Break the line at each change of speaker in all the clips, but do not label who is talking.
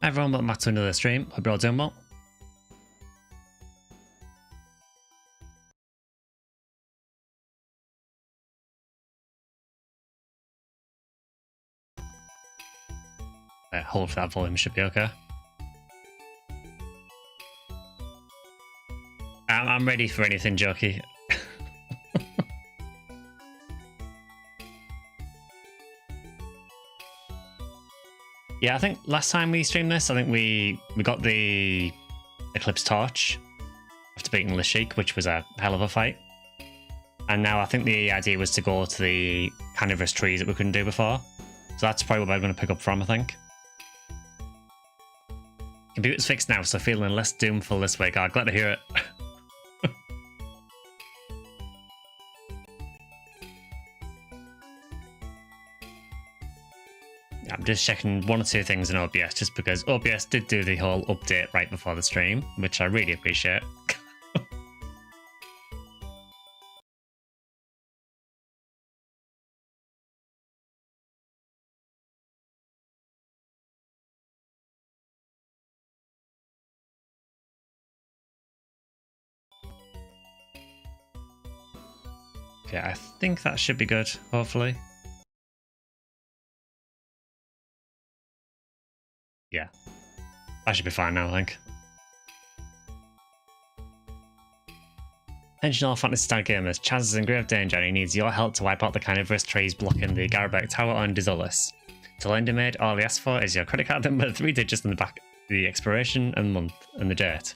everyone, welcome back to another stream. Hope you're all doing well. Hopefully that volume should be okay. I'm ready for anything, Jokey. Yeah, I think last time we streamed this, I think we got the Eclipse Torch after beating Lashik, which was a hell of a fight. And now I think the idea was to go to the carnivorous trees that we couldn't do before. So that's probably what I'm going to pick up from, I think. Computer's fixed now, so feeling less doomful this week. I'm glad to hear it. I'm just checking one or two things in OBS, just because OBS did do the whole update right before the stream, which I really appreciate. Okay, I think that should be good, hopefully. Yeah, that should be fine now, I think. Attention all Phantasy Star gamers, Chaz is in grave danger and he needs your help to wipe out the carnivorous trees blocking the Garabek Tower on Dizolis. To lend him aid, all he asks for is your credit card number, 3 digits in the back, the expiration and month, and the date.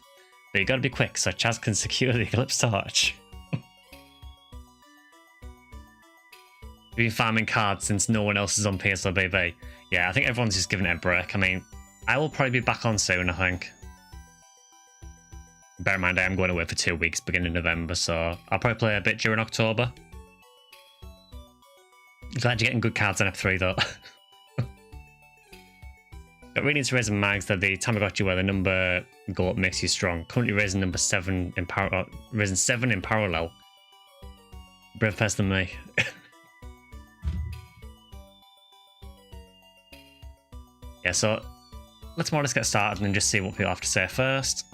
But you gotta be quick so Chaz can secure the Eclipse Torch. We've been farming cards since no one else is on PSOBB. Yeah, I think everyone's just giving it a break. I mean, I will probably be back on soon, I think. Bear in mind, I am going away for 2 weeks, beginning of November, so I'll probably play a bit during October. Glad you're getting good cards on F3, though. Got reading to raising mags that the Tamagotchi where the number go up makes you strong. Currently raising number 7 in raising 7 in parallel. Brave person than me. Yeah, so let's more or less get started and just see what people have to say first.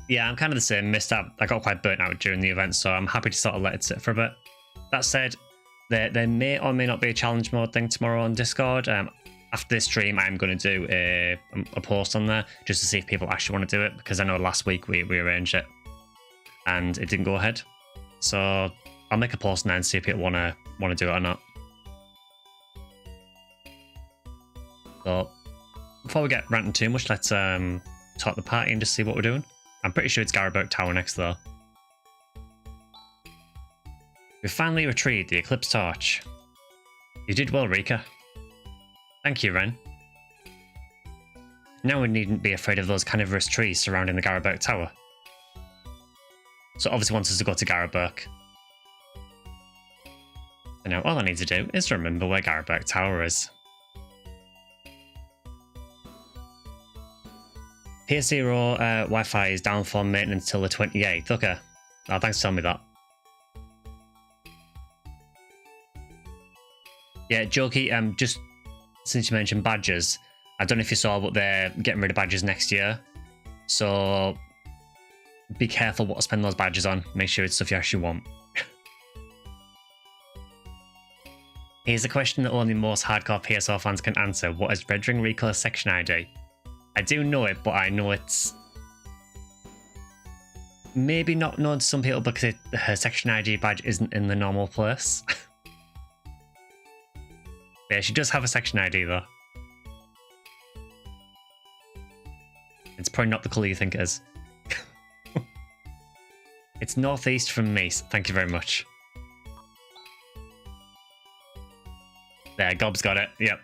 Yeah, I'm kind of the same. I got quite burnt out during the event, so I'm happy to sort of let it sit for a bit. That said, there may or may not be a challenge mode thing tomorrow on Discord. After this stream, I'm going to do a post on there just to see if people actually want to do it, because I know last week we arranged it and it didn't go ahead. So I'll make a post now and see if people want to do it or not. So before we get ranting too much, let's talk the party and just see what we're doing. I'm pretty sure it's Garabek Tower next though. We finally retrieved the Eclipse Torch. You did well, Rika. Thank you, Ren. Now we needn't be afraid of those carnivorous trees surrounding the Garabek Tower. So obviously wants us to go to Garabek. So now all I need to do is remember where Garabek Tower is. PS0 Wi-Fi is down for maintenance till the 28th. Okay. Oh, thanks for telling me that. Yeah, Jokey, just since you mentioned badges, I don't know if you saw, but they're getting rid of badges next year. So be careful what to spend those badges on. Make sure it's stuff you actually want. Here's a question that only most hardcore PSO fans can answer. What is Red Ring Rico's section ID? I do know it, but I know it's maybe not known to some people because her section ID badge isn't in the normal place. Yeah, she does have a section ID though. It's probably not the colour you think it is. It's northeast from me, so thank you very much. There, Gob's got it, yep.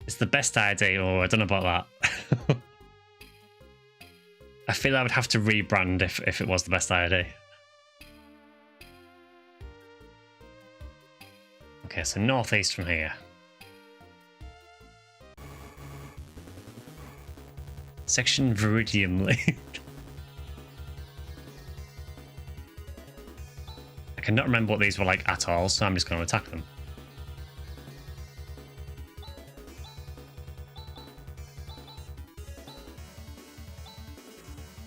It's the best idea. Oh, I don't know about that. I feel I would have to rebrand if it was the best idea. Okay, so northeast from here. Section Viridium Lead. I cannot remember what these were like at all, so I'm just going to attack them.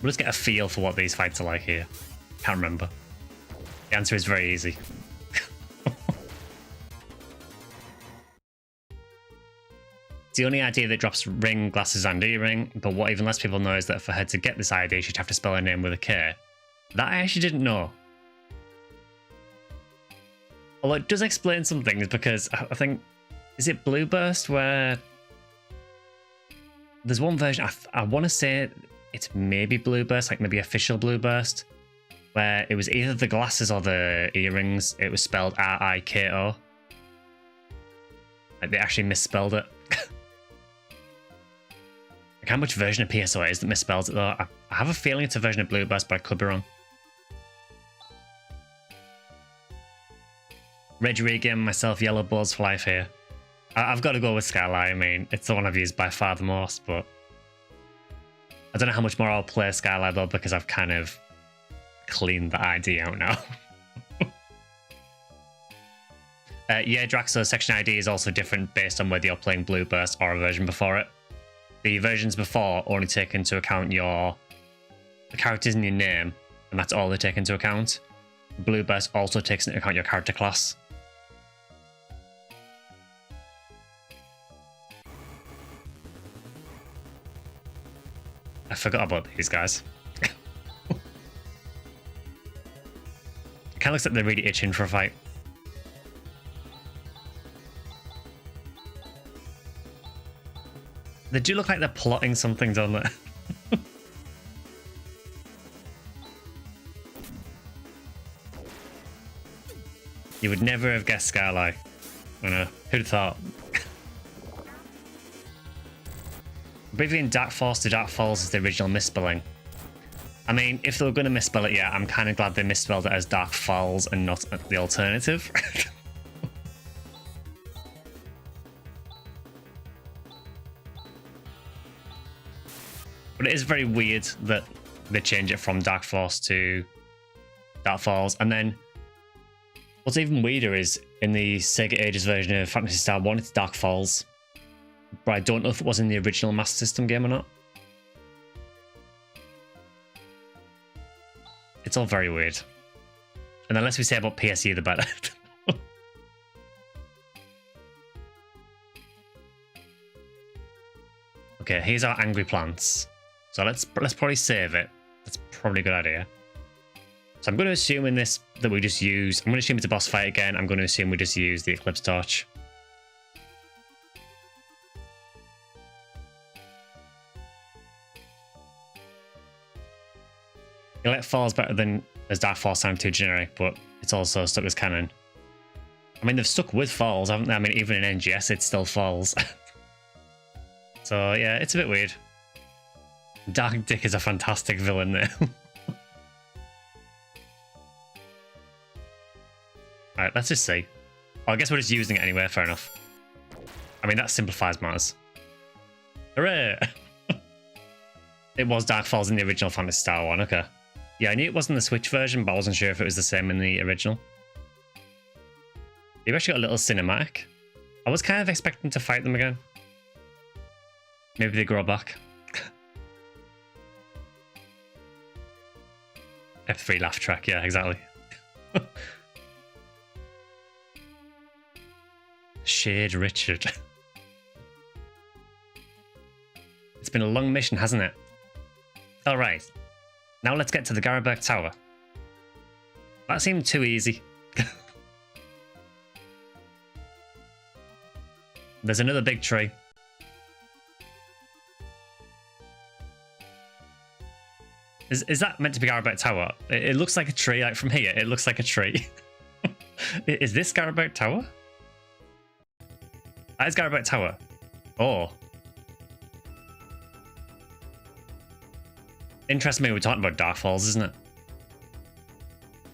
We'll just get a feel for what these fights are like here. Can't remember. The answer is very easy. It's the only ID that drops ring, glasses, and earring, but what even less people know is that for her to get this ID, she'd have to spell her name with a K. That I actually didn't know. Although it does explain some things, because I think... Is it Blue Burst where... There's one version, I want to say it's maybe Blue Burst, like maybe official Blue Burst, where it was either the glasses or the earrings, it was spelled R-I-K-O. Like they actually misspelled it. Like how much version of PSO it is that misspells it though? I have a feeling it's a version of Blue Burst, but I could be wrong. Red Regan, myself, Yellow Balls for life here. I've got to go with Skyly. I mean, it's the one I've used by far the most, but I don't know how much more I'll play Skyly though, because I've kind of cleaned the ID out now. Yeah, Draxo's section ID is also different based on whether you're playing Blue Burst or a version before it. The versions before only take into account the characters in your name, and that's all they take into account. Blue Burst also takes into account your character class. I forgot about these guys. It kind of looks like they're really itching for a fight. They do look like they're plotting something, don't they? You would never have guessed Skyly. I know. Who'd have thought? Oblivion Dark Force to Dark Falls is the original misspelling. I mean, if they were going to misspell it, yeah, I'm kind of glad they misspelled it as Dark Falls and not the alternative. But it is very weird that they change it from Dark Force to Dark Falls. And then what's even weirder is in the Sega Ages version of Phantasy Star 1, it's Dark Falls. But I don't know if it was in the original Master System game or not. It's all very weird. And the less we say about PSU, the better. Okay, here's our angry plants. So let's probably save it. That's probably a good idea. So I'm going to assume in this that we just use... I'm going to assume it's a boss fight again. I'm going to assume we just use the Eclipse Torch. Elect Falls better than as Dark Force sound too generic, but it's also stuck as canon. I mean, they've stuck with Falls, haven't they? I mean, even in NGS, it's still Falls. So yeah, it's a bit weird. Dark Dick is a fantastic villain there. Alright, let's just see. Oh, I guess we're just using it anyway, fair enough. I mean, that simplifies matters. Hooray! It was Dark Falls in the original Phantasy Star 1, okay. Yeah, I knew it wasn't the Switch version, but I wasn't sure if it was the same in the original. You've actually got a little cinematic. I was kind of expecting to fight them again. Maybe they grow back. F3 laugh track, yeah, exactly. Shade Richard. It's been a long mission, hasn't it? Alright. Now let's get to the Garberg Tower. That seemed too easy. There's another big tree. Is that meant to be Garberg Tower? It looks like a tree, like from here, it looks like a tree. Is this Garberg Tower? That is Garberg Tower. Oh. Interesting, we're talking about Dark Falls, isn't it?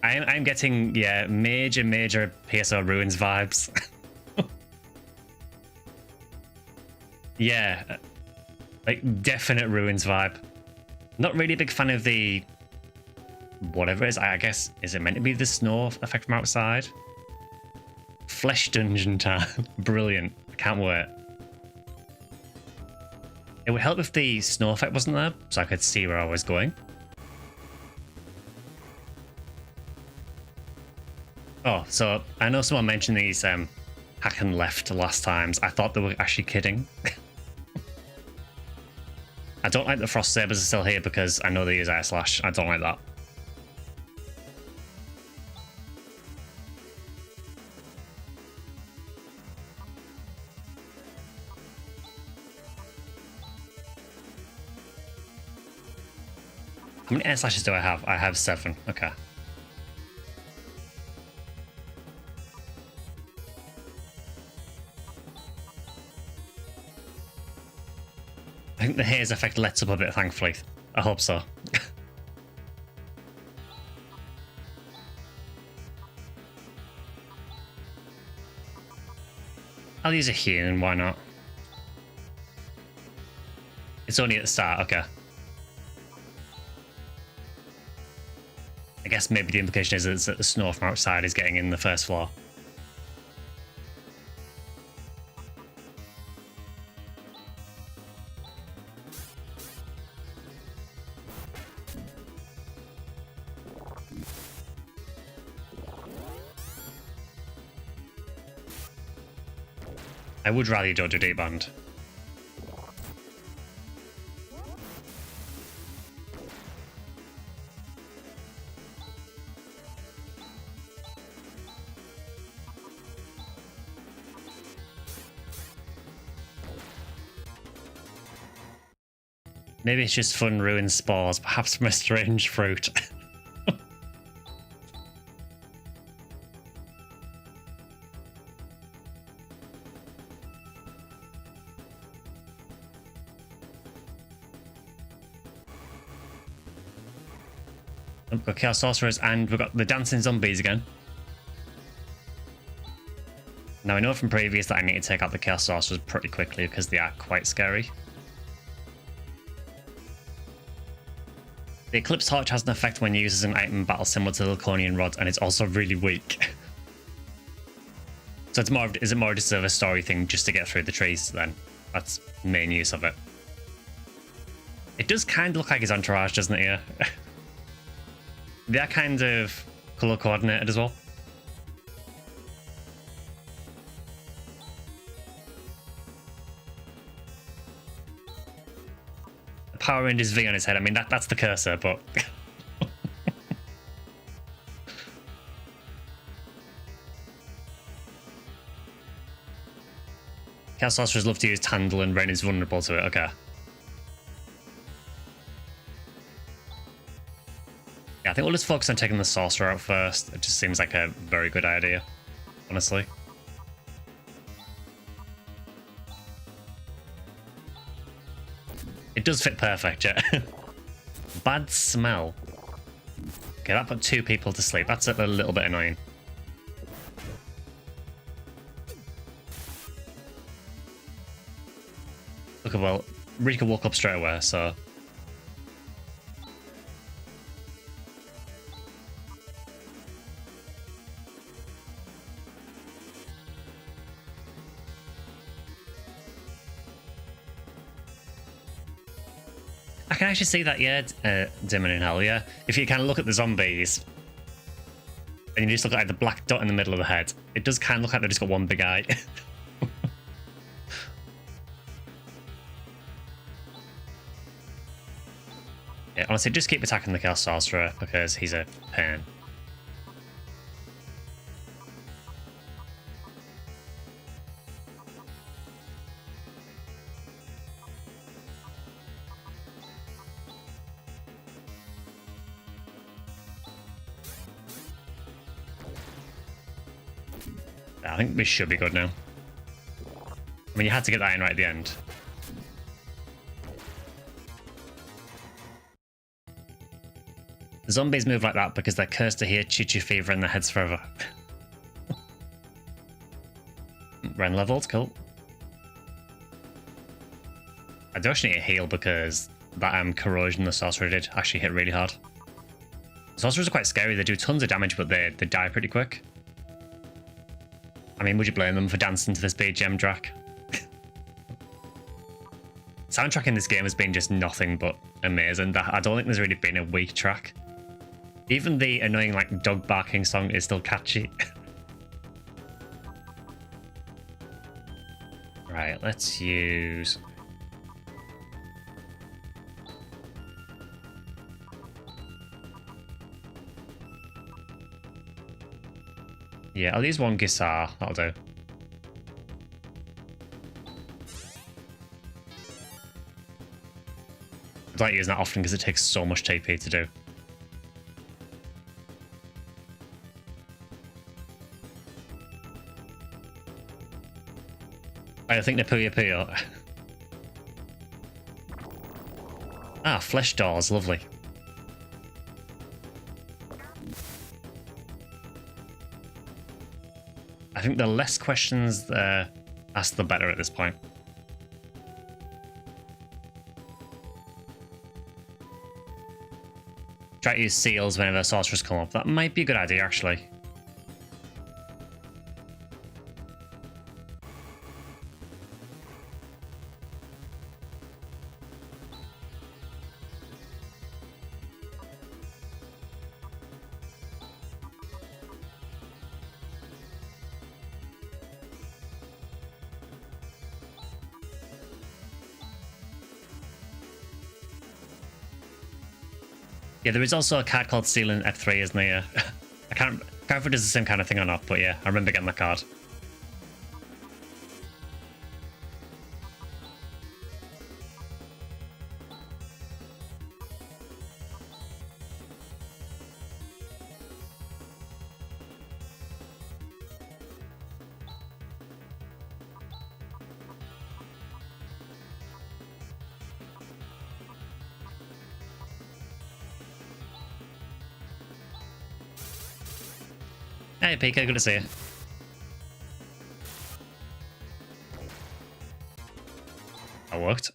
I'm getting, yeah, major PSO Ruins vibes. Yeah. Like, definite ruins vibe. Not really a big fan of the... whatever it is. I guess, is it meant to be the snow effect from outside? Flesh dungeon time. Brilliant. I can't wait. It would help if the snow effect wasn't there, so I could see where I was going. Oh, so I know someone mentioned these hack and left last times. I thought they were actually kidding. I don't like the frost sabers are still here because I know they use air slash. I don't like that. How many air slashes do I have? I have 7. Okay. I think the haze effect lets up a bit, thankfully. I hope so. I'll use a healing, why not? It's only at the start, okay. I guess maybe the implication is that the snow from outside is getting in the first floor. I would rather you don't do deep band. Maybe it's just fun ruin spores, perhaps from a strange fruit. We've got Chaos Sorcerers and we've got the dancing zombies again. Now I know from previous that I need to take out the Chaos Sorcerers pretty quickly because they are quite scary. The Eclipse Torch has an effect when used as an item battle similar to the Laconian Rod, and it's also really weak. So it's more of, is it more just of a story thing just to get through the trees then? That's the main use of it. It does kind of look like his entourage, doesn't it, yeah? They are kind of colour coordinated as well. Power Rangers V on his head. I mean, that's the cursor, but... Chaos Sorcerers love to use Tandle and Ren is vulnerable to it. Okay. Yeah, I think we'll just focus on taking the Sorcerer out first. It just seems like a very good idea, honestly. It does fit perfect, yeah. Bad smell. Okay, that put 2 people to sleep. That's a little bit annoying. Look, well, Rika woke up straight away, so... I can actually see that, yeah, Demon in Hell, yeah. If you kind of look at the zombies, and you just look at like, the black dot in the middle of the head, it does kind of look like they've just got one big eye. Yeah, honestly, just keep attacking the Chaos Sorcerer, because he's a pain. I think we should be good now. I mean, you had to get that in right at the end. The zombies move like that because they're cursed to hear Choo Choo Fever in their heads forever. Ren leveled, cool. I do actually need a heal because that corrosion the sorcerer did actually hit really hard. Sorcerers are quite scary. They do tons of damage, but they die pretty quick. I mean, would you blame them for dancing to this BGM track? Soundtrack in this game has been just nothing but amazing. I don't think there's really been a weak track. Even the annoying like dog barking song is still catchy. Right, let's use... Yeah, I'll use one Gisar. That'll do. I don't use that often because it takes so much TP to do. I think the Puyo Puyo. Ah, flesh doors, lovely. I think the less questions asked, the better at this point. Try to use seals whenever sorcerers come up. That might be a good idea, actually. Yeah, there is also a card called Seal in F3, isn't there? I can't remember if it does the same kind of thing or not, but yeah, I remember getting that card. Hey, Pika, good to see you. That worked.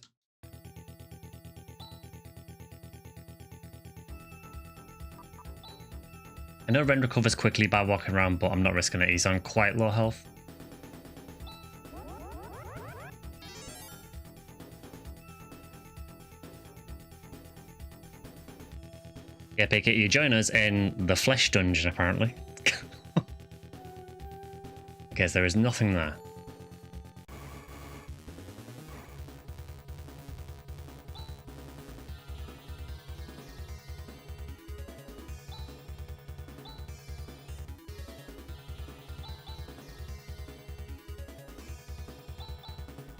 I know Ren recovers quickly by walking around, but I'm not risking it. He's on quite low health. Yeah, Pika, you join us in the Flesh Dungeon, apparently. Okay, so there is nothing there.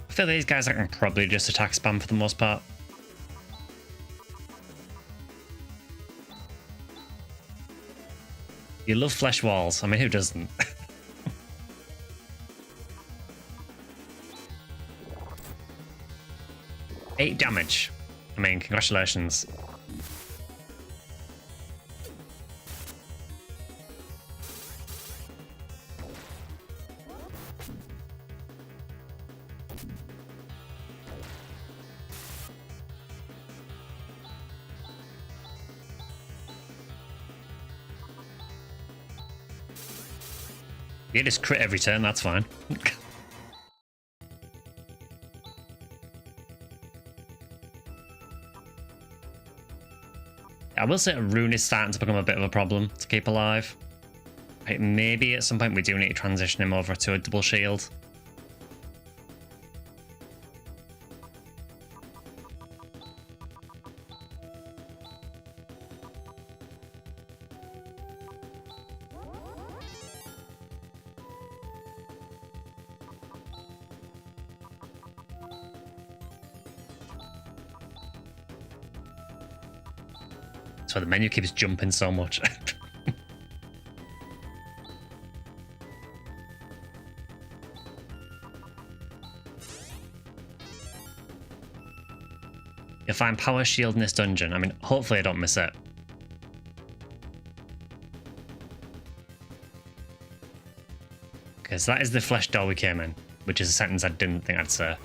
I feel these guys can probably just attack spam for the most part. You love flesh walls. I mean, who doesn't? 8 damage. I mean, congratulations. You just crit every turn, that's fine. I will say Rune is starting to become a bit of a problem to keep alive. Like maybe at some point we do need to transition him over to a double shield. So the menu keeps jumping so much. You'll find power shield in this dungeon. I mean, hopefully I don't miss it. Okay, so that is the flesh door we came in, which is a sentence I didn't think I'd say.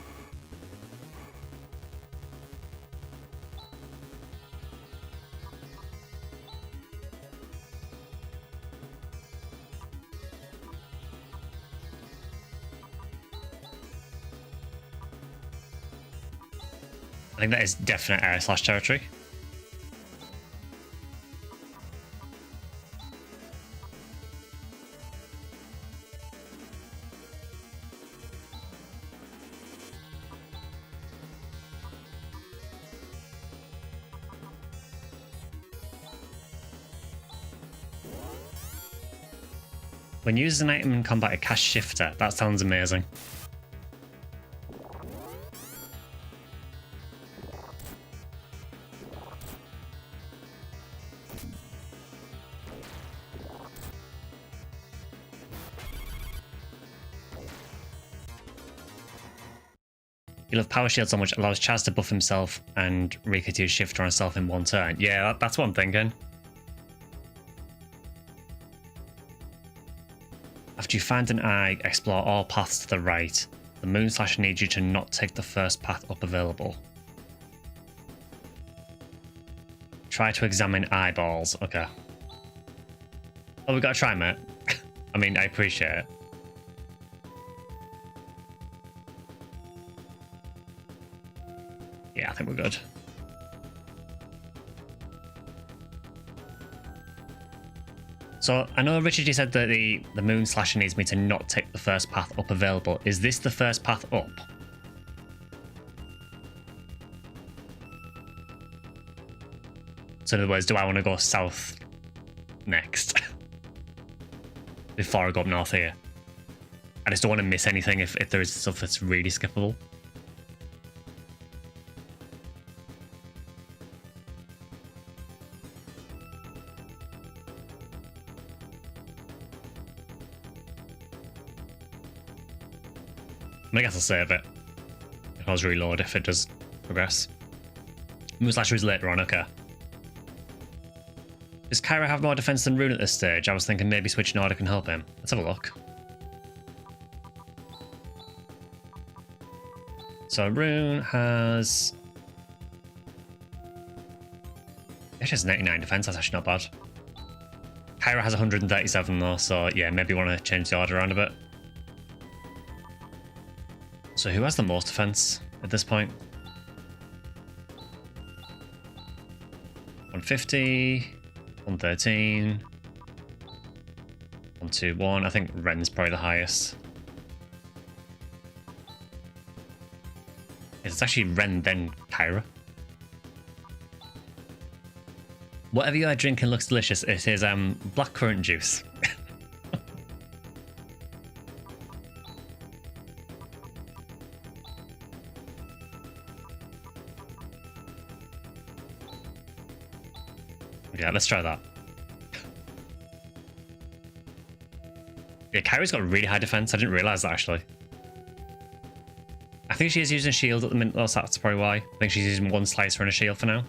I think that is definite area slash territory. When used as an item in combat, a cast shifter. That sounds amazing. You love power shield so much, allows Chaz to buff himself and Rika to use shifter on herself in one turn. Yeah, that's what I'm thinking. After you find an eye, explore all paths to the right. The Moon Slasher needs you to not take the first path up available. Try to examine eyeballs. Okay. Oh, we gotta try, mate. I mean, I appreciate it. Yeah, I think we're good. So I know Richard, you said that the Moon Slasher needs me to not take the first path up available. Is this the first path up? So in other words, do I want to go south next? Before I go up north here? I just don't want to miss anything if there is stuff that's really skippable. I guess I'll save it. If I was reload if it does progress. Moon Slasher is later on, okay. Does Kyra have more defense than Rune at this stage? I was thinking maybe switching order can help him. Let's have a look. So Rune has... It has 99 defense, that's actually not bad. Kyra has 137 though, so yeah, maybe want to change the order around a bit. So who has the most defense at this point? 150, 113, 121. I think Ren's probably the highest. It's actually Ren, then Kyra. Whatever you are drinking looks delicious. It is blackcurrant juice. Yeah, let's try that. Yeah, Kyra's got really high defense. I didn't realize that actually. I think she is using a shield at the minute though, so that's probably why. I think she's using one slicer and a shield for now.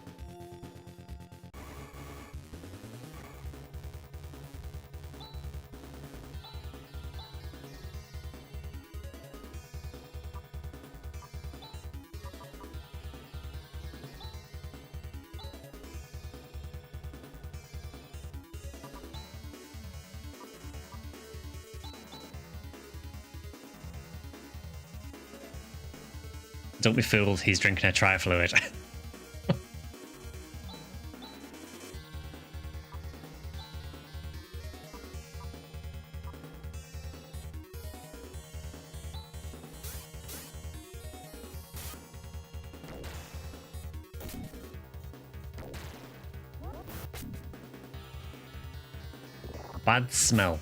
Don't be fooled, he's drinking a tri-fluid. Bad smell.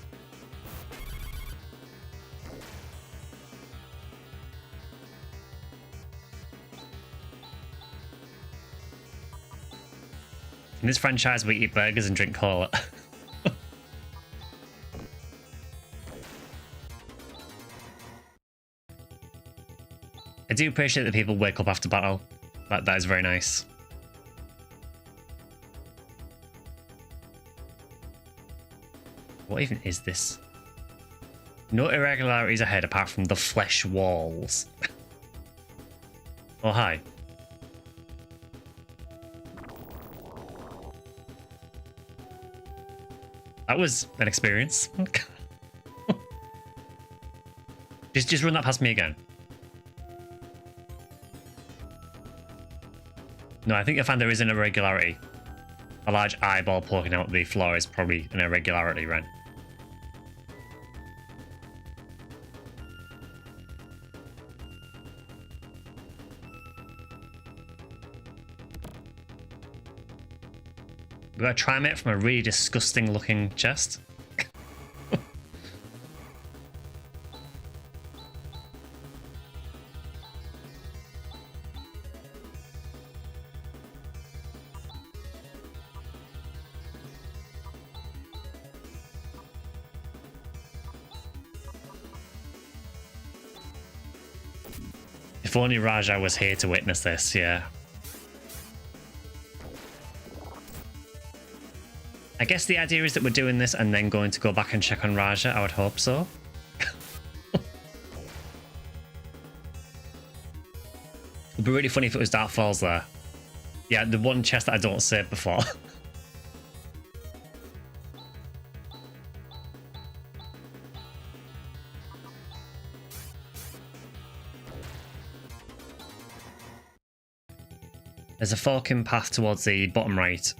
In this franchise, we eat burgers and drink cola. I do appreciate that people wake up after battle. That is very nice. What even is this? No irregularities ahead apart from the flesh walls. Oh, hi. That was an experience. just run that past me again. No, I think I found there is an irregularity. A large eyeball poking out the floor is probably an irregularity, Ren. We got a trimate from a really disgusting looking chest. If only Raja was here to witness this, yeah. I guess the idea is that we're doing this and then going to go back and check on Raja. I would hope so. It'd be really funny if it was Dark Falls there. Yeah, the one chest that I don't save before. There's a forking path towards the bottom right.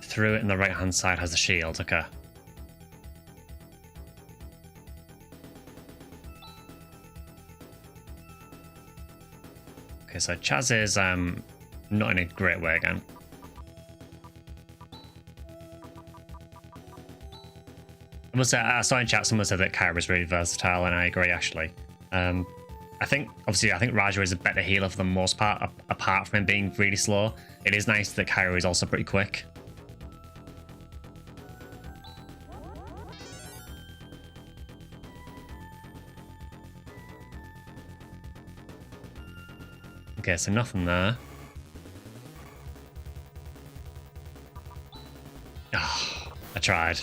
Through it, and the right hand side has a shield. Okay. Okay, so Chaz is not in a great way again. I must say, I saw in chat someone said that Kyra is really versatile, and I agree actually. I think Raja is a better healer for the most part, apart from him being really slow. It is nice that Kyra is also pretty quick. Okay, so nothing there. Oh, I tried.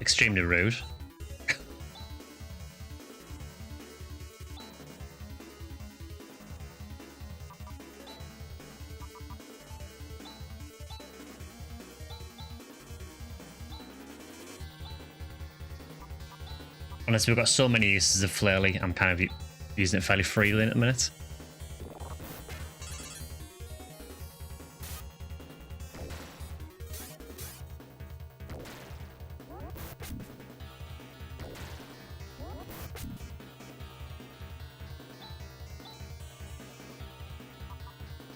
Extremely rude. Honestly, we've got so many uses of Flaily. I'm kind of using it fairly freely in a minute.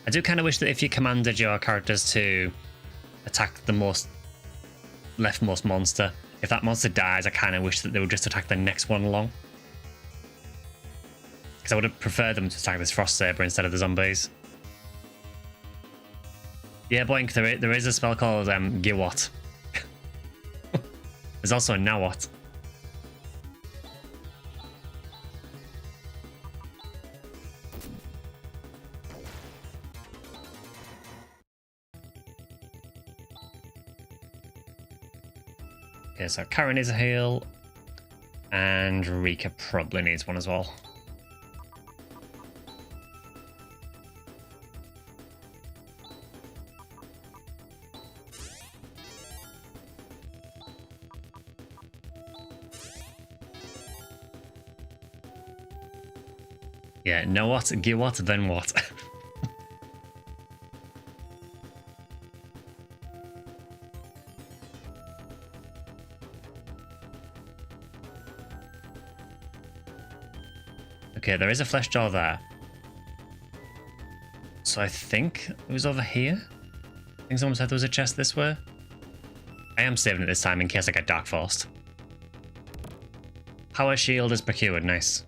I do kind of wish that if you commanded your characters to attack the leftmost monster, if that monster dies, I kind of wish that they would just attack the next one along. Because I would have preferred them to attack this Frost Saber instead of the zombies. Yeah, Boink, there is a spell called Giwat. There's also a Nawat. Okay, so Karen needs a heal, and Rika probably needs one as well. Yeah, know what? Get what? Then what? Okay, there is a flesh jaw there. So I think it was over here. I think someone said there was a chest this way. I am saving it this time in case I get Dark Forced. Power shield is procured, nice.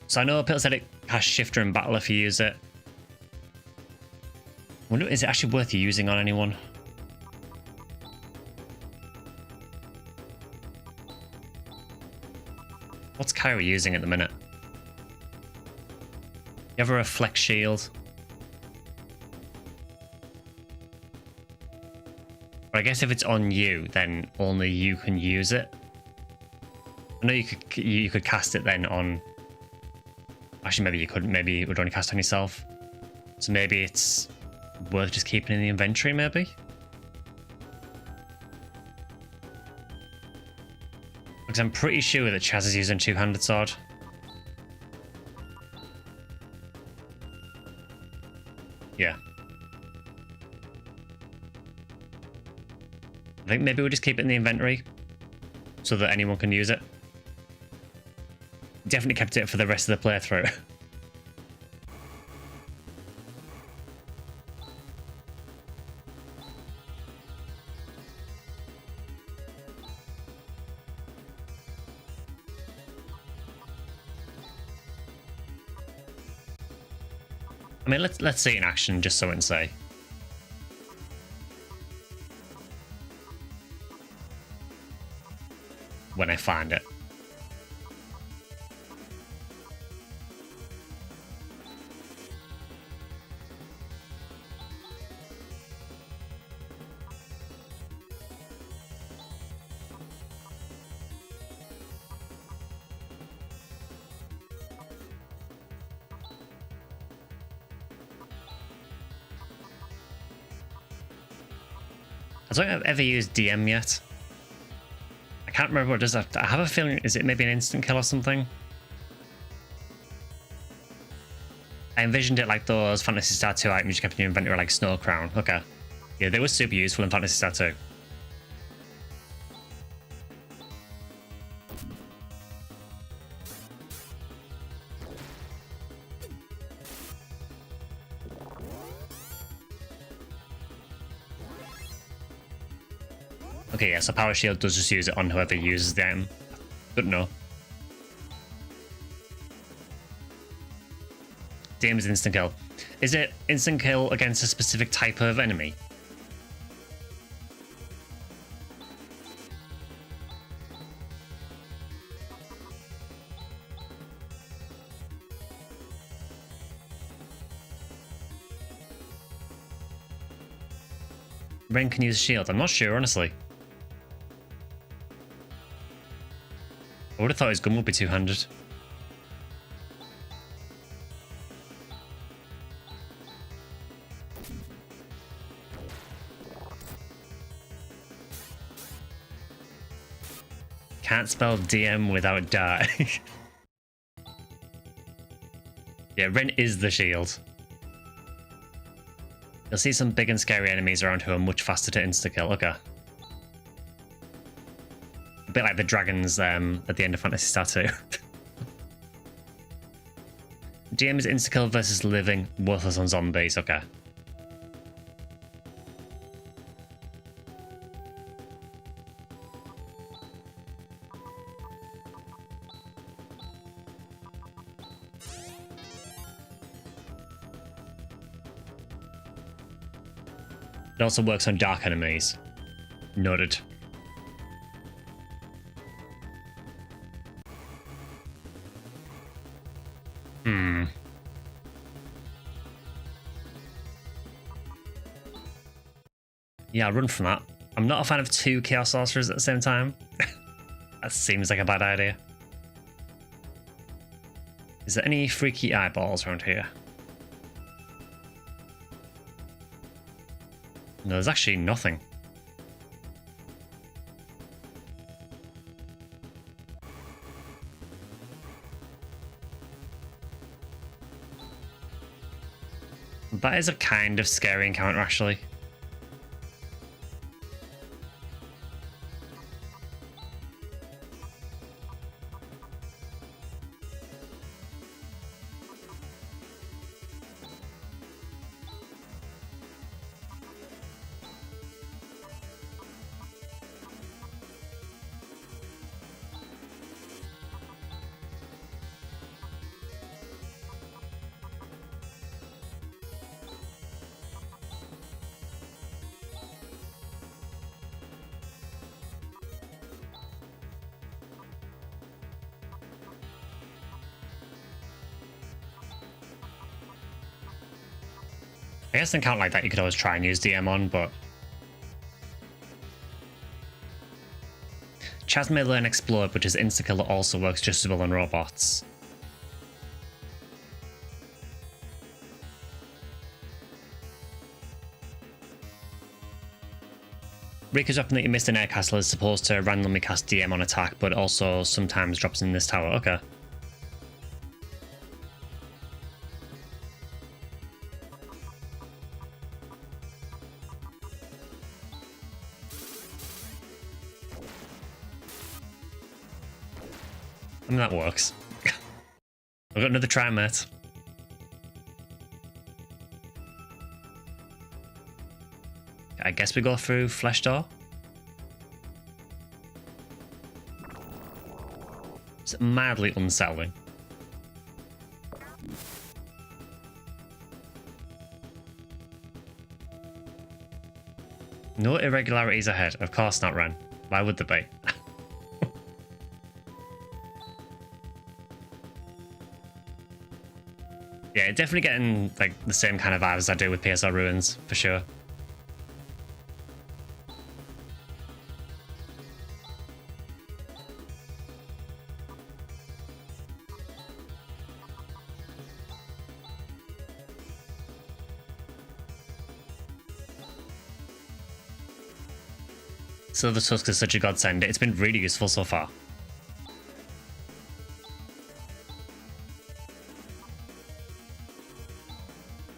So I know Pill said it has Shifter in battle if you use it. I wonder, is it actually worth using on anyone? What's Kyrie using at the minute? You have a reflect shield. But I guess if it's on you, then only you can use it. I know you could cast it then on. Actually, maybe you couldn't. Maybe it would only cast on yourself. So maybe it's worth just keeping in the inventory, maybe? Because I'm pretty sure that Chaz is using two-handed sword. Yeah. I think maybe we'll just keep it in the inventory so that anyone can use it. Definitely kept it for the rest of the playthrough. I mean, let's see it in action just so we can say. When I find it. I don't think I've ever used DM yet. I can't remember what it does. I have a feeling, is it maybe an instant kill or something? I envisioned it like those Phantasy Star II items you kept in your inventory, like Snow Crown. Okay. Yeah, they were super useful in Phantasy Star II. Okay, yeah, so Power Shield does just use it on whoever uses the item. Good to know. DM's instant kill. Is it instant kill against a specific type of enemy? Ren can use shield. I'm not sure, honestly. I would have thought his gun would be two-handed. Can't spell DM without die. Yeah, Ren is the shield. You'll see some big and scary enemies around who are much faster to insta-kill. Okay. A bit like the dragons at the end of Phantasy Star II. DM is insta-kill versus living, worthless on zombies. Okay. It also works on dark enemies. Noted. Yeah, I'll run from that. I'm not a fan of two Chaos Sorcerers at the same time. That seems like a bad idea. Is there any freaky eyeballs around here? No, there's actually nothing. That is a kind of scary encounter, actually. I guess in count like that you could always try and use DM on, but Chaz may learn Explode, which is insta-kill that also works just as well on robots. Rika's weapon that you missed in Air Castle is supposed to randomly cast DM on attack, but also sometimes drops in this tower. Okay. I mean, that works. I've got another try, mate. I guess we go through Flesh Door. It's mildly unsettling. No irregularities ahead. Of course not, Ren. Why would there be? Yeah, definitely getting like the same kind of vibes as I do with PSR Ruins, for sure. Silver Tusk is such a godsend. It's been really useful so far.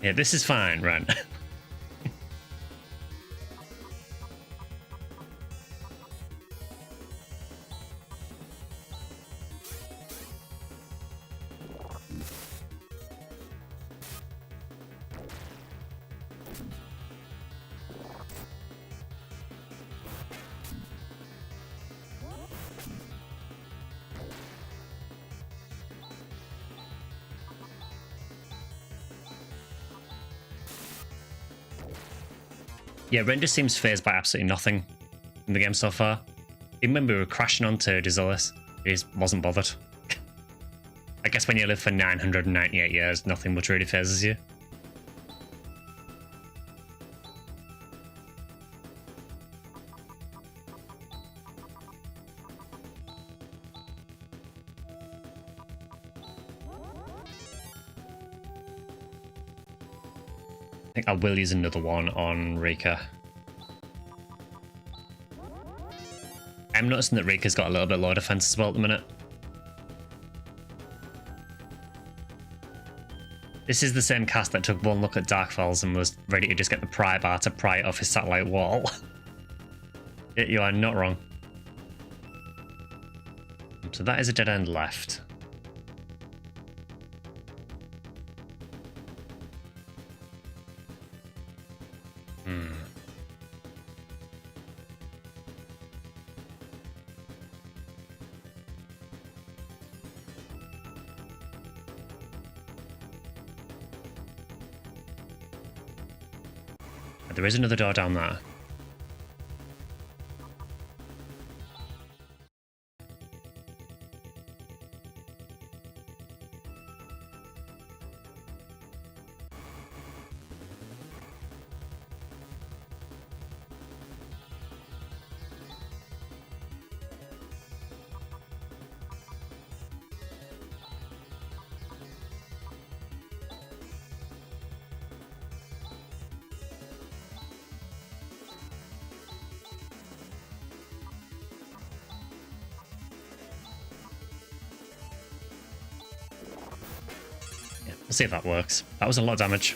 Yeah, this is fine, Ren. Yeah, Ren just seems fazed by absolutely nothing in the game so far. Even when we were crashing onto Dizolis, he just wasn't bothered. I guess when you live for 998 years, nothing much really phases you. I think I will use another one on Rika. I'm noticing that Rika's got a little bit low defense as well at the minute. This is the same cast that took one look at Darkfalls and was ready to just get the pry bar to pry it off his satellite wall. You are not wrong. So that is a dead end left. There is another door down there. We'll see if that works. That was a lot of damage.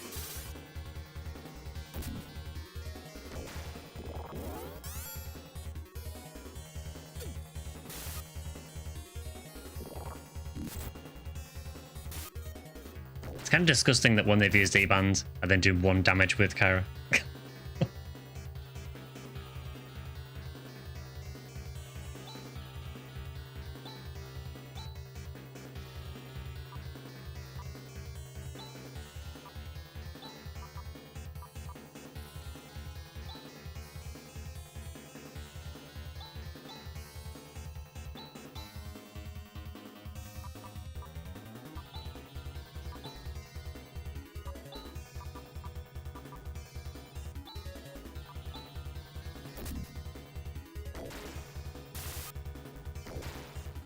It's kind of disgusting that when they've used E-Band, I then do 1 damage with Kyra.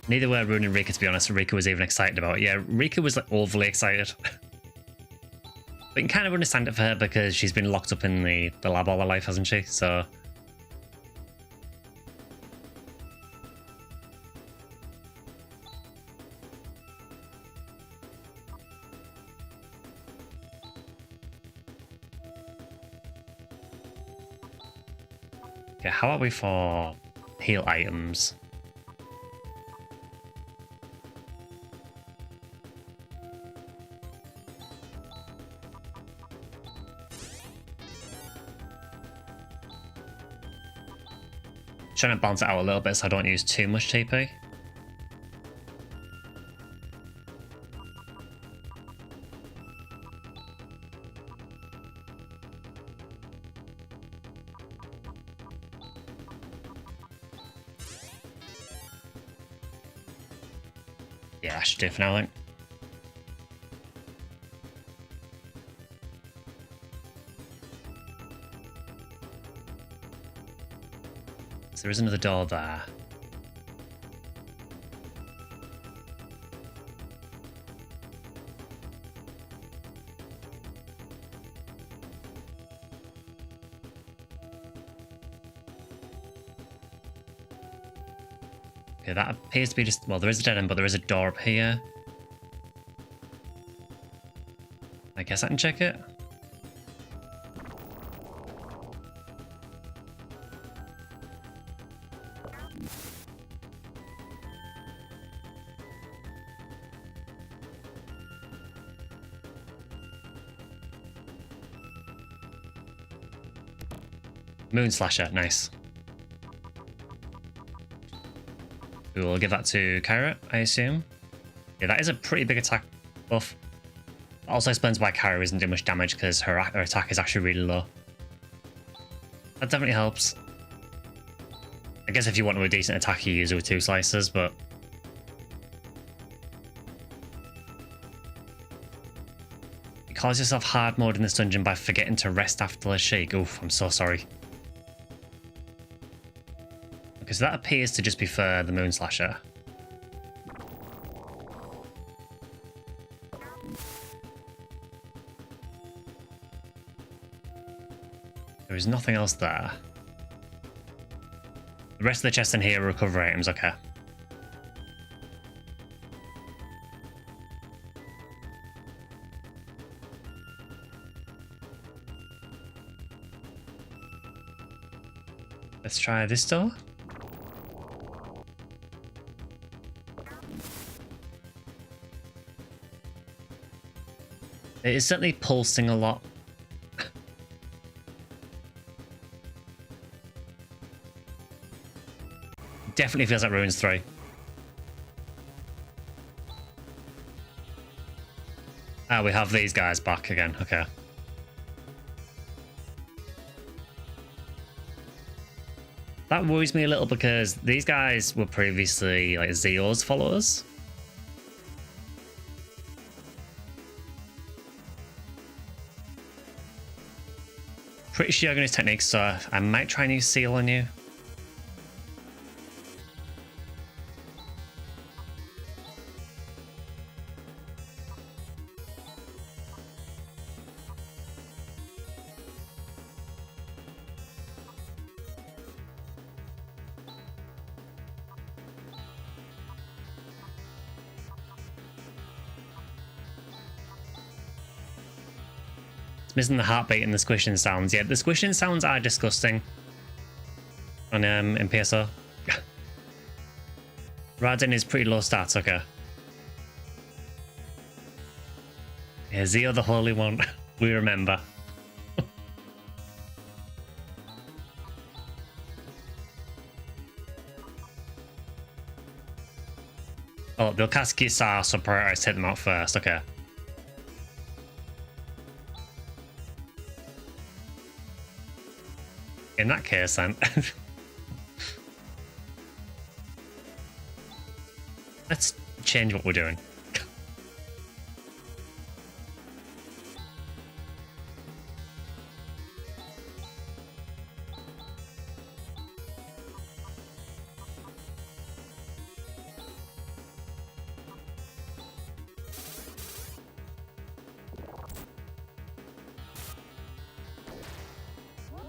Neither were Rune and Rika, to be honest. Rika was even excited about it. Yeah, Rika was like overly excited. But you can kind of understand it for her because she's been locked up in the lab all her life, hasn't she? So Okay, how are we for heal items? Trying to balance it out a little bit so I don't use too much TP. Yeah, I should do it for now, I think. So there is another door there. Okay, that appears to be just... Well, there is a dead end, but there is a door up here. I guess I can check it. Moon Slasher, nice. We will give that to Kyra, I assume. Yeah, that is a pretty big attack buff. That also explains why Kyra isn't doing much damage, because her attack is actually really low. That definitely helps. I guess if you want a decent attack, you use it with 2 slices, but... You cause yourself hard mode in this dungeon by forgetting to rest after the shake. Oof, I'm so sorry. Okay, so that appears to just be for the Moon Slasher. There is nothing else there. The rest of the chests in here are recovery items, okay. Let's try this door. It is certainly pulsing a lot. Definitely feels like Ruins 3. Ah, we have these guys back again. Okay. That worries me a little because these guys were previously like Zeo's followers. Pretty sure you're going to use techniques, so I might try and use Seal on you. Missing the heartbeat and the squishing sounds. Yeah, the squishing sounds are disgusting on in PSO. Radin is pretty low stats, okay. Yeah, Zeo the Holy One. We remember. Oh, they'll cast Gisar, so prioritize take them out first, okay. In that case, then. Let's change what we're doing.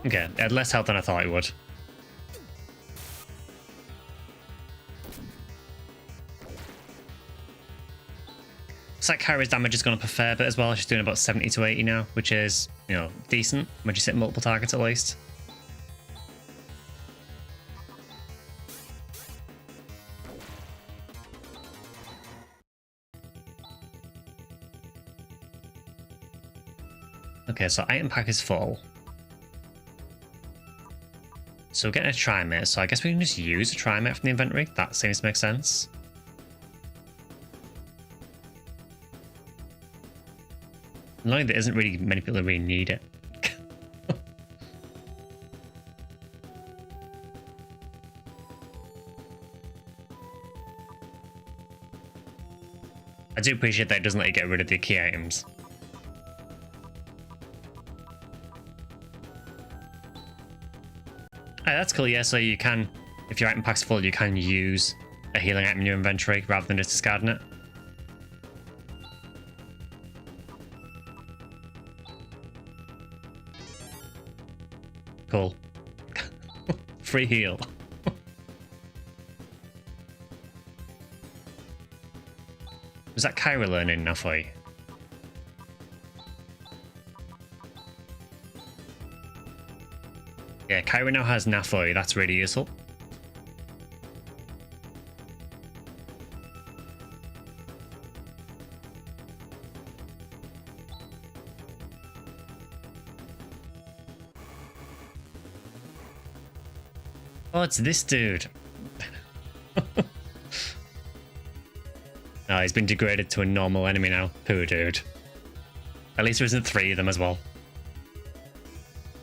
Okay, it had less health than I thought it would. Looks like Kyra's damage has gone up a fair bit as well. She's doing about 70 to 80 now, which is, you know, decent when you hit multiple targets at least. Okay, so item pack is full. So we're getting a trimate, so I guess we can just use a trimate from the inventory. That seems to make sense. Annoying there isn't really many people that really need it. I do appreciate that it doesn't let you get rid of the key items. Oh, that's cool, yeah, so you can, if your item pack's full, you can use a healing item in your inventory rather than just discarding it. Cool. Free heal. Was that Kyra learning Nafoi? Yeah, Kyra now has Nafoi. That's really useful. Oh, it's this dude. Oh, he's been degraded to a normal enemy now. Poor dude. At least there isn't 3 of them as well.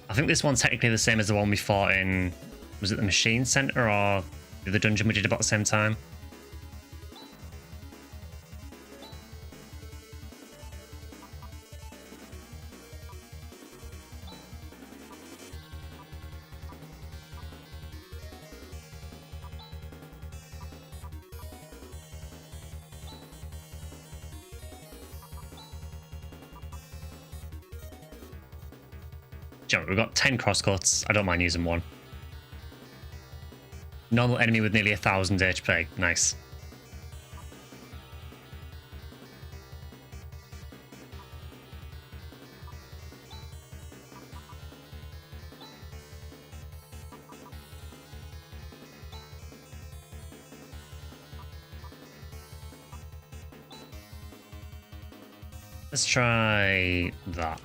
I think this one's technically the same as the one we fought in... Was it the Machine Center or the dungeon we did about the same time? We've got 10 crosscuts. I don't mind using one. Normal enemy with nearly 1,000 HP. Nice. Let's try that.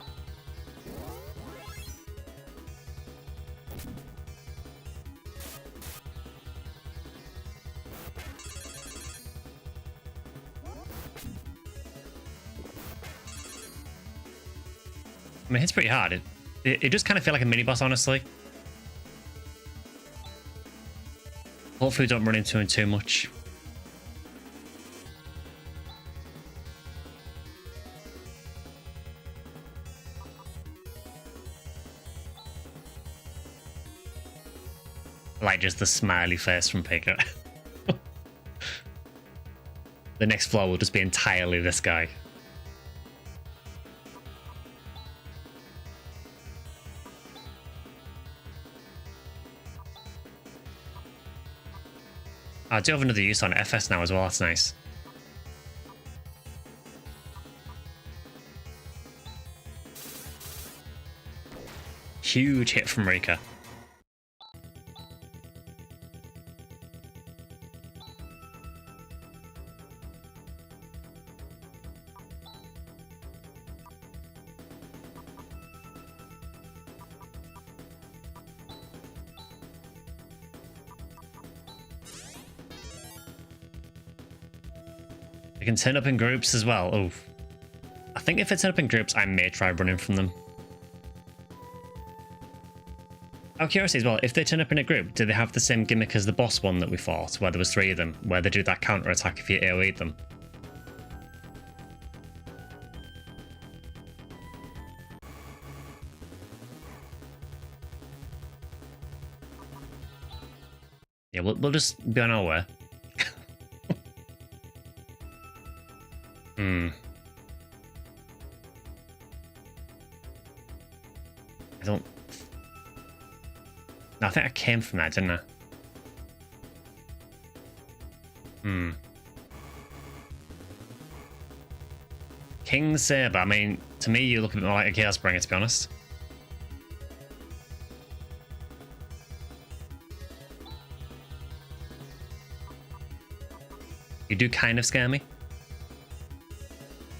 I mean, it hits pretty hard. It does kind of feel like a mini boss, honestly. Hopefully, we don't run into him too much. I like just the smiley face from Pika. The next floor will just be entirely this guy. I do have another use on FS now as well, that's nice. Huge hit from Rika. You can turn up in groups as well. Oh, I think if they turn up in groups, I may try running from them. Out of curiosity as well, if they turn up in a group, do they have the same gimmick as the boss one that we fought, where there was 3 of them, where they do that counter attack if you AoE'd them? Yeah, we'll just be on our way. I don't... No, I think I came from that, didn't I? King Saber, I mean, to me you look a bit more like a Chaos Bringer, to be honest. You do kind of scare me.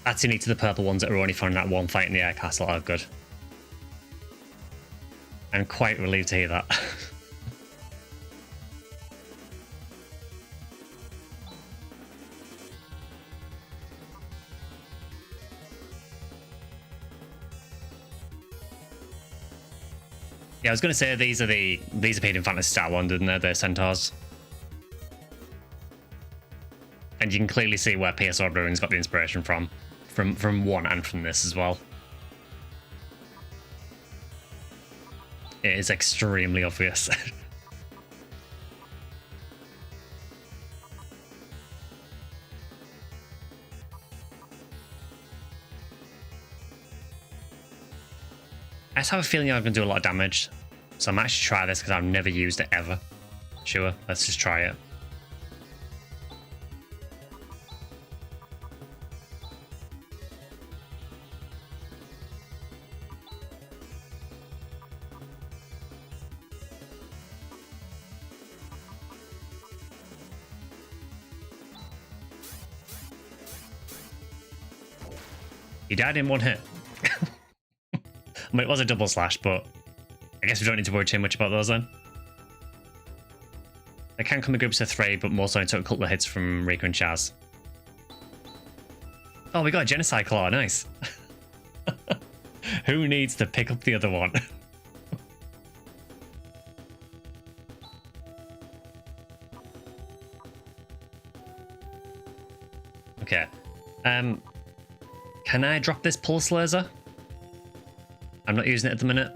That's unique to the purple ones that are only found in that one fight in the air castle are good. I'm quite relieved to hear that. Yeah, I was going to say these appeared in Phantasy Star 1, didn't they? They're centaurs. And you can clearly see where PSO Ruins got the inspiration from 1 and from this as well. It is extremely obvious. I just have a feeling I'm going to do a lot of damage. So I might actually try this because I've never used it ever. Sure, let's just try it. He died in one hit. I mean, it was a double slash, but I guess we don't need to worry too much about those then. They can come in groups of 3, but more so I took a couple of hits from Rika and Chaz. Oh, we got a Genocide Claw, nice. Who needs to pick up the other one? Okay. Can I drop this pulse laser? I'm not using it at the minute.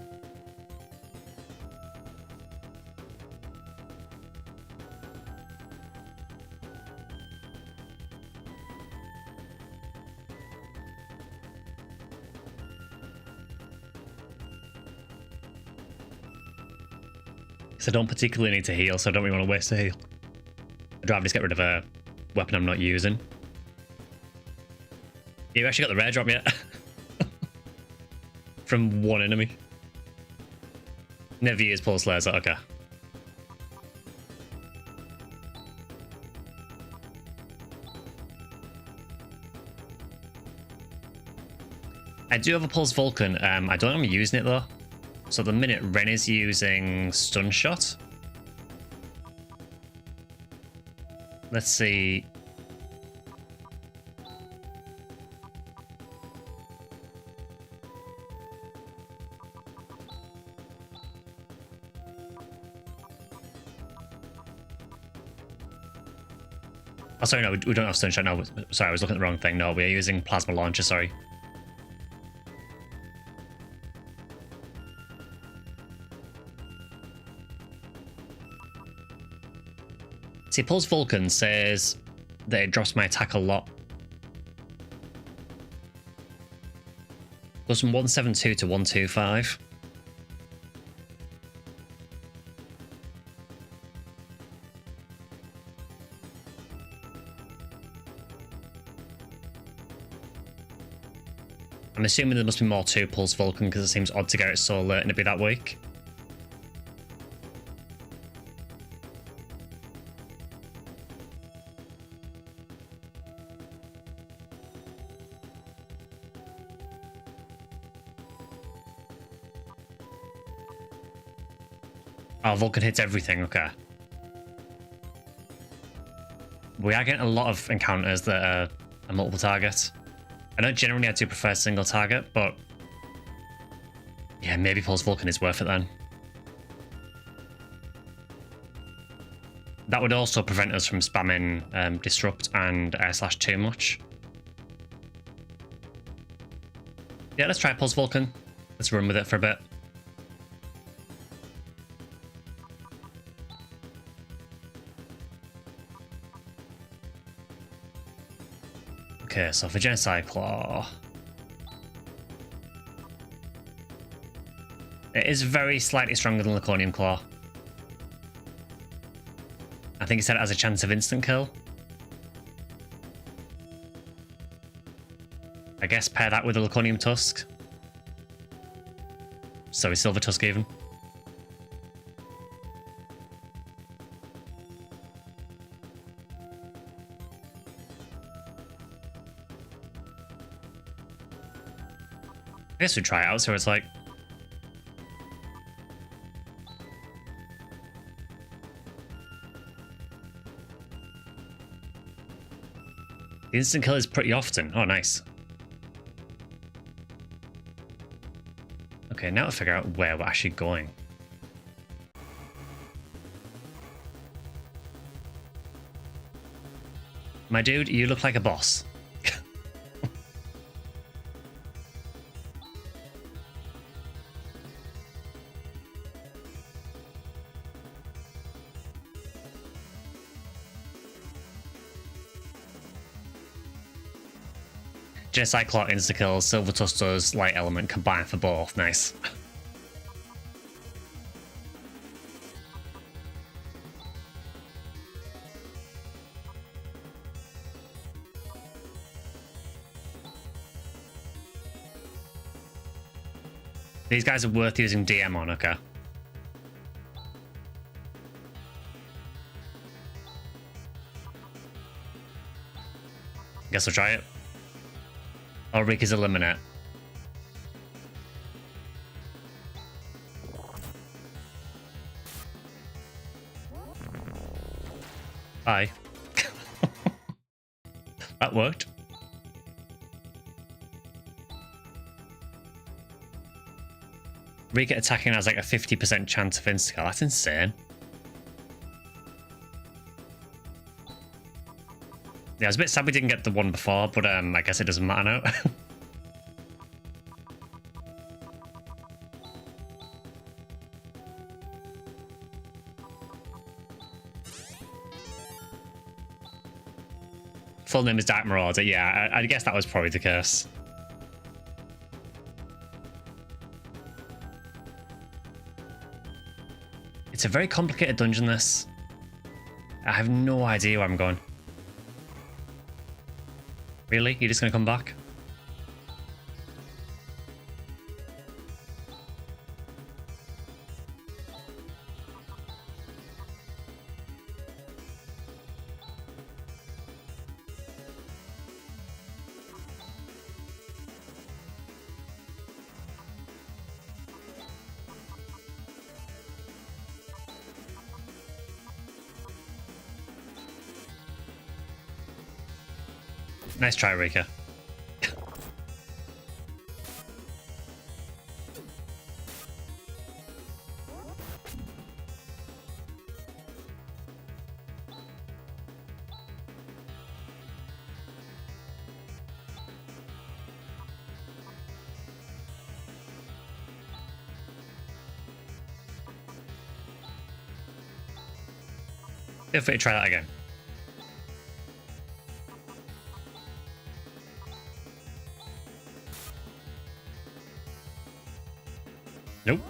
Because I don't particularly need to heal, so I don't really want to waste a heal. I'd rather just get rid of a weapon I'm not using. You actually got the rare drop yet? From one enemy. Never used pulse laser, okay. I do have a pulse Vulcan. I don't know if I'm using it though. So at the minute, Ren is using stun shot. Let's see. Oh, sorry, no, we don't have stun shot. No, sorry, I was looking at the wrong thing. No, we're using plasma launcher, sorry. See, Pulse Vulcan says that it drops my attack a lot. Goes from 172 to 125. I'm assuming there must be more to Pulse Vulcan because it seems odd to get it so late and it be that weak. Oh, Vulcan hits everything, okay. We are getting a lot of encounters that are a multiple target. I know generally I do prefer single target, but yeah, maybe Pulse Vulcan is worth it then. That would also prevent us from spamming Disrupt and Air/2 too much. Yeah, let's try Pulse Vulcan. Let's run with it for a bit. Okay, so for Genocide Claw, it is very slightly stronger than Laconium Claw. I think it said it has a chance of instant kill. I guess pair that with the Laconium Tusk. So is Silver Tusk even. I guess we'd try it out, so it's like... The instant kill is pretty often. Oh, nice. Okay, now to figure out where we're actually going. My dude, you look like a boss. Genocide Clock insta-kills, Silver Tuster's Light Element combined for both. Nice. These guys are worth using DM on, okay. Guess we'll try it. Oh, Rika's eliminate. Bye. That worked. Rika attacking has like a 50% chance of insta-kill. That's insane. Yeah, I was a bit sad we didn't get the one before, but I guess it doesn't matter now. Full name is Dark Marauder. Yeah, I guess that was probably the case. It's a very complicated dungeon, this. I have no idea where I'm going. Really? You're just gonna come back? Nice try, Rika. Feel free to try that again. Nope.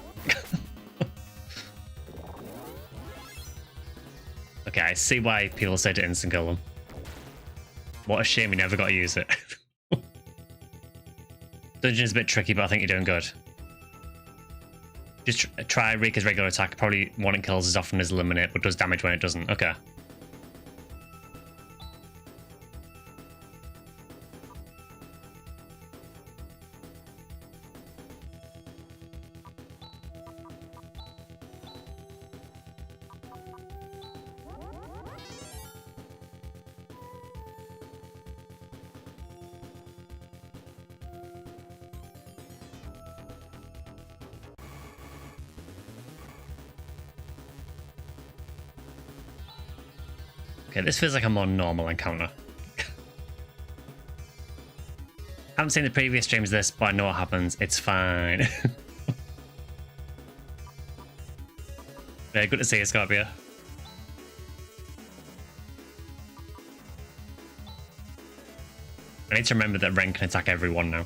Okay, I see why people say to instant kill them. What a shame we never got to use it. Dungeon is a bit tricky, but I think you're doing good. Just try Rika's regular attack. Probably one it kills as often as eliminate, but does damage when it doesn't. Okay. Okay, this feels like a more normal encounter. Haven't seen the previous streams of this, but I know what happens. It's fine. Yeah, good to see you, Scorpio. I need to remember that Ren can attack everyone now.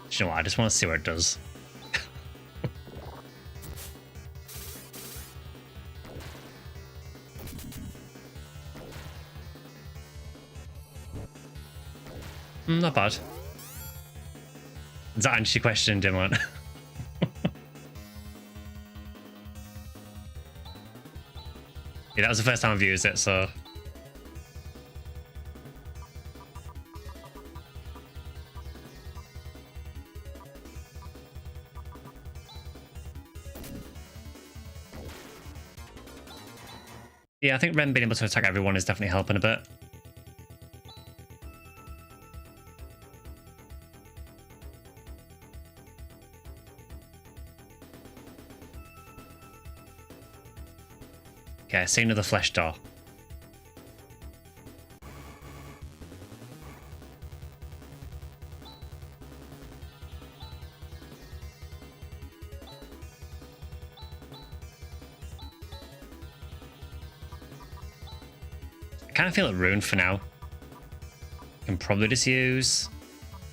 You know what, I just want to see what it does. Not bad. Does that answer your question, Dimon? Yeah, that was the first time I've used it, so... Yeah, I think Ren being able to attack everyone is definitely helping a bit. Okay, see another flesh door. I kind of feel it ruined for now. I can probably just use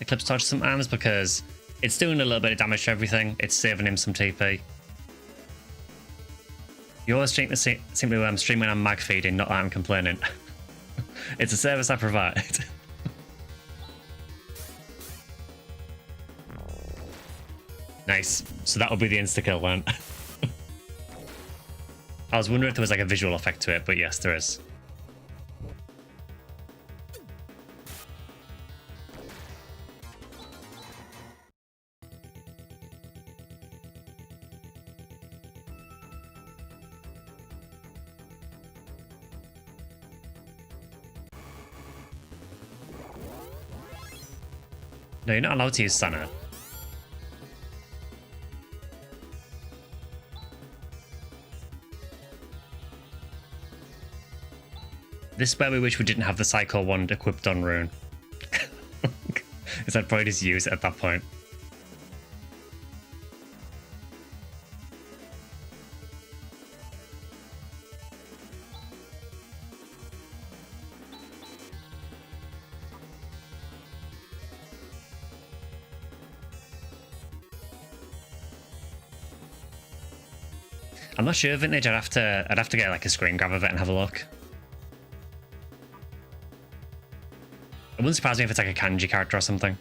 Eclipse Torch sometimes because it's doing a little bit of damage to everything. It's saving him some TP. You're simply when I'm streaming and mag feeding, not that I'm complaining. It's a service I provide. Nice. So that'll be the insta-kill then. I was wondering if there was like a visual effect to it, but yes, there is. No, you're not allowed to use Sana. This is where we wish we didn't have the Psycho Wand equipped on Rune. Because I'd probably just use it at that point. I'm not sure, Vintage. I'd have to get like a screen grab of it and have a look. It wouldn't surprise me if it's like a kanji character or something.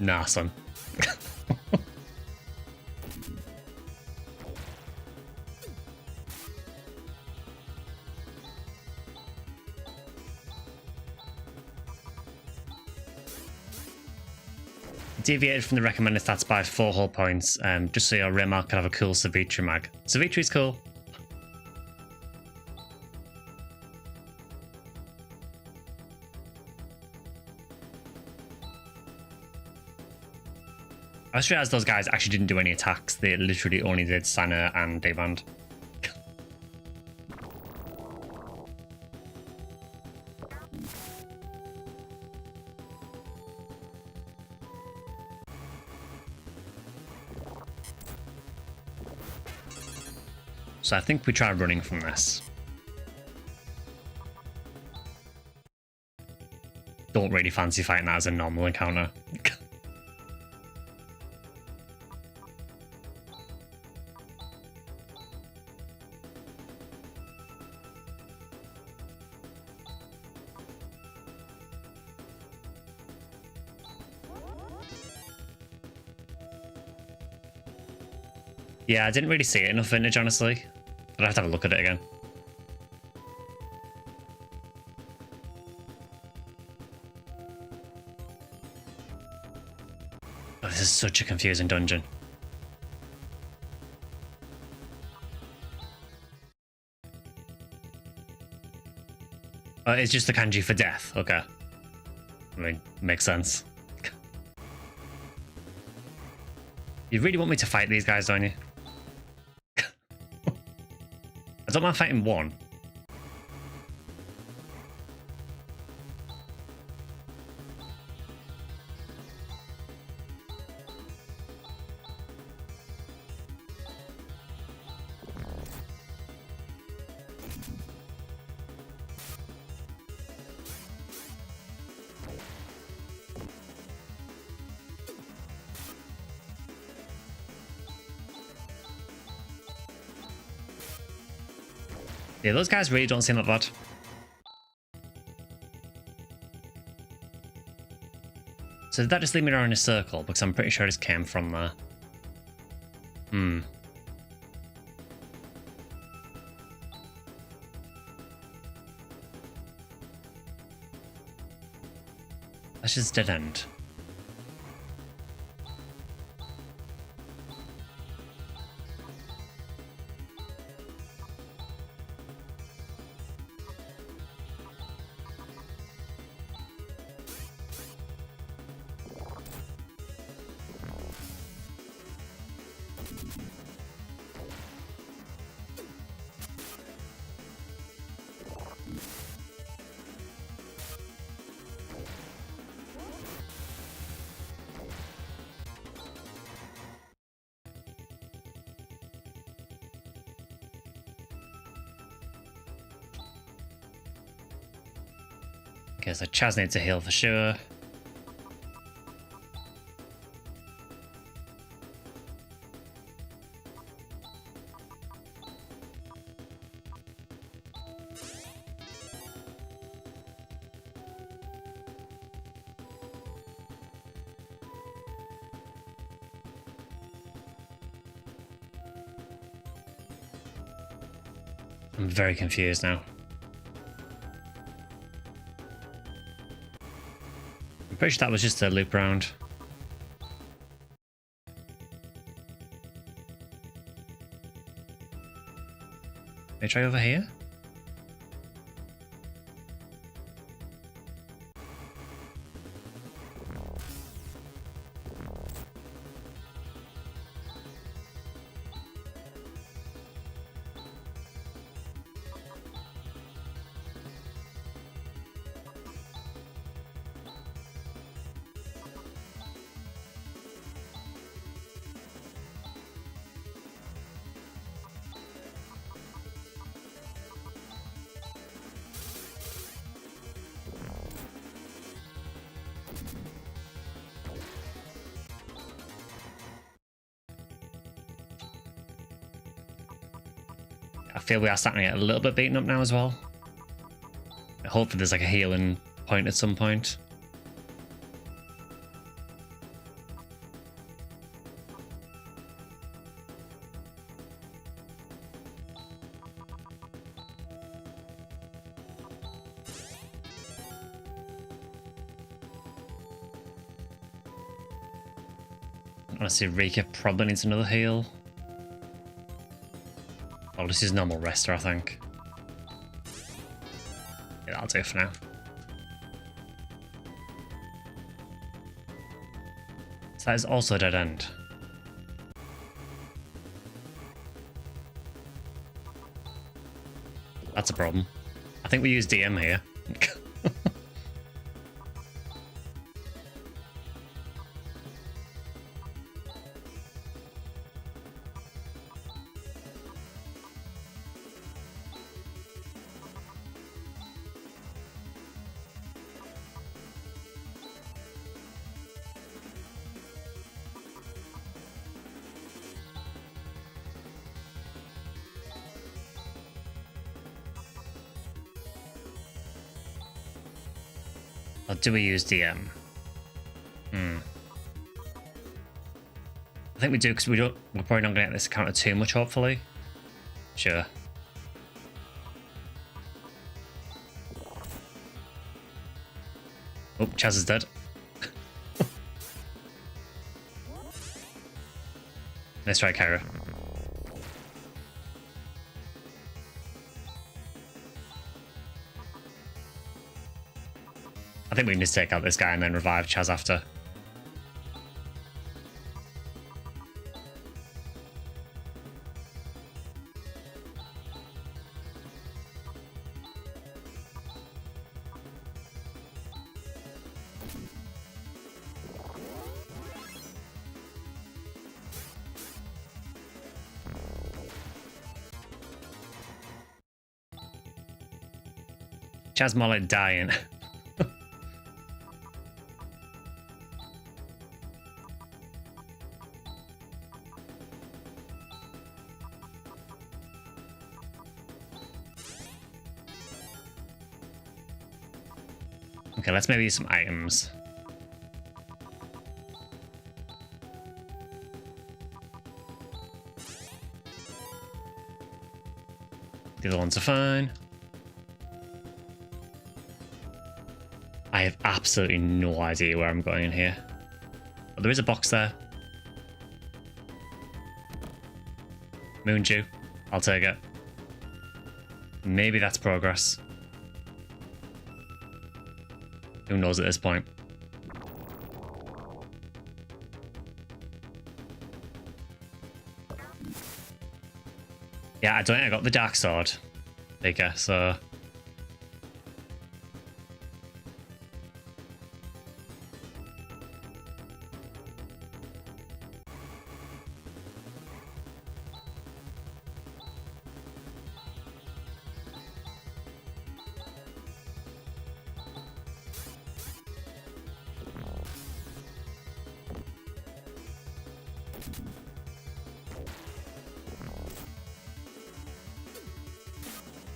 Nah, son. Deviated from the recommended stats by 4 hull points, just so your Remar can have a cool Savitri mag. Savitri's cool. I just realized those guys actually didn't do any attacks. They literally only did Sana and Dayband. So I think we try running from this. Don't really fancy fighting that as a normal encounter. Yeah, I didn't really see it enough Vintage, honestly. I'd have to have a look at it again. Oh, this is such a confusing dungeon. It's just the kanji for death. Okay. I mean, makes sense. You really want me to fight these guys, don't you? I don't mind fighting one. Yeah, those guys really don't seem that bad. So did that just lead me around in a circle? Because I'm pretty sure it just came from there. Hmm. That's just dead end. Okay, so Chaz needs a heal for sure. I'm very confused now. I'm pretty sure that was just a loop round. May I try over here? I feel we are starting to get a little bit beaten up now as well. Hopefully there's like a healing point at some point. Honestly, Rika probably needs another heal. Oh, this is normal rester, I think. Yeah, that'll do for now. So that is also a dead end. That's a problem. I think we use DM here. Or do we use DM? I think we do because we're probably not going to get this counter too much, hopefully. Sure. Oh, Chaz is dead. Nice try, Kyra. I think we need to take out this guy and then revive Chaz after. Chaz more like dying. Okay, let's maybe use some items. The other ones are fine. I have absolutely no idea where I'm going in here. But there is a box there. Moon Dew. I'll take it. Maybe that's progress. Who knows at this point? Yeah, I don't think I got the dark sword bigger, so...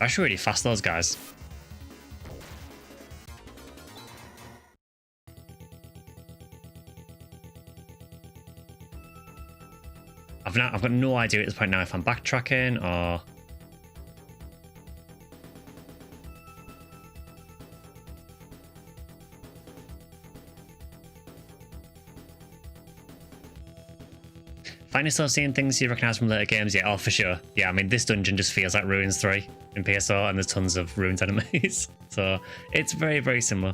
Actually really fast, those guys. I've got no idea at this point now if I'm backtracking or... Finally still seeing things you recognise from later games? Yeah, oh for sure. Yeah, I mean this dungeon just feels like Ruins 3 in PSO and there's tons of Ruins enemies. So it's very, very similar.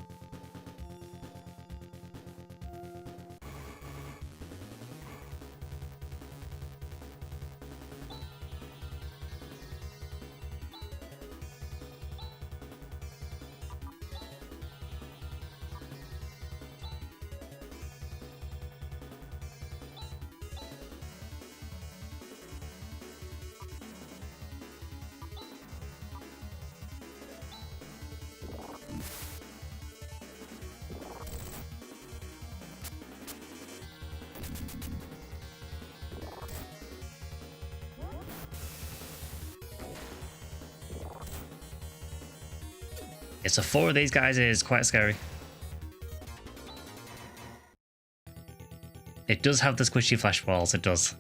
Yeah, so 4 of these guys is quite scary. It does have the squishy flash balls, it does.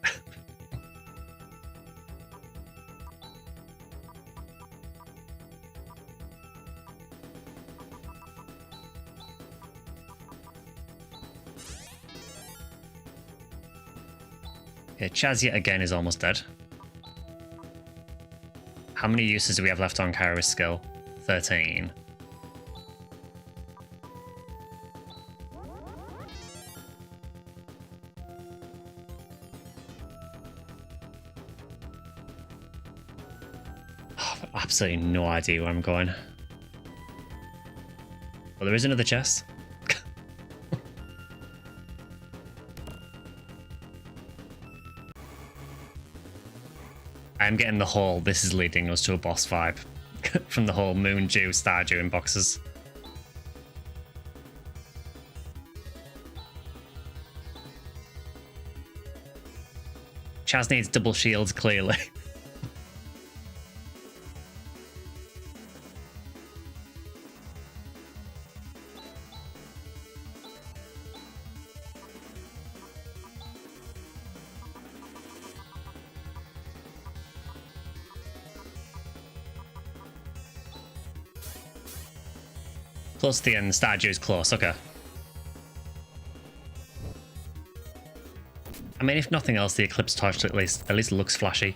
Okay, Chaz yet again is almost dead. How many uses do we have left on Kyra's skill? 13. Absolutely no idea where I'm going. Well, there is another chest. I'm getting the whole this is leading us to a boss vibe from the whole Moon Dew, Star Dew in boxes. Chaz needs double shields, clearly. Close to the end, Stardew's close, okay. I mean, if nothing else, the Eclipse Torch at least looks flashy.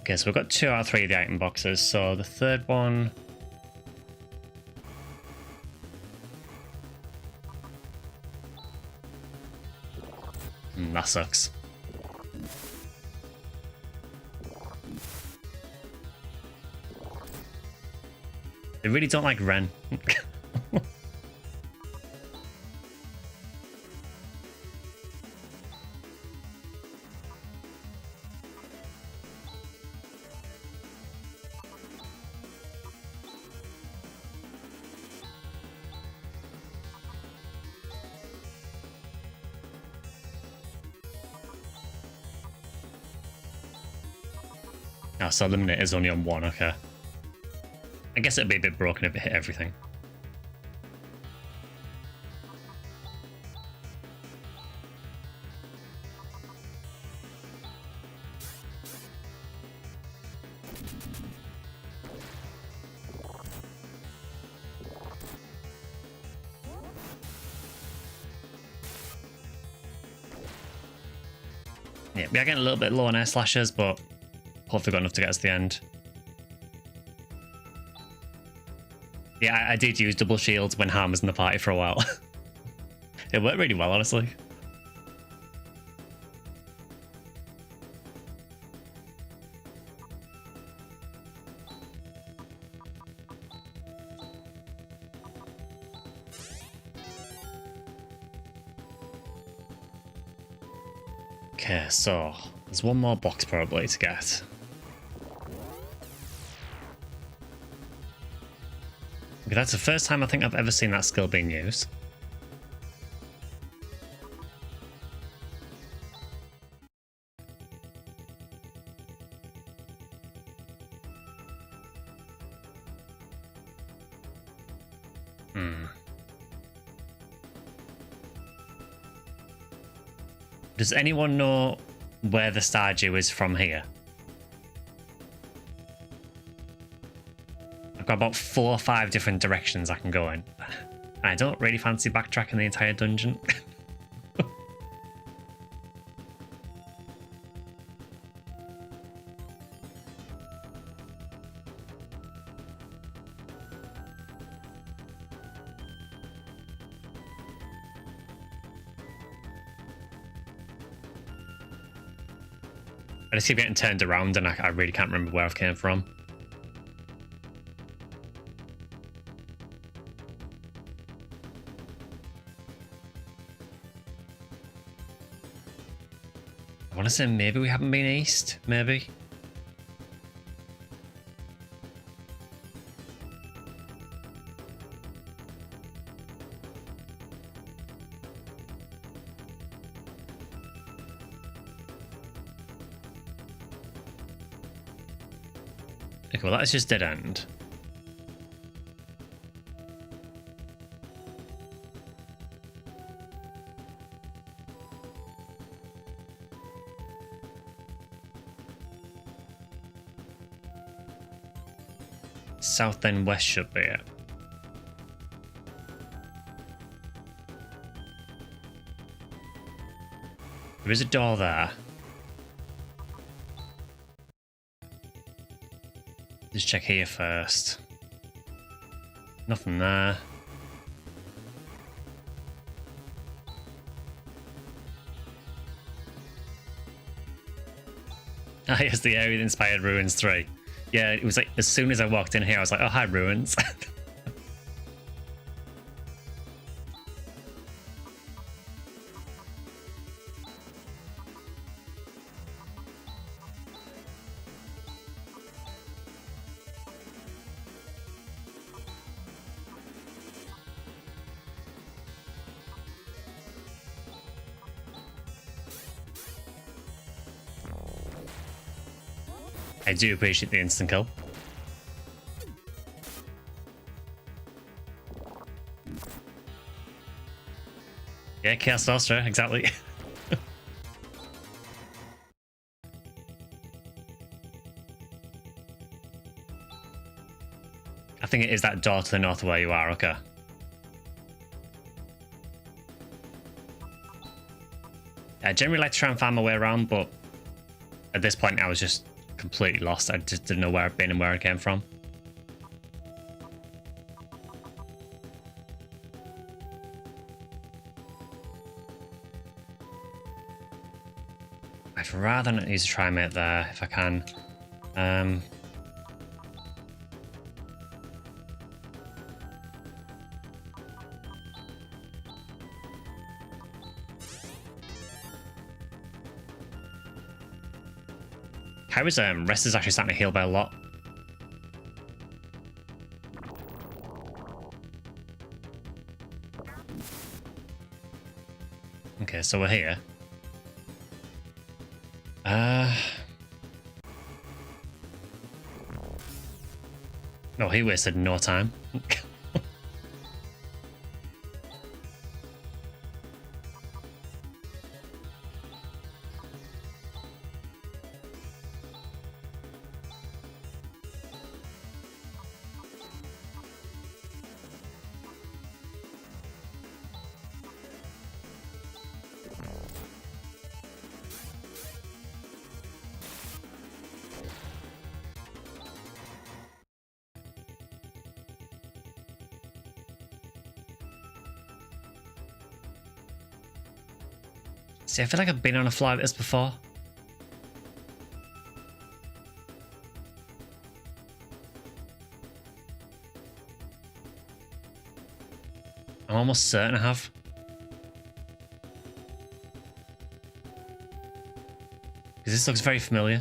Okay, so we've got 2 out of 3 of the item boxes, so the third one... that sucks. They really don't like Ren. Oh, so Eliminate is only on one, okay. I guess it'd be a bit broken if it hit everything. Yeah, we are getting a little bit low on air slashes, but hopefully got enough to get us to the end. Yeah, I did use double shields when Ham was in the party for a while. It worked really well, honestly. Okay, so there's one more box probably to get. Okay, that's the first time I think I've ever seen that skill being used. Does anyone know where the Stardew is from here? I've got about 4 or 5 different directions I can go in. And I don't really fancy backtracking the entire dungeon. I just keep getting turned around and I really can't remember where I've came from. I want to say maybe we haven't been east, maybe. Okay, well that's just dead end. South then west should be it. There is a door there. Just check here first. Nothing there. Ah, yes, the area that inspired Ruins 3. Yeah, it was like, as soon as I walked in here, I was like, oh, hi, Ruins. I do appreciate the instant kill. Yeah, Chaos Sorcerer, exactly. I think it is that door to the north of where you are, okay. I generally like to try and find my way around, but at this point I was just completely lost. I just didn't know where I'd been and where I came from. I'd rather not use a Trimate there if I can. Kyra's rest is actually starting to heal by a lot. Okay, so we're here. No, he wasted no time. See, I feel like I've been on a fly like this before. I'm almost certain I have. Because this looks very familiar.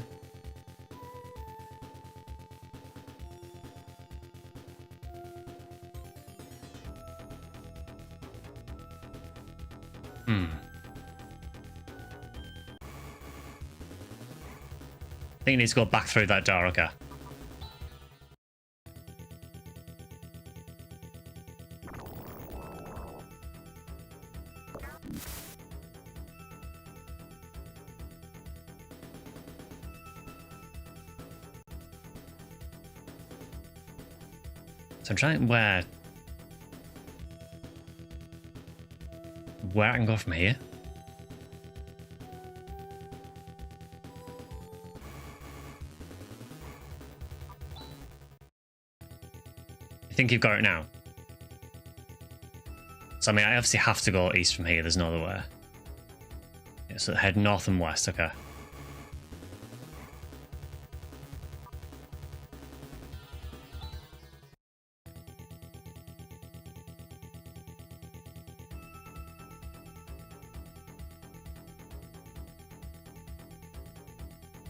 I think you need to go back through that door, okay. So I'm trying where I can go from here. You think you've got it now? So I mean, I obviously have to go east from here. There's no other way. Yeah, so head north and west. Okay.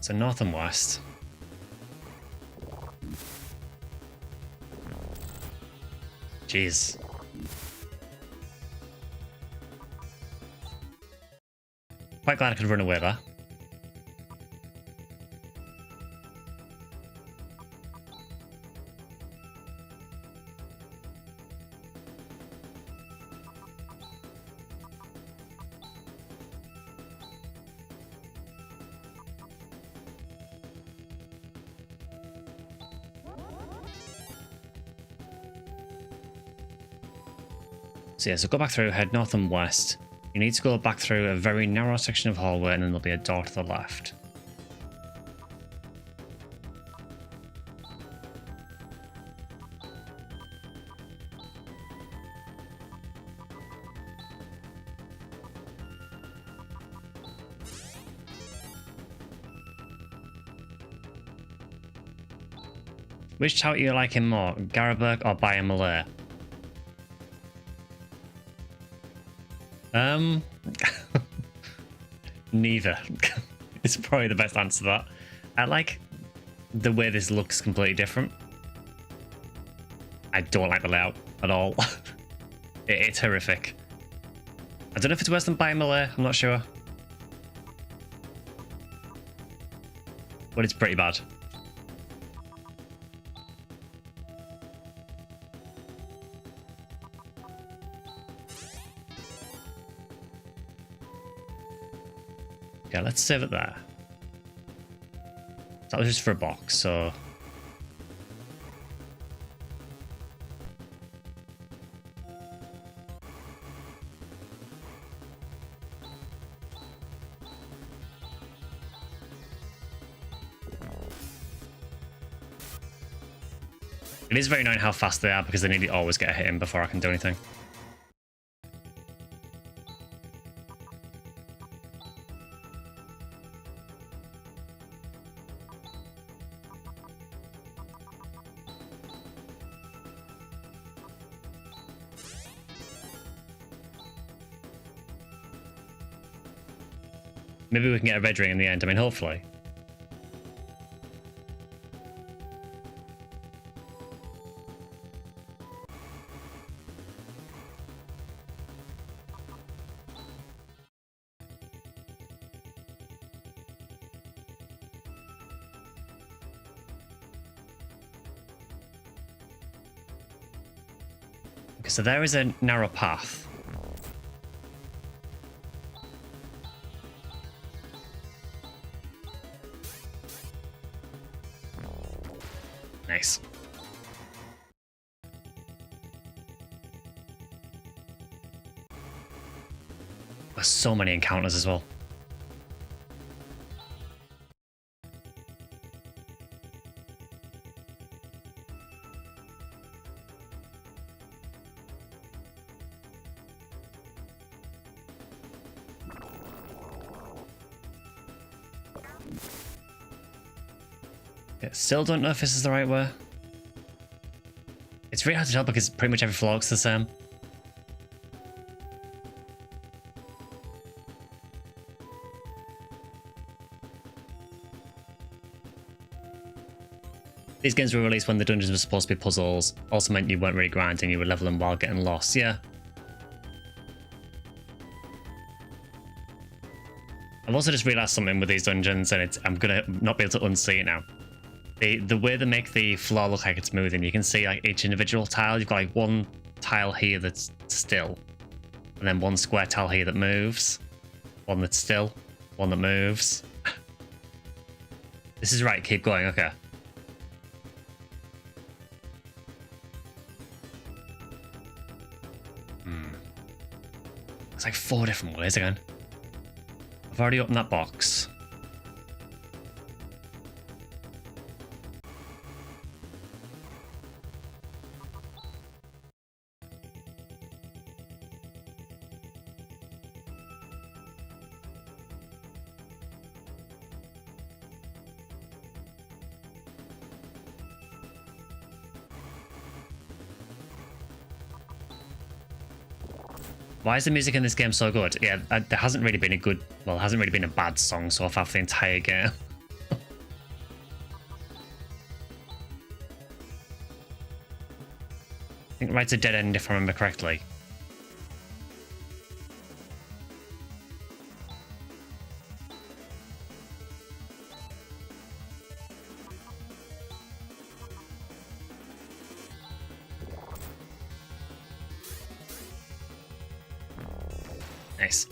So north and west. Jeez. Quite glad I could run away there. So yeah, so go back through, head north and west. You need to go back through a very narrow section of hallway and then there'll be a door to the left. Which tower are you liking more, Garberg or Bayern Malay? Neither. It's probably the best answer to that. I like the way this looks completely different. I don't like the layout at all. It's horrific. I don't know if it's worse than Bayern Malay, I'm not sure. But it's pretty bad. Yeah, let's save it there. That was just for a box, so... It is very annoying how fast they are because they nearly always get a hit in before I can do anything. Maybe we can get a red ring in the end. I mean, hopefully. Okay, so there is a narrow path. Nice. There's so many encounters as well. Okay, still don't know if this is the right way. It's really hard to tell because pretty much every floor looks the same. These games were released when the dungeons were supposed to be puzzles. Also meant you weren't really grinding, you were leveling while getting lost. Yeah. I've also just realised something with these dungeons, and I'm gonna not be able to unsee it now. The way they make the floor look like it's moving, you can see like each individual tile. You've got like one tile here that's still, and then one square tile here that moves, one that's still, one that moves. This is right, keep going, okay. It's like 4 different ways again. I've already opened that box. Why is the music in this game so good? Yeah, there hasn't really been a good, well, hasn't really been a bad song so far for the entire game. I think right's a dead end if I remember correctly. Nice.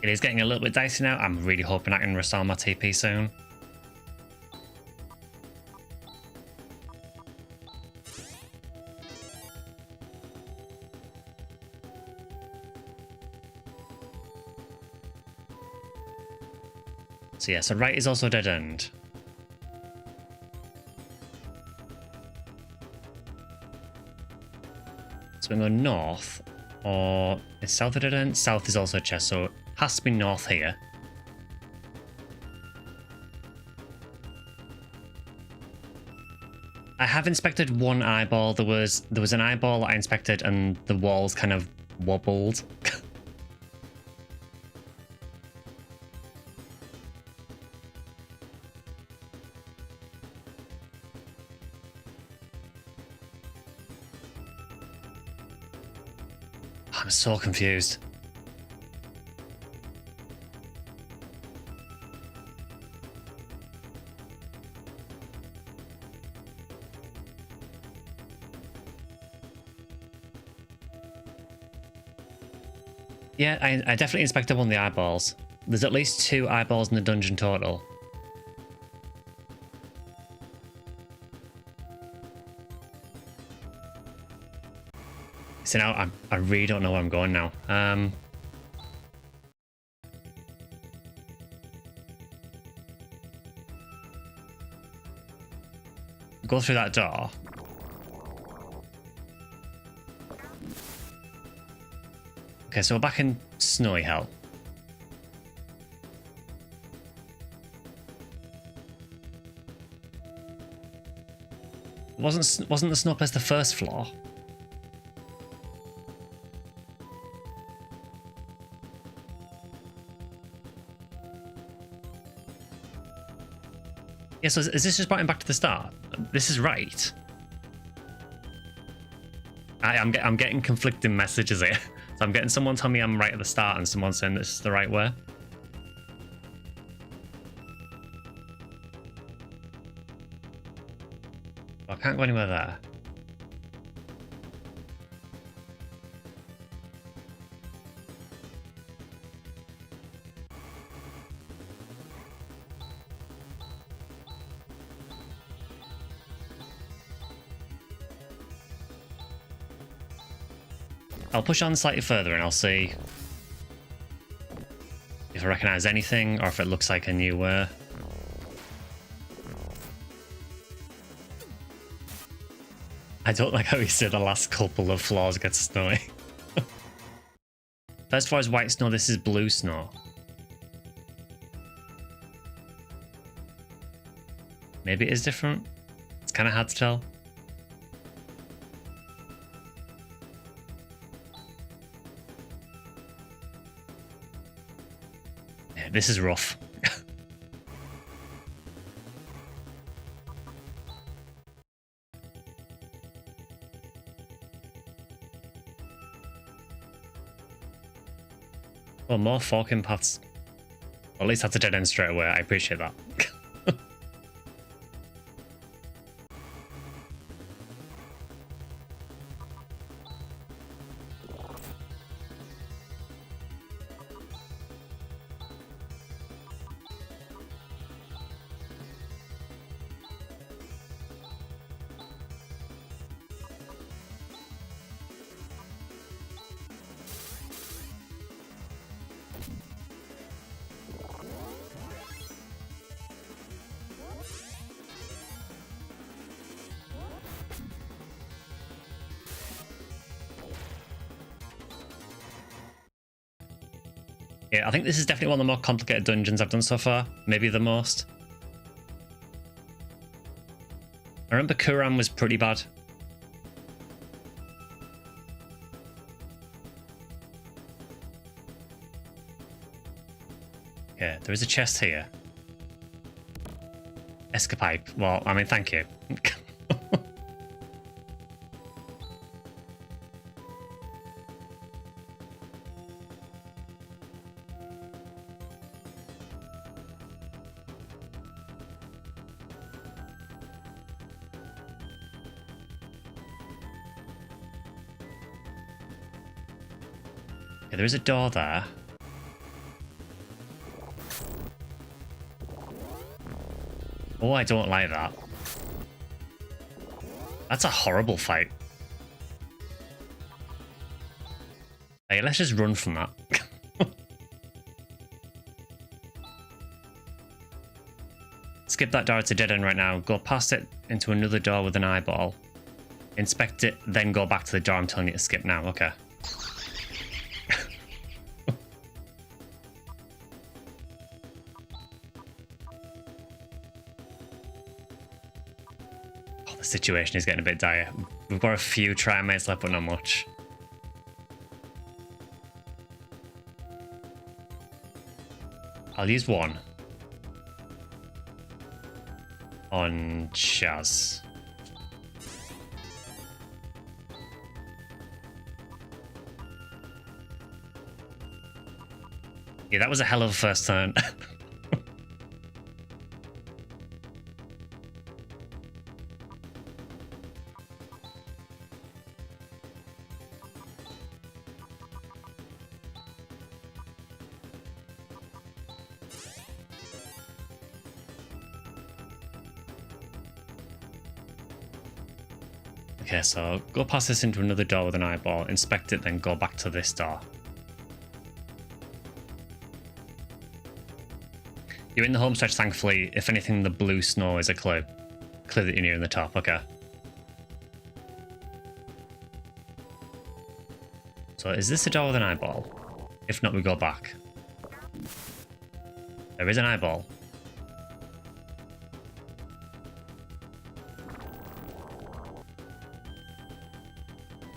It is getting a little bit dicey now. I'm really hoping I can restore my TP soon. So yeah, so right is also a dead end. So we can go north, or is south a dead end? South is also a chest, so it has to be north here. I have inspected one eyeball. There was an eyeball I inspected and the walls kind of wobbled. I'm so confused. Yeah, I definitely inspected one of the eyeballs. There's at least 2 eyeballs in the dungeon total. So now I really don't know where I'm going now. Go through that door. Okay, so we're back in Snowy Hell. Wasn't the snow place the first floor? Yeah, so is this just pointing back to the start? This is right. I'm getting conflicting messages here. So I'm getting someone tell me I'm right at the start and someone saying this is the right way. I can't go anywhere there. I'll push on slightly further and I'll see if I recognize anything or if it looks like a new way. I don't like how he said the last couple of floors get snowy. First floor is white snow, this is blue snow. Maybe it is different. It's kind of hard to tell. Yeah, this is rough. Well, more forking paths. Well, at least that's a dead end straight away. I appreciate that. Yeah, I think this is definitely one of the more complicated dungeons I've done so far. Maybe the most. I remember Kuram was pretty bad. Yeah, there is a chest here. Escape. Well, I mean, thank you. Yeah, there is a door there. Oh, I don't like that. That's a horrible fight. Hey, let's just run from that. Skip that door, it's a dead end right now. Go past it into another door with an eyeball. Inspect it, then go back to the door I'm telling you to skip now. Okay. The situation is getting a bit dire. We've got a few trimates left, but not much. I'll use one on Chaz. Yeah, that was a hell of a first turn. Okay, so go past this into another door with an eyeball, inspect it, then go back to this door. You're in the home stretch, thankfully. If anything, the blue snow is a clue. Clue that you're near in the top, okay. So is this a door with an eyeball? If not, we go back. There is an eyeball.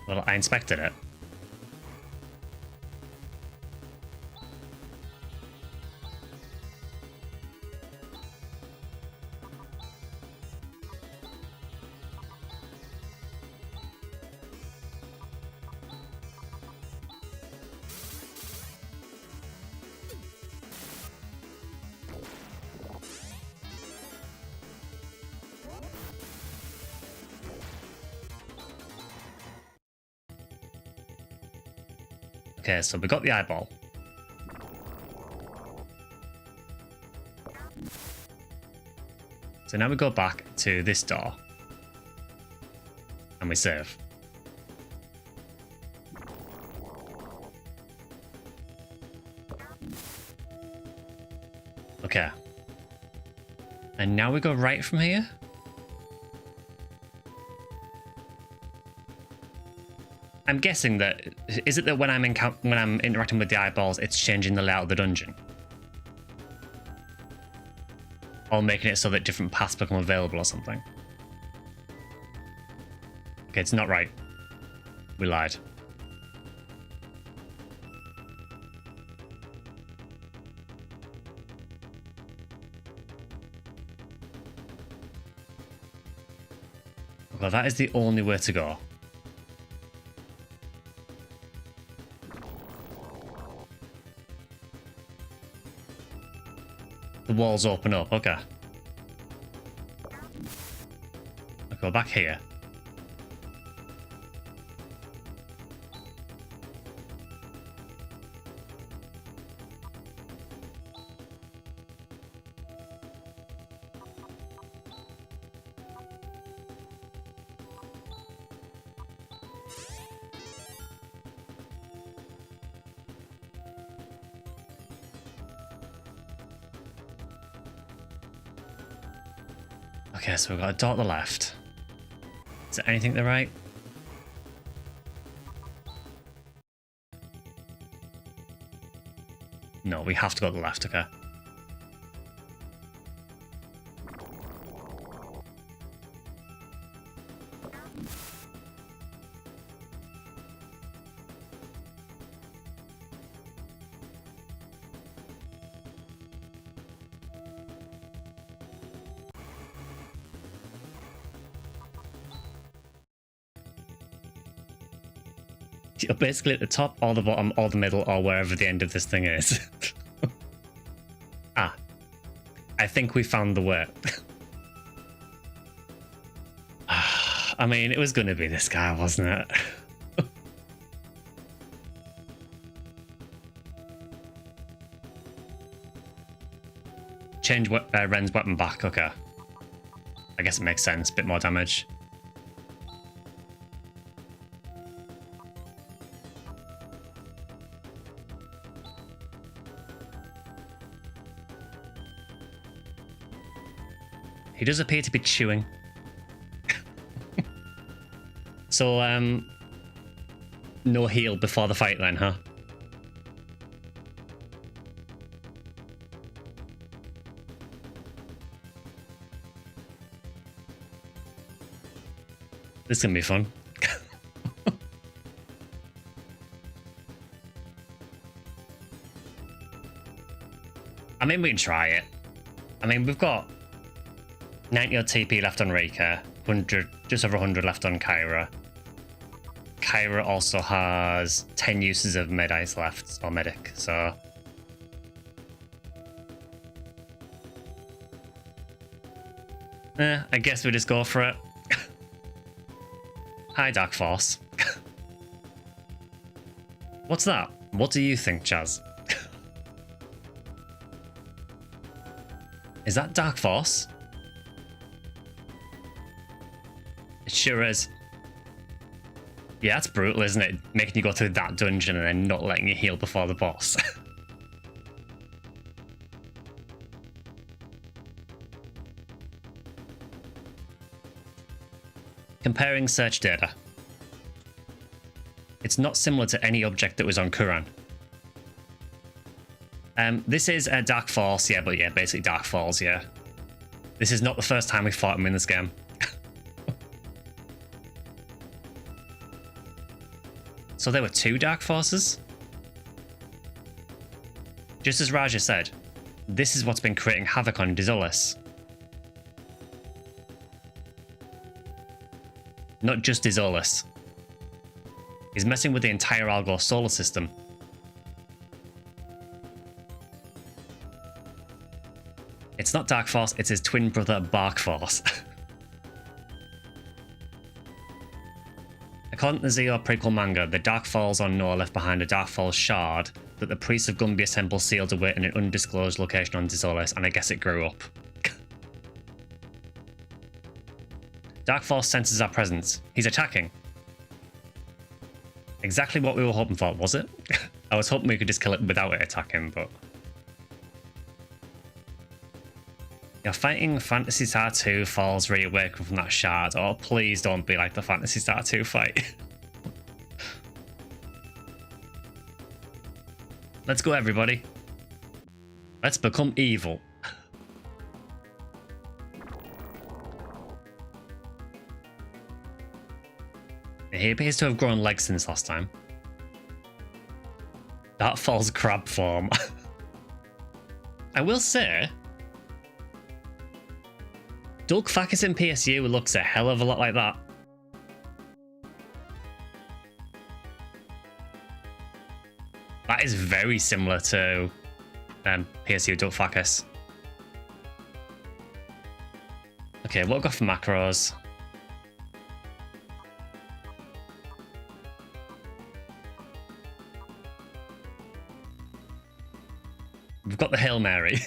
Well, I inspected it. Okay, so we got the eyeball. So now we go back to this door. And we save. Okay. And now we go right from here? I'm guessing that... Is it that when I'm interacting with the eyeballs, it's changing the layout of the dungeon? Or making it so that different paths become available or something? Okay, it's not right. We lied. Well, that is the only way to go. The walls open up, okay. I'll go back here. Okay, so we've got a dot to the left. Is there anything to the right? No, we have to go to the left, okay. You're basically at the top or the bottom or the middle or wherever the end of this thing is. Ah. I think we found the way. I mean, it was going to be this guy, wasn't it? Change Ren's weapon back, okay. I guess it makes sense, bit more damage. He does appear to be chewing. So, no heal before the fight then, huh? This is gonna be fun. I mean, we can try it. I mean, we've got 90 odd TP left on Rika, 100, just over 100 left on Kyra. Kyra also has 10 uses of Med-Ice left, or Medic, so... I guess we just go for it. Hi, Dark Force. What's that? What do you think, Chaz? Is that Dark Force? It sure is. Yeah, that's brutal, isn't it? Making you go through that dungeon and then not letting you heal before the boss. Comparing search data. It's not similar to any object that was on Kuran. This is a Dark Force, yeah, but yeah, basically Dark Falls, yeah. This is not the first time we fought him in this game. So there were 2 Dark Forces? Just as Raja said, this is what's been creating havoc on Dizolis. Not just Dizolis. He's messing with the entire Algor solar system. It's not Dark Force, it's his twin brother Bark Force. According to the Zero prequel manga, the Dark Falls on Noah left behind a Dark Falls shard that the priests of Gumbius Temple sealed away in an undisclosed location on Dizolis, and I guess it grew up. Dark Falls senses our presence. He's attacking. Exactly what we were hoping for, was it? I was hoping we could just kill it without it attacking, but... You're fighting Phantasy Star II Falls reawakened from that shard. Oh, please don't be like the Phantasy Star II fight. Let's go, everybody. Let's become evil. He appears to have grown legs since last time. That Falls crab form. I will say... Dulcfacus in PSU looks a hell of a lot like that. That is very similar to PSU Dulcfacus. Okay, what have we got for macros? We've got the Hail Mary.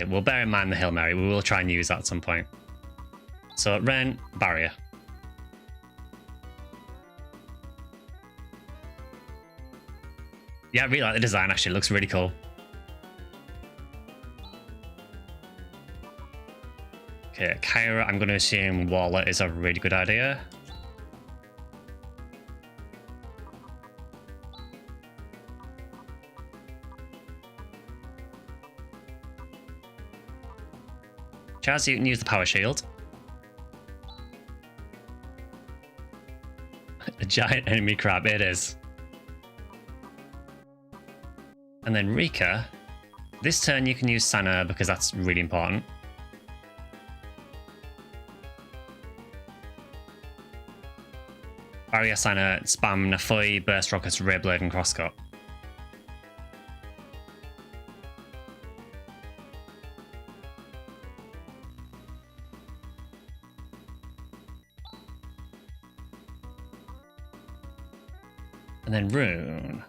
We'll bear in mind the Hail Mary. We will try and use that at some point. So, Ren, Barrier. Yeah, I really like the design, actually. It looks really cool. Okay, Kyra, I'm going to assume Wallet is a really good idea. Chaz, you can use the power shield. A giant enemy crab, it is. And then Rika, this turn you can use Sana because that's really important. Barrier Sana, spam Nafoi, Burst Rockets, Ray Blade, and Crosscut. And then Rune.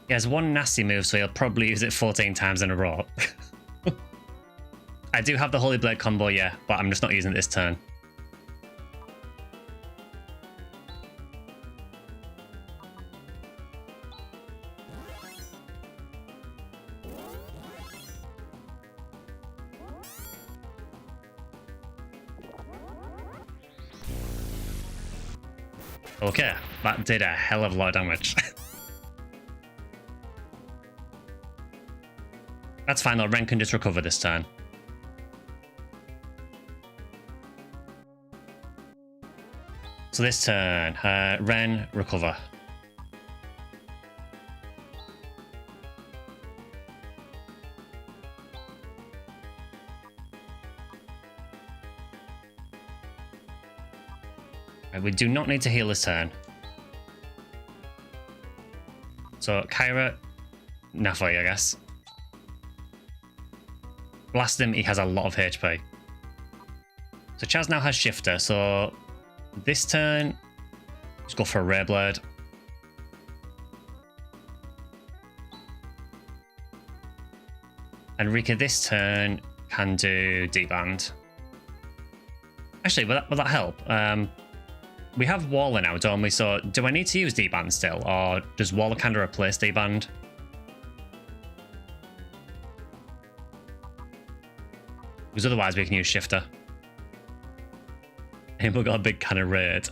He has one nasty move, so he'll probably use it 14 times in a row. I do have the Holy Blade combo, yeah, but I'm just not using it this turn. Okay, that did a hell of a lot of damage. That's fine though, Ren can just recover this turn. So this turn, Ren, recover. Right, we do not need to heal this turn. So Kyra, Nafoi, I guess. Blast him, he has a lot of HP. So Chaz now has Shifter, so this turn, let's go for a Ray Blade. And Rika this turn can do D-Band. Actually, will that help? We have Waller now, don't we? So do I need to use D-Band still? Or does Waller kind of replace D-Band? Because otherwise we can use Shifter. And we've got a big kind of raid.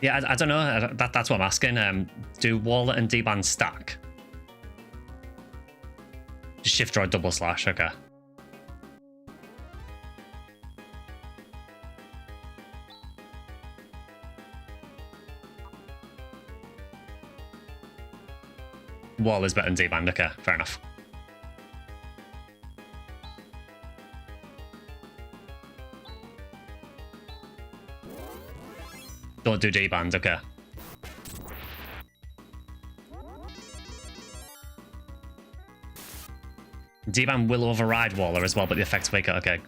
Yeah, I don't know. That's what I'm asking. Do Waller and D-Band stack? Just Shifter or double slash, okay. Waller's better than D-Band, okay, fair enough. Don't do D-band, okay. D-band will override Waller as well, but the effects wake up, okay.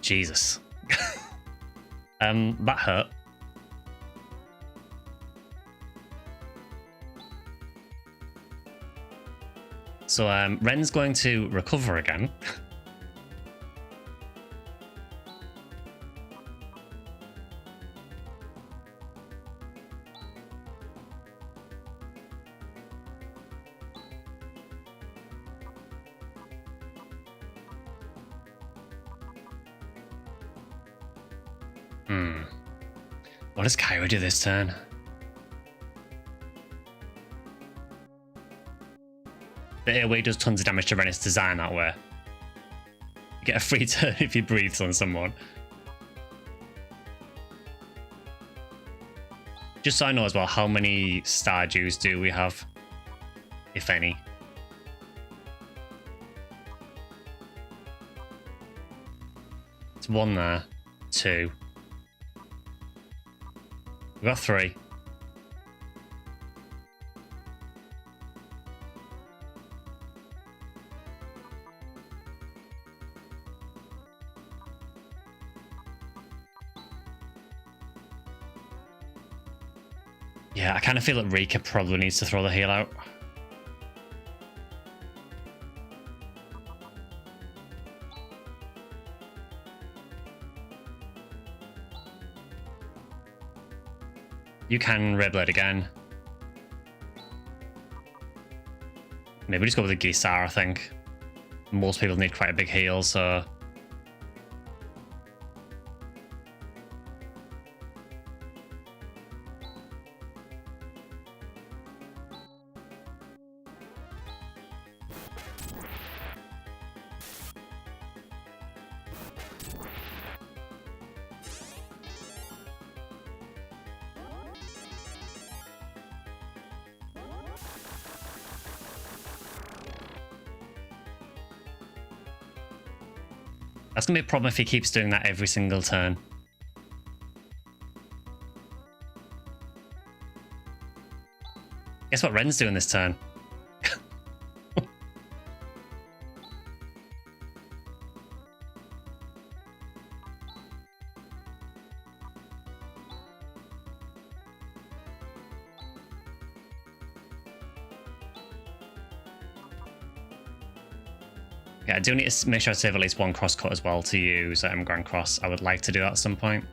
Jesus. That hurt. So Ren's going to recover again. What does Kyra do this turn? The AoE does tons of damage to Ren. It's designed that way. You get a free turn if he breathes on someone. Just so I know as well, how many Stardews do we have? If any. It's 1 there. 2. We've got 3. Yeah, I kind of feel that Rika probably needs to throw the heal out. You can Red Blade again. Maybe just go with the Gisar, I think. Most people need quite a big heal, so... That's going to be a problem if he keeps doing that every single turn. Guess what Ren's doing this turn? Yeah, I do need to make sure I save at least 1 crosscut as well to use Grand Cross. I would like to do that at some point.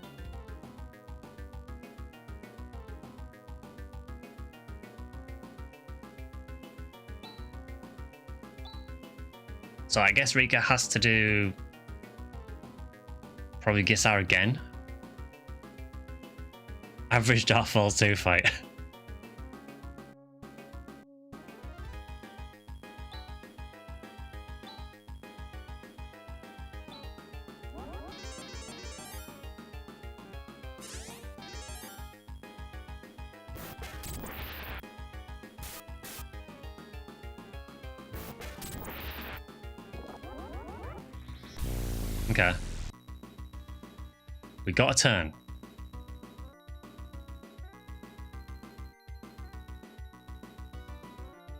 So I guess Rika has to do probably Gisar again. Average Darkfall 2 fight. Okay. We got a turn.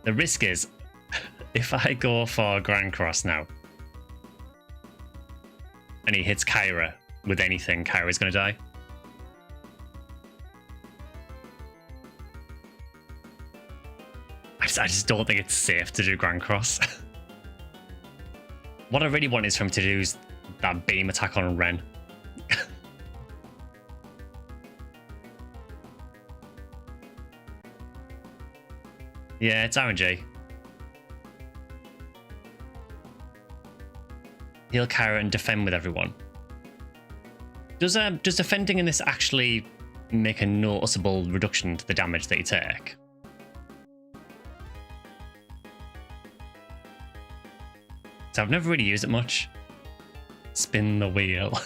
The risk is, if I go for Grand Cross now, and he hits Kyra with anything, Kyra's going to die. I just don't think it's safe to do Grand Cross. What I really want is for him to do that beam attack on Ren. Yeah, it's RNG. Heal Kyra and defend with everyone. Does defending in this actually make a noticeable reduction to the damage that you take? So I've never really used it much. Spin the wheel.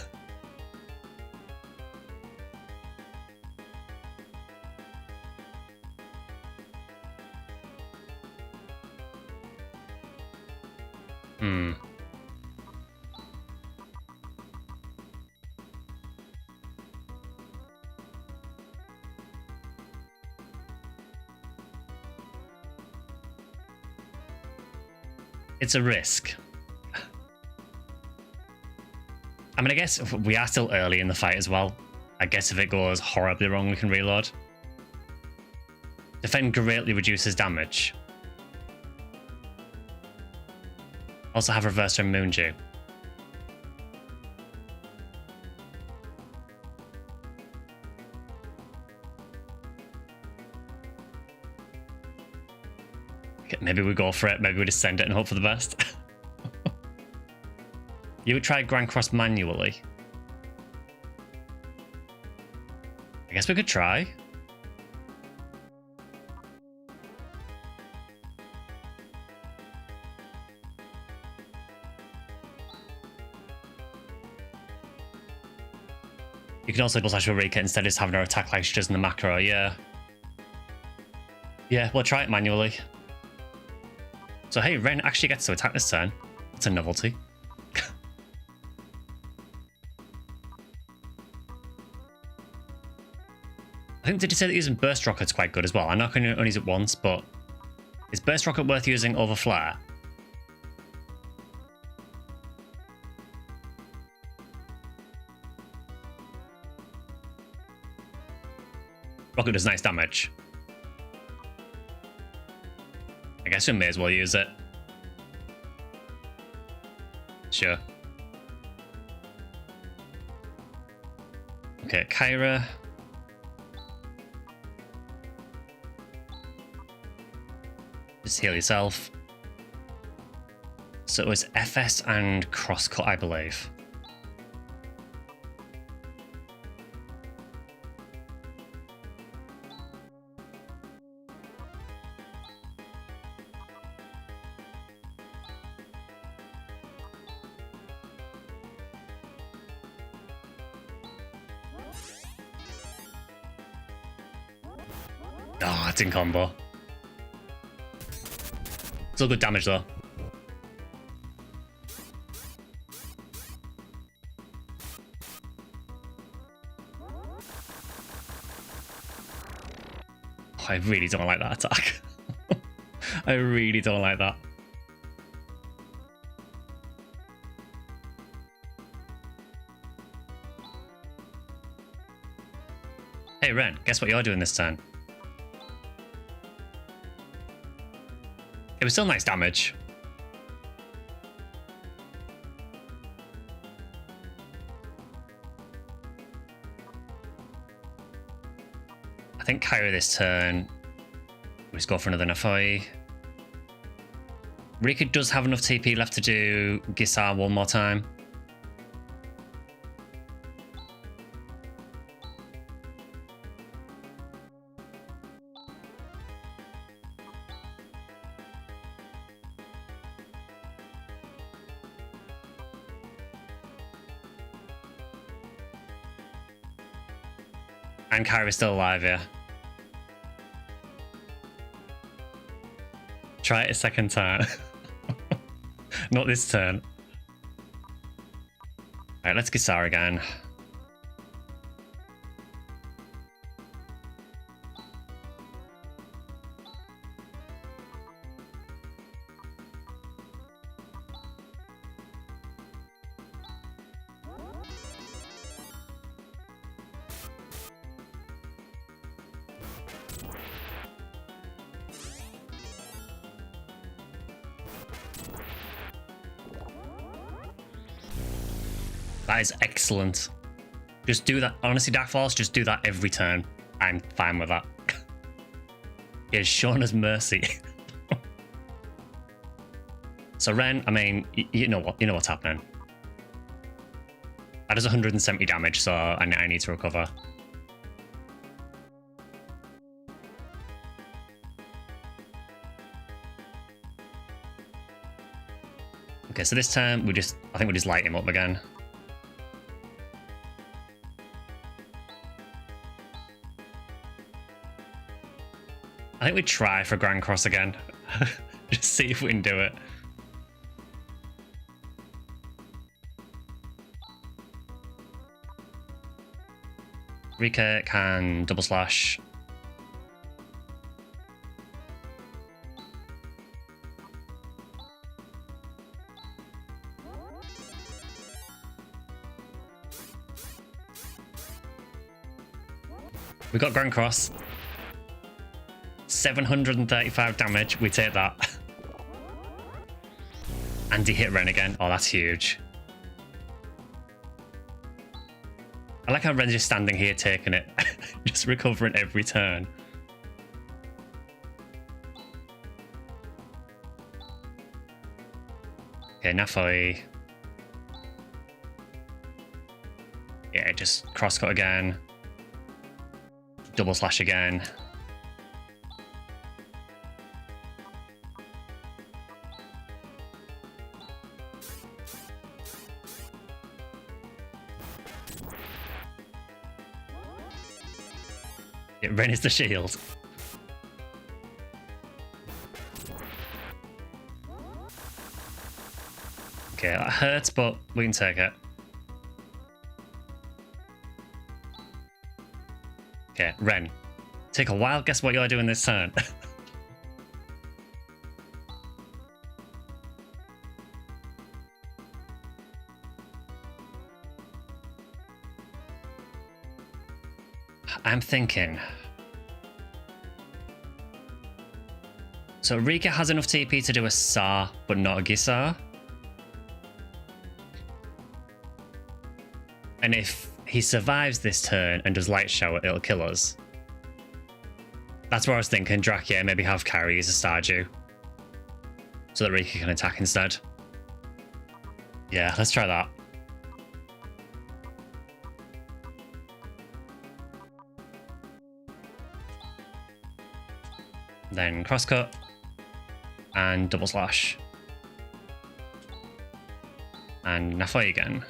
It's a risk. I mean, I guess we are still early in the fight as well. I guess if it goes horribly wrong, we can reload. Defend greatly reduces damage. Also have Reverser and Moondew. Okay, maybe we go for it. Maybe we just send it and hope for the best. You would try Grand Cross manually. I guess we could try. You can also double slash Eureka instead of just having her attack like she does in the macro, yeah. Yeah, we'll try it manually. So hey, Ren actually gets to attack this turn. That's a novelty. I think, did you say that using Burst Rocket's quite good as well? I know I can only use it once, but is Burst Rocket worth using over Flare? Rocket does nice damage. I guess we may as well use it. Sure. Okay, Kyra. Just heal yourself. So it was FS and Crosscut, I believe. Oh, it's in combo. Still good damage though. Oh, I really don't like that attack. I really don't like that. Hey Ren, guess what you're doing this turn? It was still nice damage. I think Kyra this turn. We'll just go for another Nafoi. Rika does have enough TP left to do Gisar one more time. And Kyra's still alive, yeah. Try it a second turn. Not this turn. Alright, let's Gisar again. That is excellent. Just do that. Honestly, Dark Force, just do that every turn. I'm fine with that. It's shown us mercy. So Ren, I mean, you know what? You know what's happening. That does 170 damage, so I need to recover. Okay, so this turn I think we just light him up again. I think we try for Grand Cross again. Just see if we can do it. Rika can double slash. We got Grand Cross. 735 damage. We take that. And he hit Ren again. Oh, that's huge. I like how Ren's just standing here taking it. Just recovering every turn. Okay, Nafoi. Yeah, just crosscut again. Double slash again. Yeah, Ren is the shield. Okay, that hurts, but we can take it. Okay, Ren. Take a while. Guess what you're doing this turn? I'm thinking. So Rika has enough TP to do a Sa, but not a Gisar. And if he survives this turn and does Light Shower, it'll kill us. That's what I was thinking. Drakia maybe have carry as a Stardew, so that Rika can attack instead. Yeah, let's try that. Then crosscut and double slash. And Nafoi again.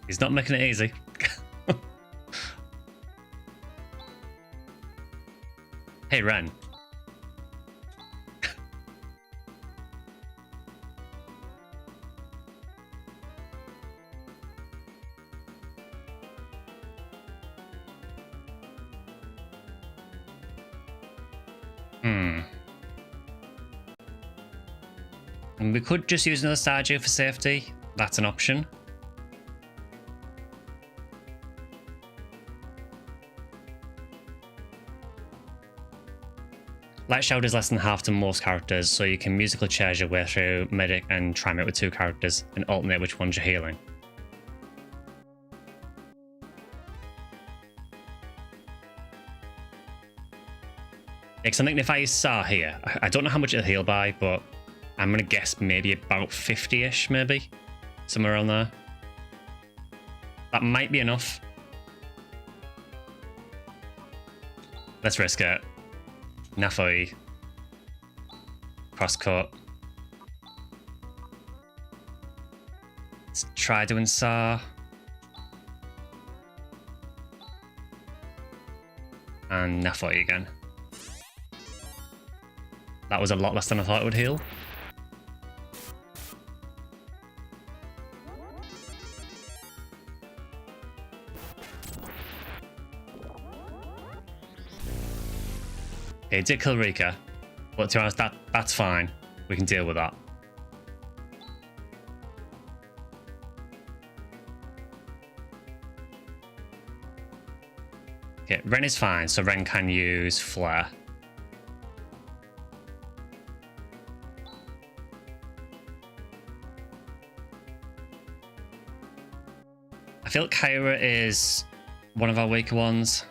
He's not making it easy. Hey, Ren. And we could just use another Stardew for safety. That's an option. Light Shower is less than half to most characters, so you can musically chairs your way through Medic and try it with 2 characters and alternate which ones you're healing. Because I think if I use Sa here, I don't know how much it'll heal by, but I'm going to guess maybe about 50-ish, maybe. Somewhere around there. That might be enough. Let's risk it. Nafoi. Crosscut. Let's try doing Sa. And Nafoi again. That was a lot less than I thought it would heal. Okay, it did kill Rika, but to be honest, that's fine. We can deal with that. Okay, Ren is fine, so Ren can use Flare. I feel like Kyra is one of our weaker ones.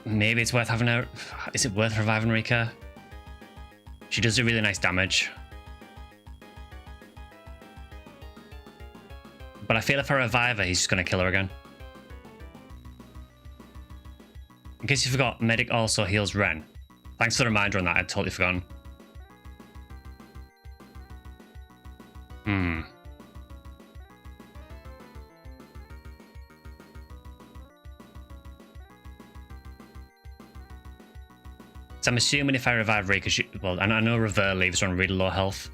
Maybe it's worth having her. Is it worth reviving Rika? She does do really nice damage. But I feel if I revive her, he's just going to kill her again. In case you forgot, Medic also heals Ren. Thanks for the reminder on that, I'd totally forgotten. So I'm assuming if I revive Rika, well, and I know Revere leaves her on really low health.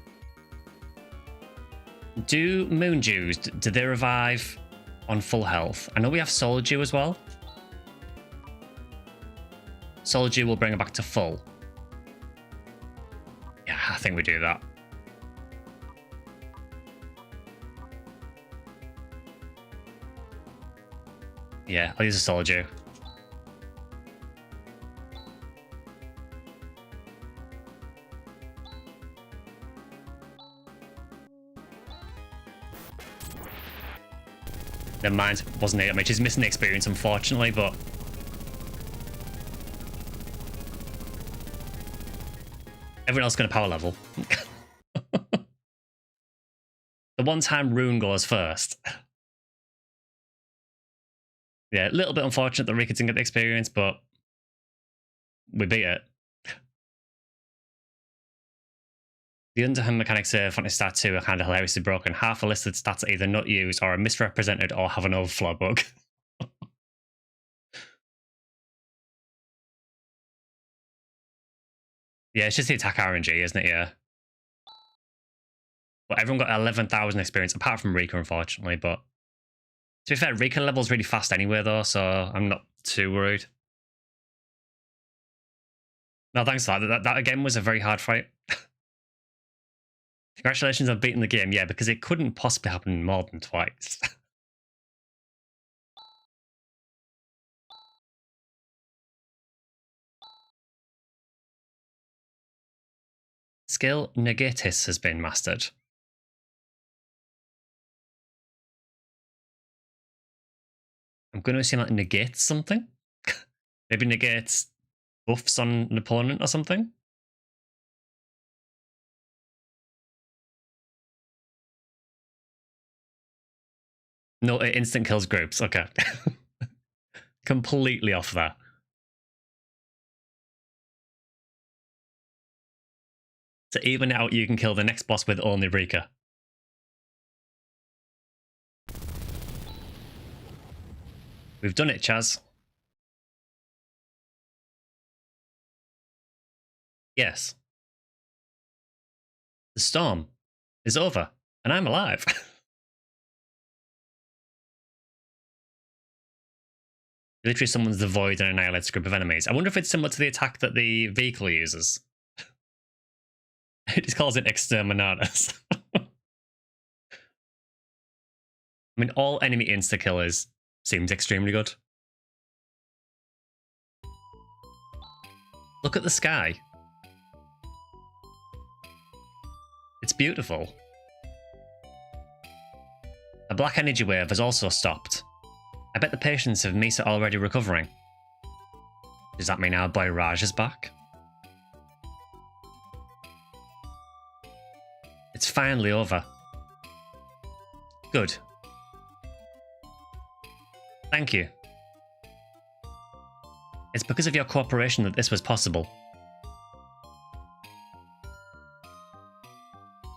Do Moon Dews, do they revive on full health? I know we have Soul Dew as well. Soul Dew will bring her back to full. Yeah, I think we do that. Yeah, I'll use a Soul Dew. Never mind, wasn't it? I mean, she's missing the experience, unfortunately, but everyone else going to power level. The one time Rune goes first. Yeah, a little bit unfortunate that Rika didn't get the experience, but we beat it. The underhand mechanics of Phantasy Star 2 are kind of hilariously broken. Half the listed stats are either not used or are misrepresented or have an overflow bug. Yeah, it's just the attack RNG, isn't it? Yeah. But everyone got 11,000 experience, apart from Rika, unfortunately. But to be fair, Rika level's really fast anyway, though, so I'm not too worried. No, thanks for that. That again was a very hard fight. Congratulations on beating the game. Yeah, because it couldn't possibly happen more than twice. Skill Negatis has been mastered. I'm going to assume that negates something. Maybe negates buffs on an opponent or something. No, it instant kills groups. Okay. Completely off there. To even it out, you can kill the next boss with only Rika. We've done it, Chaz. Yes. The storm is over, and I'm alive. Literally summons the void and annihilates a group of enemies. I wonder if it's similar to the attack that the vehicle uses. It just calls it Exterminatus. I mean, all enemy insta-killers seems extremely good. Look at the sky. It's beautiful. A black energy wave has also stopped. I bet the patients of Misa are already recovering. Does that mean our boy Raj is back? It's finally over. Good. Thank you. It's because of your cooperation that this was possible.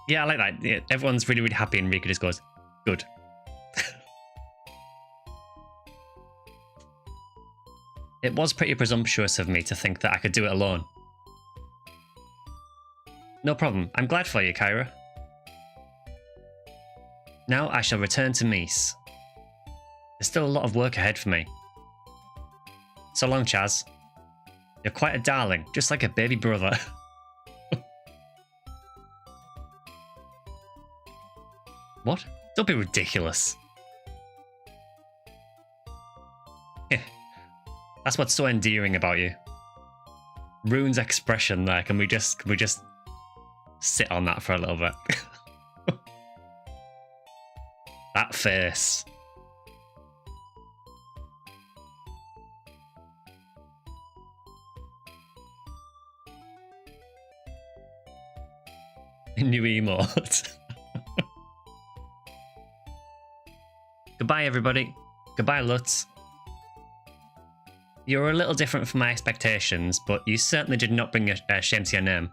Yeah, I like that. Yeah, everyone's really, really happy and Rika just goes, good. It was pretty presumptuous of me to think that I could do it alone. No problem. I'm glad for you, Kyra. Now I shall return to Mies. There's still a lot of work ahead for me. So long, Chaz. You're quite a darling, just like a baby brother. What? Don't be ridiculous. That's what's so endearing about you. Rune's expression there. Can we just sit on that for a little bit? That face. New emote. Goodbye, everybody. Goodbye, Lutz. You were a little different from my expectations, but you certainly did not bring a shame to your name.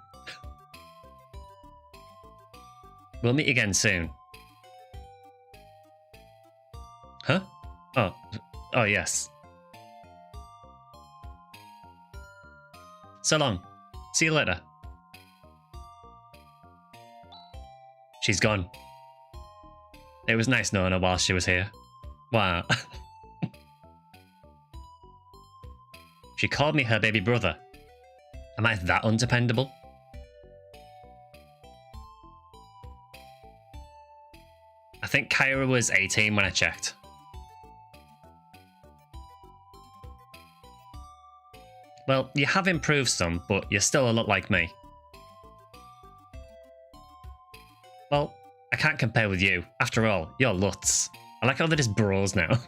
We'll meet again soon. Huh? Oh yes. So long. See you later. She's gone. It was nice knowing her while she was here. Wow. She called me her baby brother. Am I that undependable? I think Kyra was 18 when I checked. Well, you have improved some, but you're still a lot like me. Well, I can't compare with you. After all, you're Lutz. I like how they're just bros now.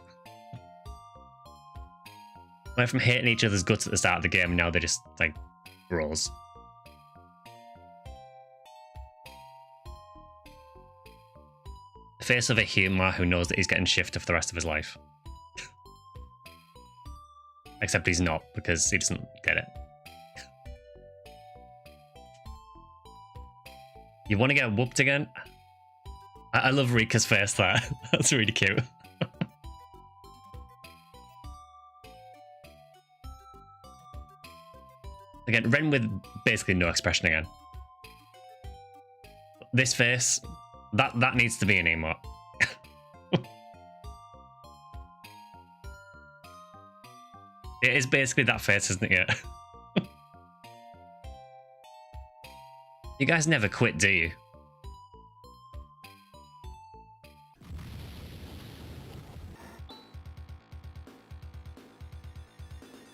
Went from hating each other's guts at the start of the game, and now they're just, like, bros. The face of a humour who knows that he's getting shifted for the rest of his life. Except he's not, because he doesn't get it. You want to get whooped again? I love Rika's face there. That's really cute. Again, Ren with basically no expression again. This face, that needs to be an emote. It is basically that face, isn't it? You guys never quit, do you?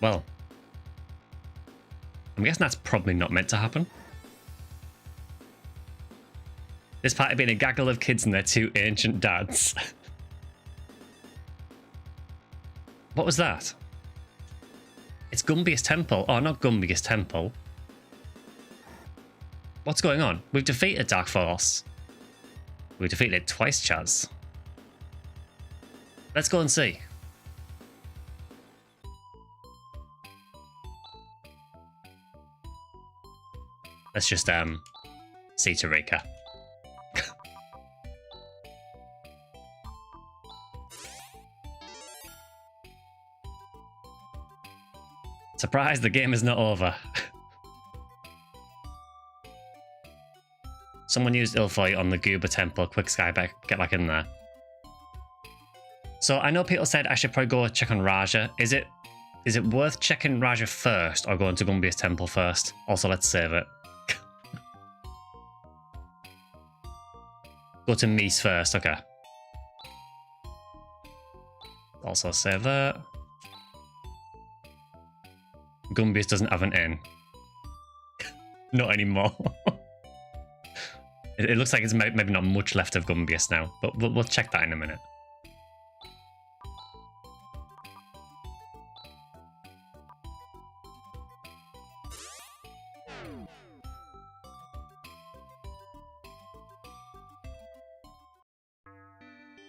Well, I'm guessing that's probably not meant to happen. This party being a gaggle of kids and their two ancient dads. What was that? It's Gumbius Temple. Oh, not Gumbius Temple. What's going on? We've defeated Dark Force. We've defeated it twice, Chaz. Let's go and see. Let's just, see to Rika. Surprise, the game is not over. Someone used Ilfoy on the Goober Temple. Quick Sky back, get back in there. So I know people said I should probably go check on Raja. Is it worth checking Raja first or going to Gumbius Temple first? Also, let's save it. Go to Mies first, okay. Also save that. Gumbius doesn't have an N. Not anymore. It looks like it's maybe not much left of Gumbius now, but we'll check that in a minute.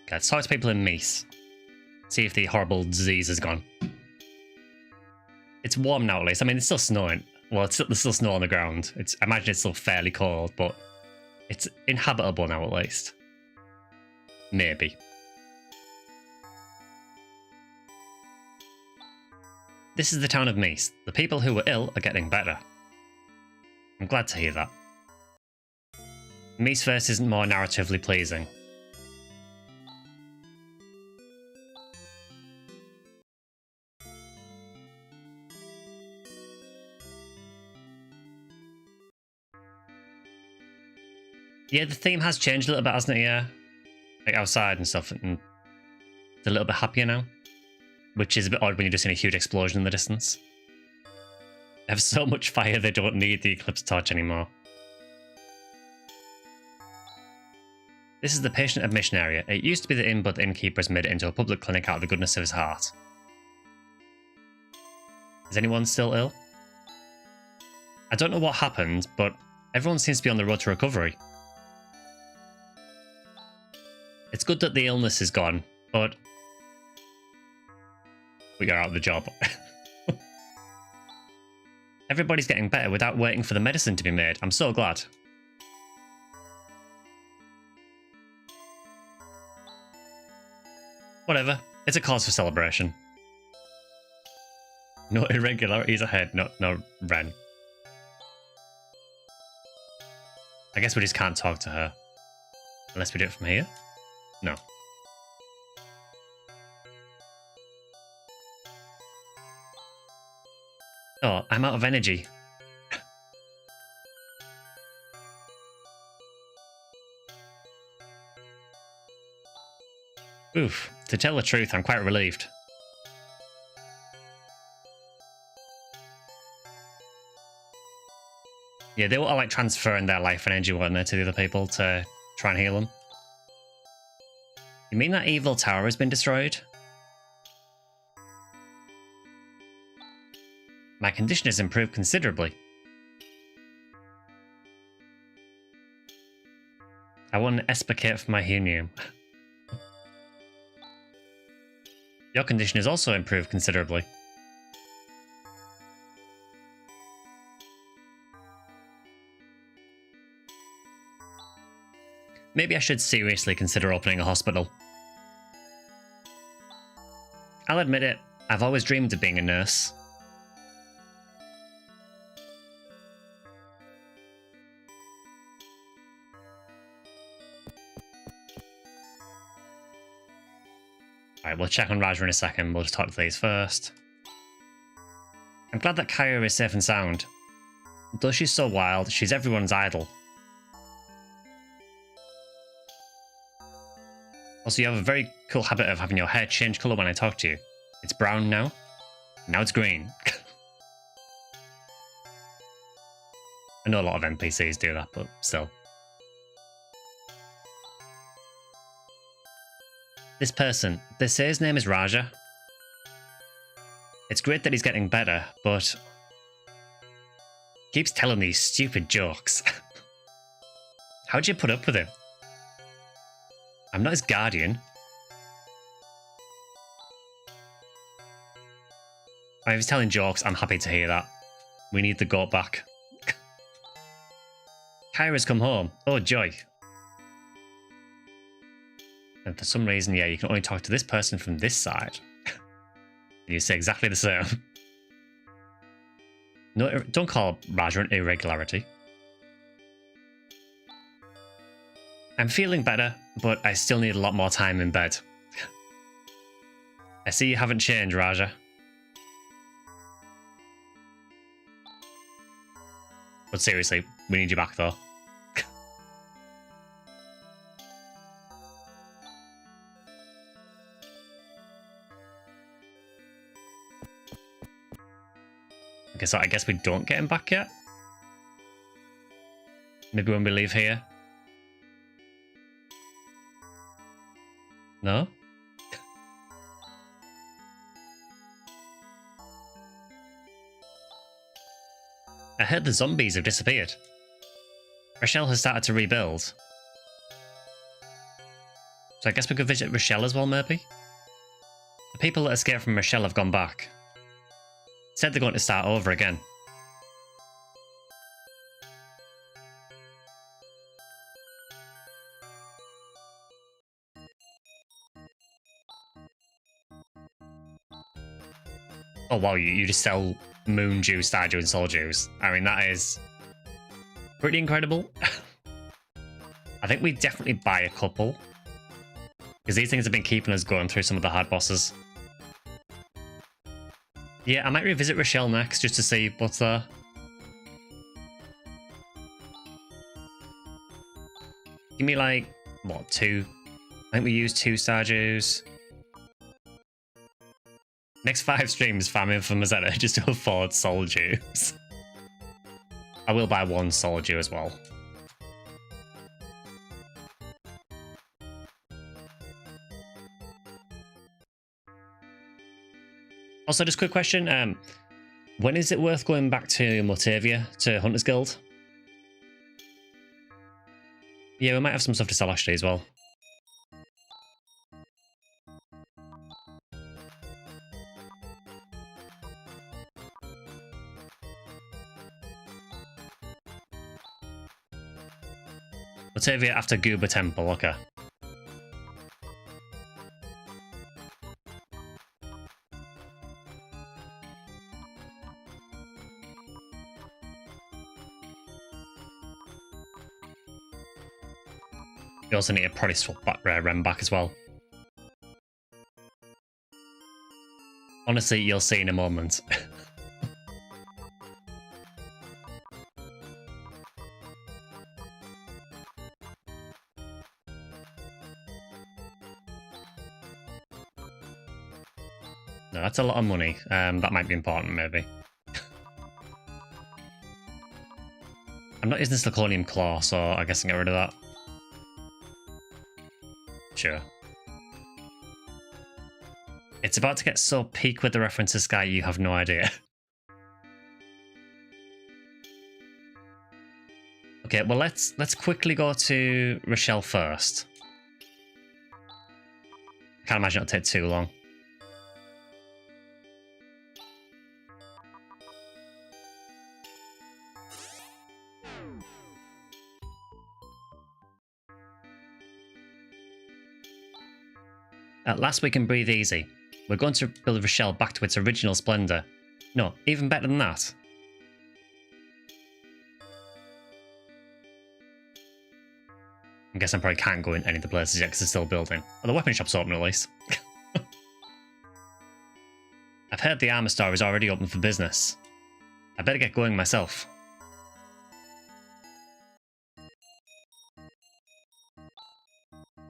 Okay, let's talk to people in Mies. See if the horrible disease is gone. It's warm now, at least. I mean, it's still snowing. Well, there's still snow on the ground. I imagine it's still fairly cold, but it's inhabitable now, at least. Maybe. This is the town of Mies. The people who were ill are getting better. I'm glad to hear that. Mies first isn't more narratively pleasing. Yeah, the theme has changed a little bit, hasn't it? Yeah. Like outside and stuff. And it's a little bit happier now. Which is a bit odd when you're just in a huge explosion in the distance. They have so much fire they don't need the Eclipse Torch anymore. This is the patient admission area. It used to be the inn, but the innkeeper has made it into a public clinic out of the goodness of his heart. Is anyone still ill? I don't know what happened, but everyone seems to be on the road to recovery. It's good that the illness is gone, but we are out of the job. Everybody's getting better without waiting for the medicine to be made. I'm so glad. Whatever. It's a cause for celebration. No irregularities ahead. No Ren. I guess we just can't talk to her. Unless we do it from here. No. Oh, I'm out of energy. Oof. To tell the truth, I'm quite relieved. Yeah, they were like transferring their life energy, weren't they, to the other people to try and heal them. You mean that evil tower has been destroyed? My condition has improved considerably. I want an espicate for my helium. Your condition has also improved considerably. Maybe I should seriously consider opening a hospital. I'll admit it, I've always dreamed of being a nurse. Alright, we'll check on Raja in a second. We'll just talk to these first. I'm glad that Kaya is safe and sound. Though she's so wild, she's everyone's idol. Also, you have a very cool habit of having your hair change colour when I talk to you. It's brown now. Now it's green. I know a lot of NPCs do that, but still. This person, they say his name is Raja. It's great that he's getting better, but keeps telling these stupid jokes. How'd you put up with him? I'm not his guardian. If he's telling jokes, I'm happy to hear that. We need the goat back. Kyra's come home. Oh, joy. And for some reason, yeah, you can only talk to this person from this side. You say exactly the same. No, don't call Raja an irregularity. I'm feeling better, but I still need a lot more time in bed. I see you haven't changed, Raja. But seriously, we need you back though. Okay, so I guess we don't get him back yet? Maybe when we leave here? No? I heard the zombies have disappeared. Rochelle has started to rebuild. So I guess we could visit Rochelle as well, maybe? The people that escaped from Rochelle have gone back. Said they're going to start over again. Oh wow, you just sell moon juice, star juice, and soul juice. I mean, that is pretty incredible. I think we definitely buy a couple. Because these things have been keeping us going through some of the hard bosses. Yeah, I might revisit Rochelle next just to see what's there. Give me like, what, 2? I think we use 2 star juice. Next 5 streams farming for Mazetta just to afford soul juice. I will buy 1 soul juice as well. Also, just a quick question. When is it worth going back to Motavia, to Hunter's Guild? Yeah, we might have some stuff to sell actually as well. Motavia after Goober Temple, okay. We also need to probably swap back Rem back as well. Honestly, you'll see in a moment. No, that's a lot of money. That might be important, maybe. I'm not using this Laconium Claw, so I guess I can get rid of that. Sure. It's about to get so peak with the references, Sky, you have no idea. Okay, well let's quickly go to Rochelle first. Can't imagine it'll take too long. At last we can breathe easy. We're going to build Rochelle back to its original splendor. No, even better than that. I guess I probably can't go in any of the places yet because they're still building. Well, the weapon shop's open at least. I've heard the armor store is already open for business. I better get going myself.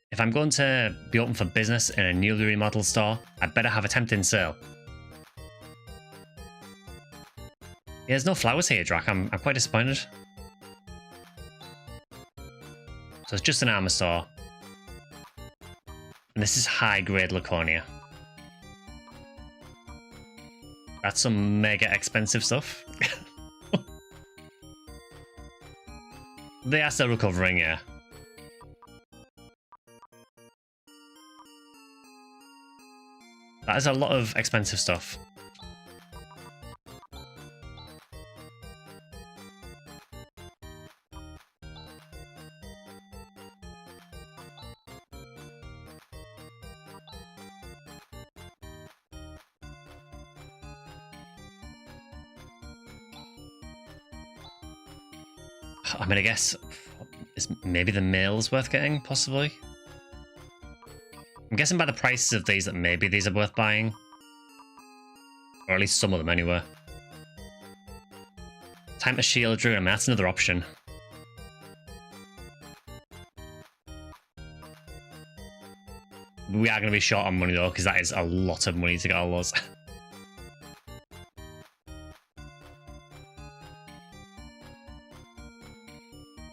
If I'm going to be open for business in a newly remodeled store, I'd better have a tempting sale. Yeah, there's no flowers here, Drac. I'm quite disappointed. So it's just an armor store. And this is high-grade Laconia. That's some mega expensive stuff. They are still recovering, yeah. That is a lot of expensive stuff. I mean, I guess is maybe the mail's worth getting, possibly. I'm guessing by the prices of these that maybe these are worth buying. Or at least some of them anyway. Time to shield Druid, I mean, that's another option. We are going to be short on money though, because that is a lot of money to get all those.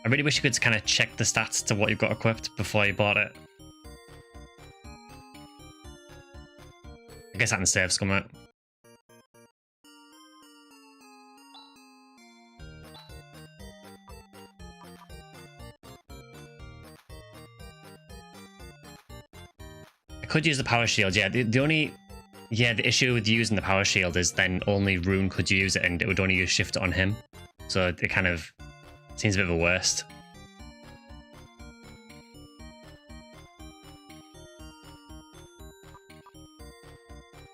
I really wish you could kind of check the stats to what you've got equipped before you bought it. I guess that can save scum out. I could use the power shield, yeah. The only... Yeah, the issue with using the power shield is then only Rune could use it and it would only use shift on him. So it kind of seems a bit of a waste.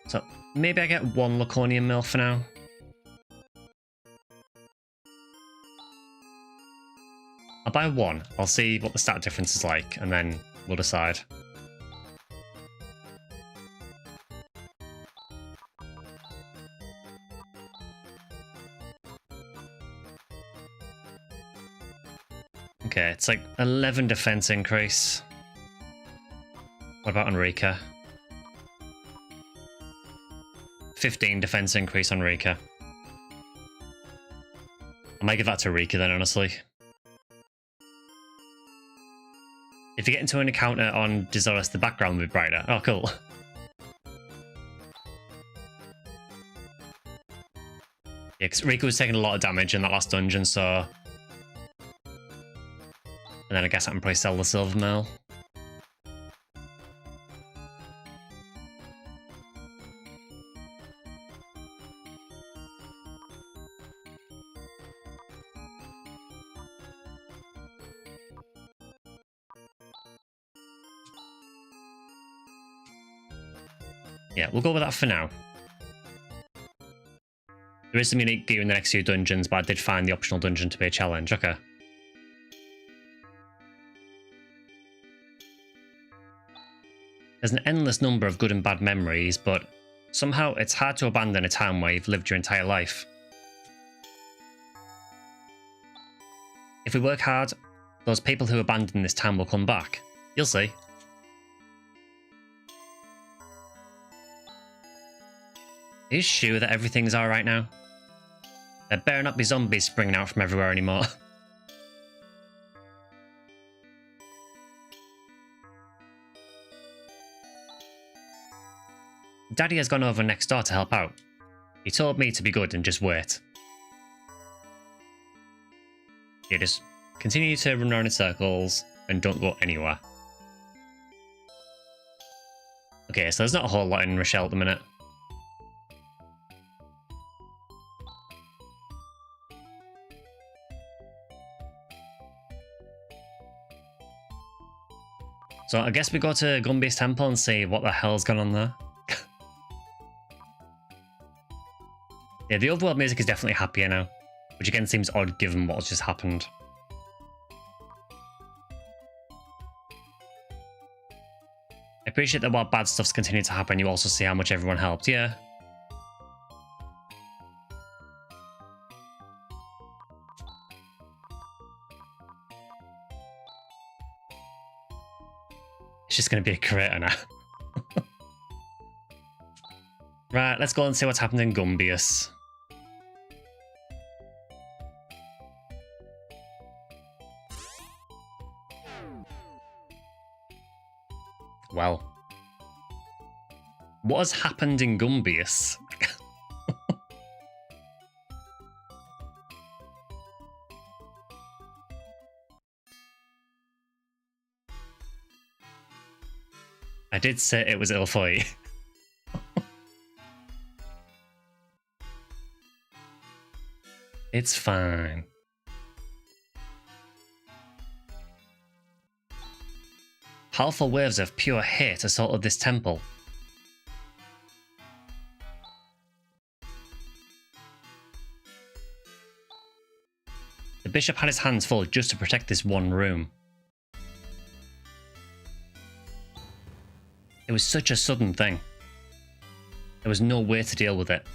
So maybe I get one Laconium Mill for now. I'll buy one. I'll see what the stat difference is like and then we'll decide. Okay, it's like 11 defense increase. What about on Rika? 15 defense increase on Rika. I might give that to Rika then, honestly. If you get into an encounter on Dezoris, the background will be brighter. Oh, cool. Yeah, because Rika was taking a lot of damage in that last dungeon, so... And then I guess I can probably sell the Silver Mill. Yeah, we'll go with that for now. There is some unique gear in the next few dungeons, but I did find the optional dungeon to be a challenge. Okay. There's an endless number of good and bad memories, but somehow it's hard to abandon a town where you've lived your entire life. If we work hard, those people who abandoned this town will come back. You'll see. Are you sure that everything's alright now? There better not be zombies springing out from everywhere anymore. Daddy has gone over next door to help out. He told me to be good and just wait. Yeah, just continue to run around in circles and don't go anywhere. Okay, so there's not a whole lot in Rochelle at the minute. So I guess we go to Gumby's temple and see what the hell's going on there. Yeah, the overworld music is definitely happier now, which again seems odd given what's just happened. I appreciate that while bad stuff's continuing to happen, you also see how much everyone helped, yeah. It's just going to be a creator now. Right, let's go and see what's happened in Gumbius. Well, what has happened in Gumbius? I did say it was ill for you. It's fine. Powerful waves of pure hate assaulted this temple. The bishop had his hands full just to protect this one room. It was such a sudden thing. There was no way to deal with it.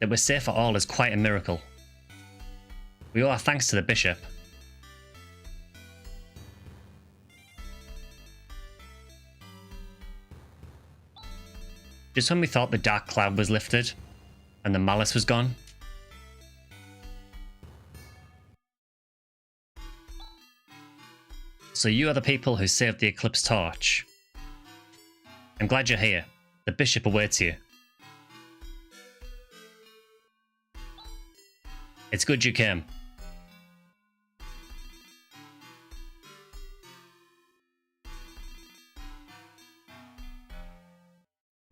That we're safe at all is quite a miracle. We owe our thanks to the bishop. Just when we thought the dark cloud was lifted and the malice was gone. So you are the people who saved the Eclipse Torch. I'm glad you're here. The bishop awaits you. It's good you came.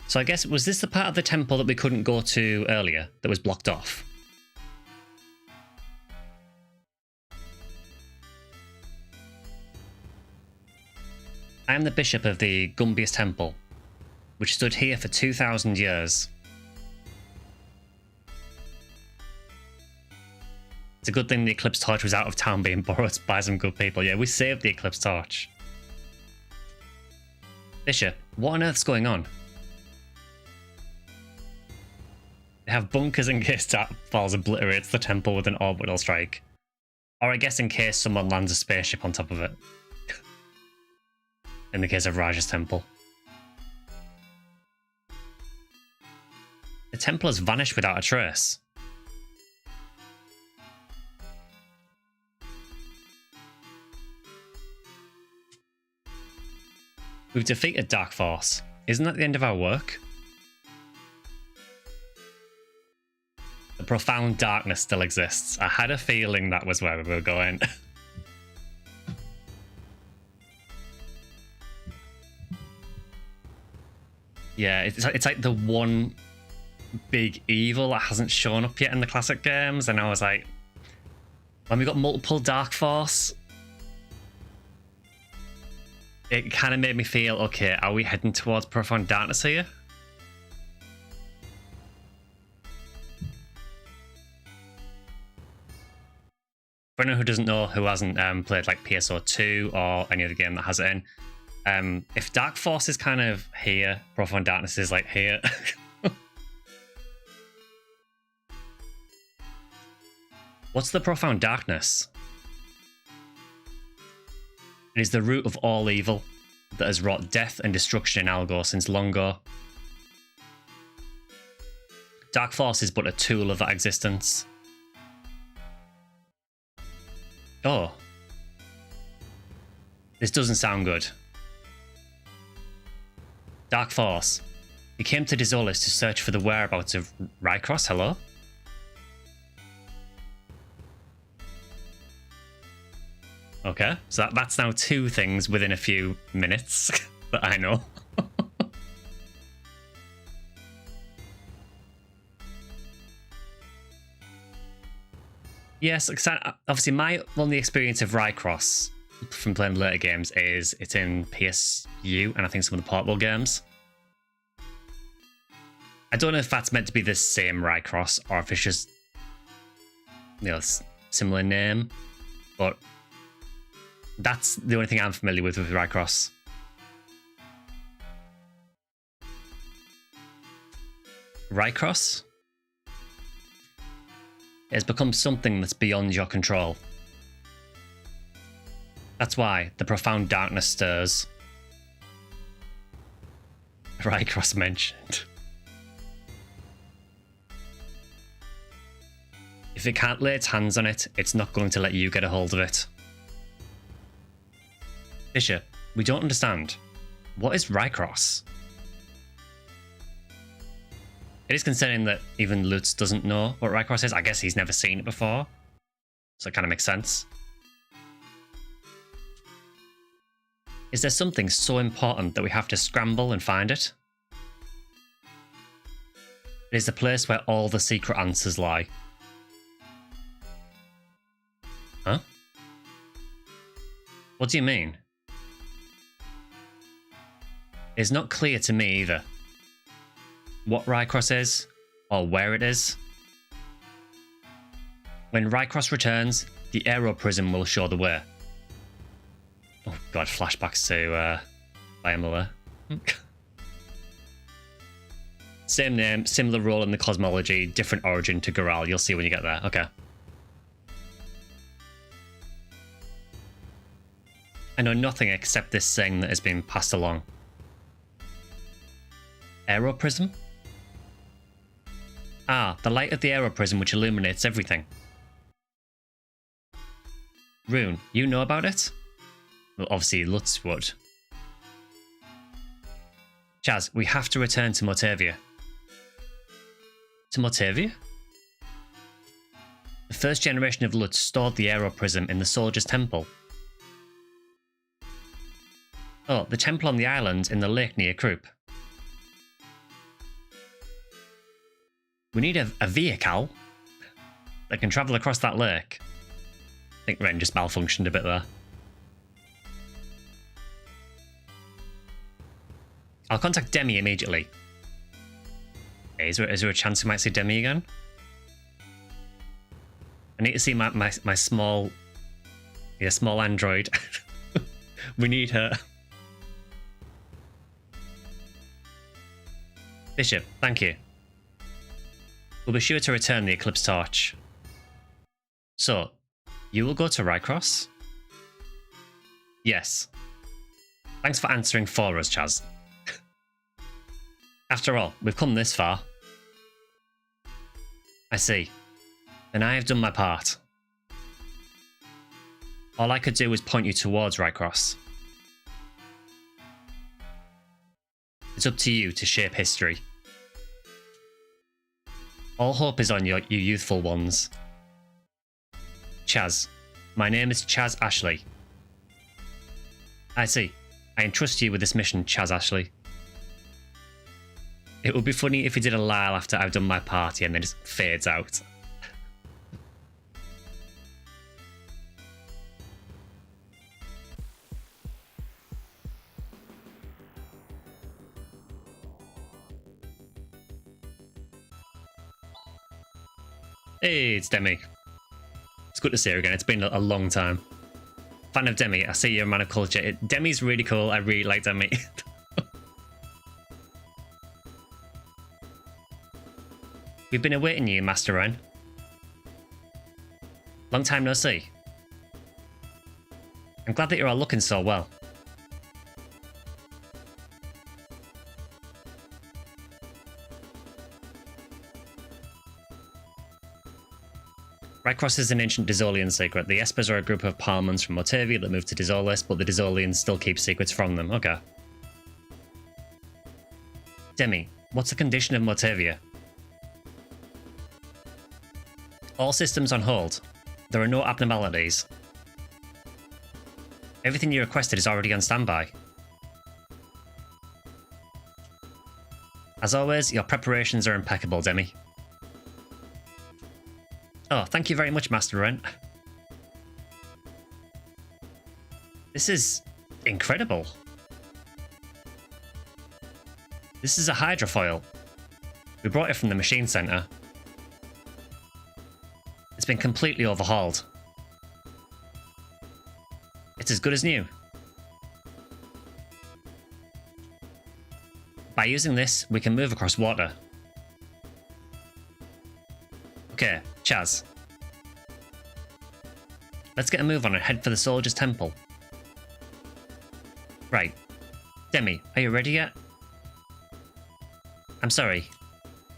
So I guess, was this the part of the temple that we couldn't go to earlier, that was blocked off? I am the bishop of the Gumbius Temple, which stood here for 2,000 years. It's a good thing the Eclipse Torch was out of town being borrowed by some good people. Yeah, we saved the Eclipse Torch. Bishop, what on earth's going on? They have bunkers in case Darkfalls obliterates the temple with an orbital strike. Or I guess in case someone lands a spaceship on top of it. In the case of Raja's temple. The temple has vanished without a trace. We've defeated Dark Force. Isn't that the end of our work? The profound darkness still exists. I had a feeling that was where we were going. Yeah, it's like the one big evil that hasn't shown up yet in the classic games, and I was like, when we got multiple Dark Force, it kind of made me feel, okay, are we heading towards profound darkness here? For anyone who doesn't know, who hasn't played like PSO2 or any other game that has it in, if Dark Force is kind of here, Profound Darkness is like here. What's the Profound Darkness? It is the root of all evil that has wrought death and destruction in Algor since long ago. Dark Force is but a tool of that existence. Oh. This doesn't sound good. Dark Force. He came to Dezolis to search for the whereabouts of Rycross. Hello? Okay, so that's now two things within a few minutes that I know. Yes, obviously my only experience of Rycross from playing later games is it's in PSU and I think some of the portable games. I don't know if that's meant to be the same Rycross or if it's just, you know, similar name, but that's the only thing I'm familiar with Rycross. Rycross has become something that's beyond your control. That's why the profound darkness stirs. Rycross mentioned. If it can't lay its hands on it, it's not going to let you get a hold of it. Bishop, we don't understand. What is Rycross? It is concerning that even Lutz doesn't know what Rycross is. I guess he's never seen it before. So it kind of makes sense. Is there something so important that we have to scramble and find it? It is the place where all the secret answers lie. Huh? What do you mean? It's not clear to me either what Rycross is or where it is. When Rycross returns, the Aero Prism will show the way. Oh god, flashbacks to Biomilla. Same name, similar role in the cosmology, different origin to Goral. You'll see when you get there. Okay. I know nothing except this thing that has been passed along. Aero Prism? Ah, the light of the Aero Prism which illuminates everything. Rune, you know about it? Well, obviously Lutz would. Chaz, we have to return to Motavia. To Motavia? The first generation of Lutz stored the Aero Prism in the Soldier's Temple. Oh, the temple on the island in the lake near Krupp. We need a vehicle that can travel across that lake. I think Ren just malfunctioned a bit there. I'll contact Demi immediately. Okay, is there a chance we might see Demi again? I need to see my small... Yeah, small android. We need her. Bishop, thank you. We'll be sure to return the Eclipse Torch. So, you will go to Rycross? Yes. Thanks for answering for us, Chaz. After all, we've come this far. I see. Then I have done my part. All I could do was point you towards Rycross. It's up to you to shape history. All hope is on you youthful ones. Chaz. My name is Chaz Ashley. I see. I entrust you with this mission, Chaz Ashley. It would be funny if you did a lyle after I've done my party and then just fades out. Hey, it's Demi. What's good to see her again. It's been a long time. Fan of Demi. I see you're a man of culture. Demi's really cool. I really like Demi. We've been awaiting you, Master Ren. Long time no see. I'm glad that you're all looking so well. Rycross is an ancient Dizolian secret. The Espers are a group of Parmans from Motavia that moved to Dizolis, but the Dizolians still keep secrets from them. Okay. Demi, what's the condition of Motavia? All systems on hold. There are no abnormalities. Everything you requested is already on standby. As always, your preparations are impeccable, Demi. Oh, thank you very much, Master Ren. This is incredible. This is a hydrofoil. We brought it from the machine center. It's been completely overhauled. It's as good as new. By using this, we can move across water. Okay, Chaz. Let's get a move on and head for the Soldier's Temple. Right. Demi, are you ready yet? I'm sorry,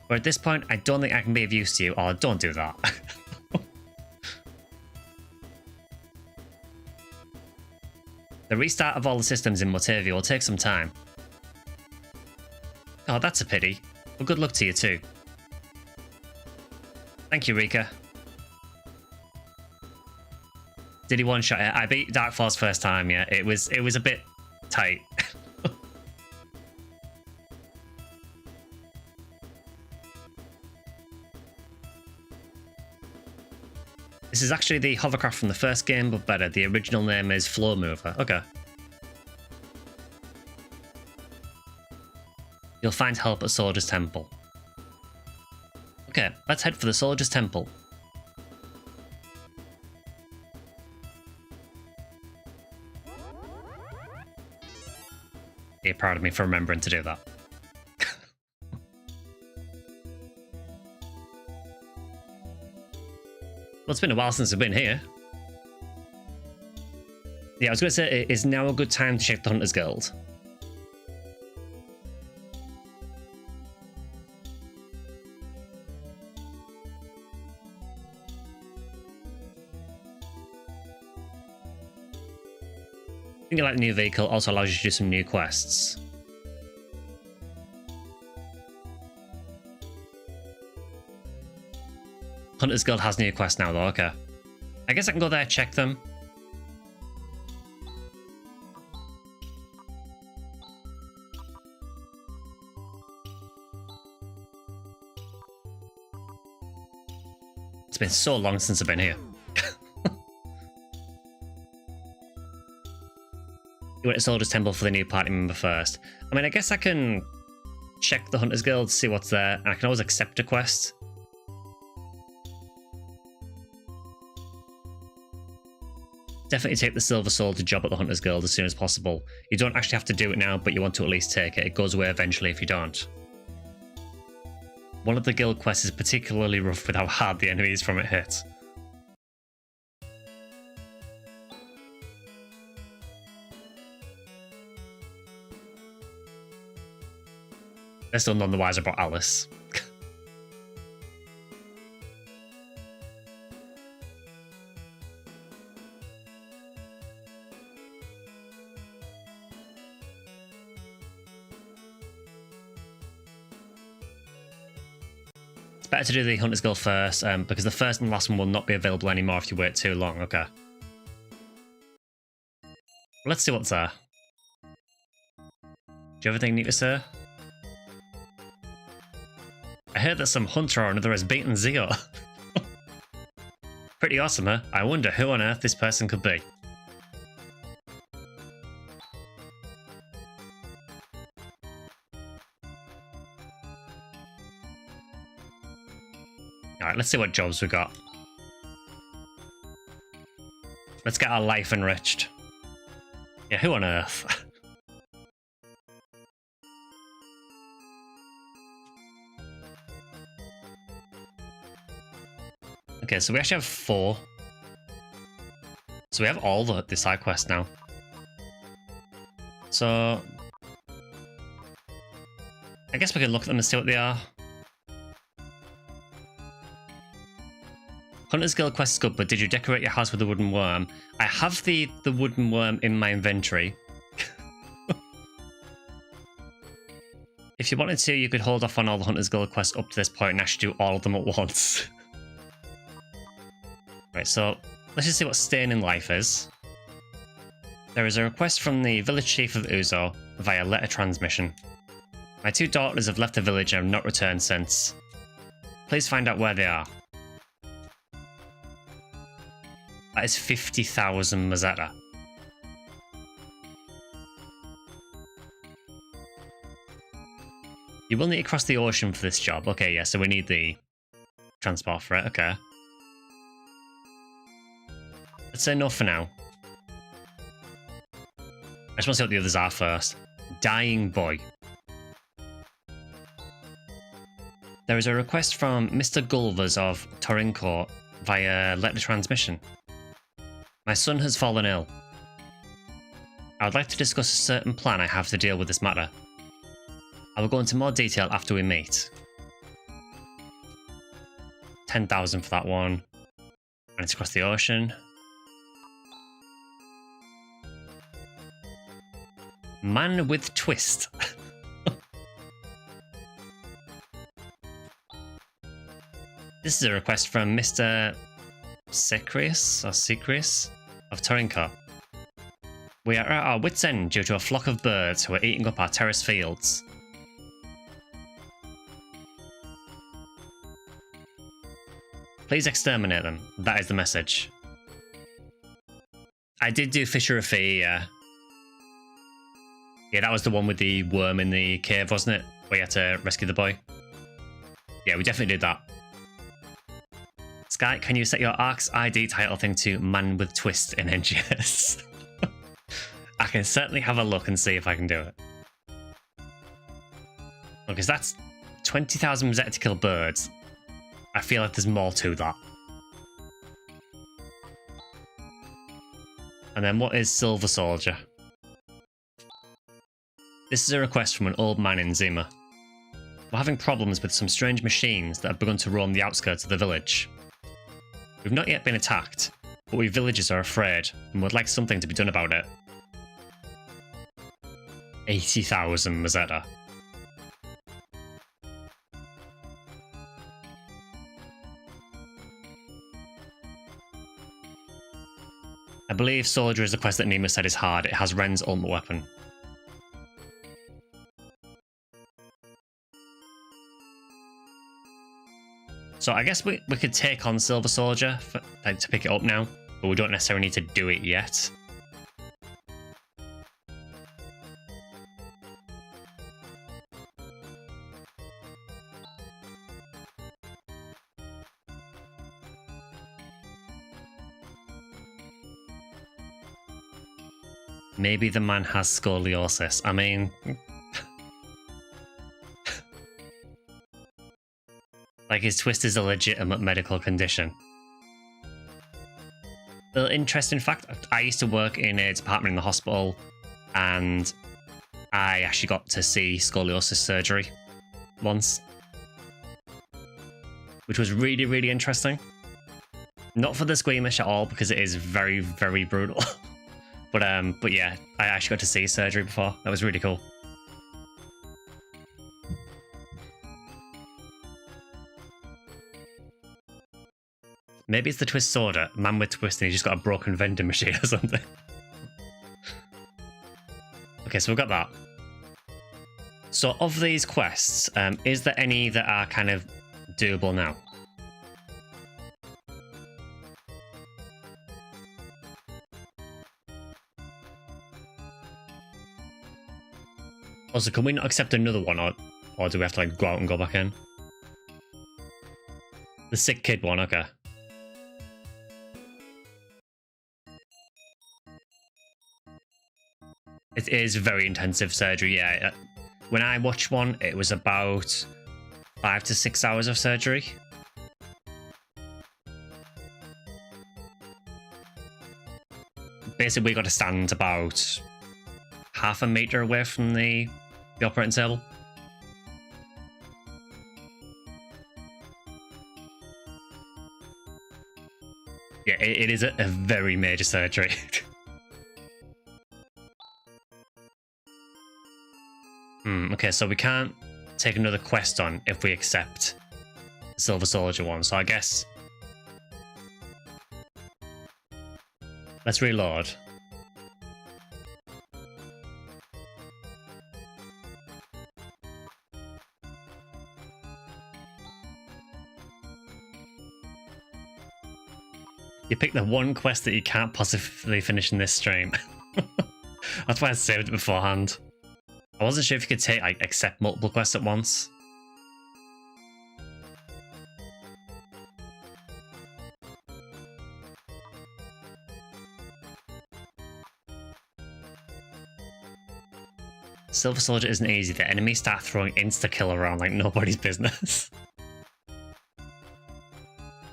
but at this point, I don't think I can be of use to you. Oh, don't do that. The restart of all the systems in Motavia will take some time. Oh, that's a pity. Well, good luck to you too. Thank you, Rika. Did he one-shot it? I beat Dark Force first time, yeah. It was a bit tight. This is actually the hovercraft from the first game, but better. The original name is Flow Mover. Okay. You'll find help at Soldier's Temple. Okay, let's head for the Soldier's Temple. You're proud of me for remembering to do that. Well, it's been a while since I've been here. Yeah, I was going to say, is now a good time to check the Hunter's Guild? I think you like the new vehicle, also allows you to do some new quests. Hunter's Guild has new quests now though, okay. I guess I can go there, check them. It's been so long since I've been here. You went to Soldier's Temple for the new party member first. I mean, I guess I can check the Hunter's Guild, see what's there, and I can always accept a quest. Definitely take the Silver Soldier job at the Hunter's Guild as soon as possible. You don't actually have to do it now, but you want to at least take it. It goes away eventually if you don't. One of the guild quests is particularly rough with how hard the enemies from it hit. They're still none the wiser about Alice. It's better to do the Hunter's Guild first, because the first and last one will not be available anymore if you wait too long. Okay. Let's see what's there. Do you have anything new to say? I heard that some hunter or another has beaten Zio. Pretty awesome, huh? I wonder who on earth this person could be. Alright, let's see what jobs we got. Let's get our life enriched. Yeah, who on earth? Okay, so we actually have 4. So we have all the side quests now. So I guess we can look at them and see what they are. Hunter's Guild quest is good, but did you decorate your house with a wooden worm? I have the wooden worm in my inventory. If you wanted to, you could hold off on all the Hunter's Guild quests up to this point and actually do all of them at once. Right, so let's just see what staying in life is. There is a request from the village chief of Uzo via letter transmission. My 2 daughters have left the village and have not returned since. Please find out where they are. That is 50,000 Mazetta. You will need to cross the ocean for this job. Okay, yeah, so we need the transport for it. Okay. Let's say no for now. I just want to see what the others are first. Dying Boy. There is a request from Mr. Gulvers of Torinco via letter transmission. My son has fallen ill. I would like to discuss a certain plan I have to deal with this matter. I will go into more detail after we meet. 10,000 for that one. And it's across the ocean. Man with twist. This is a request from Mr. Secreus of Torinco. We are at our wits' end due to a flock of birds who are eating up our terrace fields. Please exterminate them. That is the message. I did do Fisher of Fee, yeah. Yeah, that was the one with the worm in the cave, wasn't it? Where you had to rescue the boy. Yeah, we definitely did that. Sky, can you set your ARC's ID title thing to Man with Twist in NGS? I can certainly have a look and see if I can do it. Because that's 20,000 Mazetta to kill birds. I feel like there's more to that. And then what is Silver Soldier? This is a request from an old man in Zima. We're having problems with some strange machines that have begun to roam the outskirts of the village. We've not yet been attacked, but we villagers are afraid and would like something to be done about it. 80,000 Mazetta. I believe Soldier is the quest that Nima said is hard. It has Ren's ultimate weapon. So I guess we could take on Silver Soldier for, like, to pick it up now, but we don't necessarily need to do it yet. Maybe the man has scoliosis. I mean... like, his twist is a legitimate medical condition. The interesting fact, I used to work in a department in the hospital, and I actually got to see scoliosis surgery once. Which was really, really interesting. Not for the squeamish at all, because it is very, very brutal. But yeah, I actually got to see surgery before. That was really cool. Maybe it's the twist sorter, man with twist, and he's just got a broken vending machine or something. Okay, so we've got that. So of these quests, is there any that are kind of doable now? Also, can we not accept another one, or do we have to like go out and go back in? The sick kid one, okay. It is very intensive surgery, yeah. When I watched one, it was about 5 to 6 hours of surgery. Basically, we got to stand about half a meter away from the operating table. Yeah, it is a very major surgery. Okay, so we can't take another quest on if we accept the Silver Soldier one, so I guess... Let's reload. You pick the one quest that you can't possibly finish in this stream. That's why I saved it beforehand. I wasn't sure if you could take, like, accept multiple quests at once. Silver Soldier isn't easy. The enemies start throwing insta-kill around like nobody's business.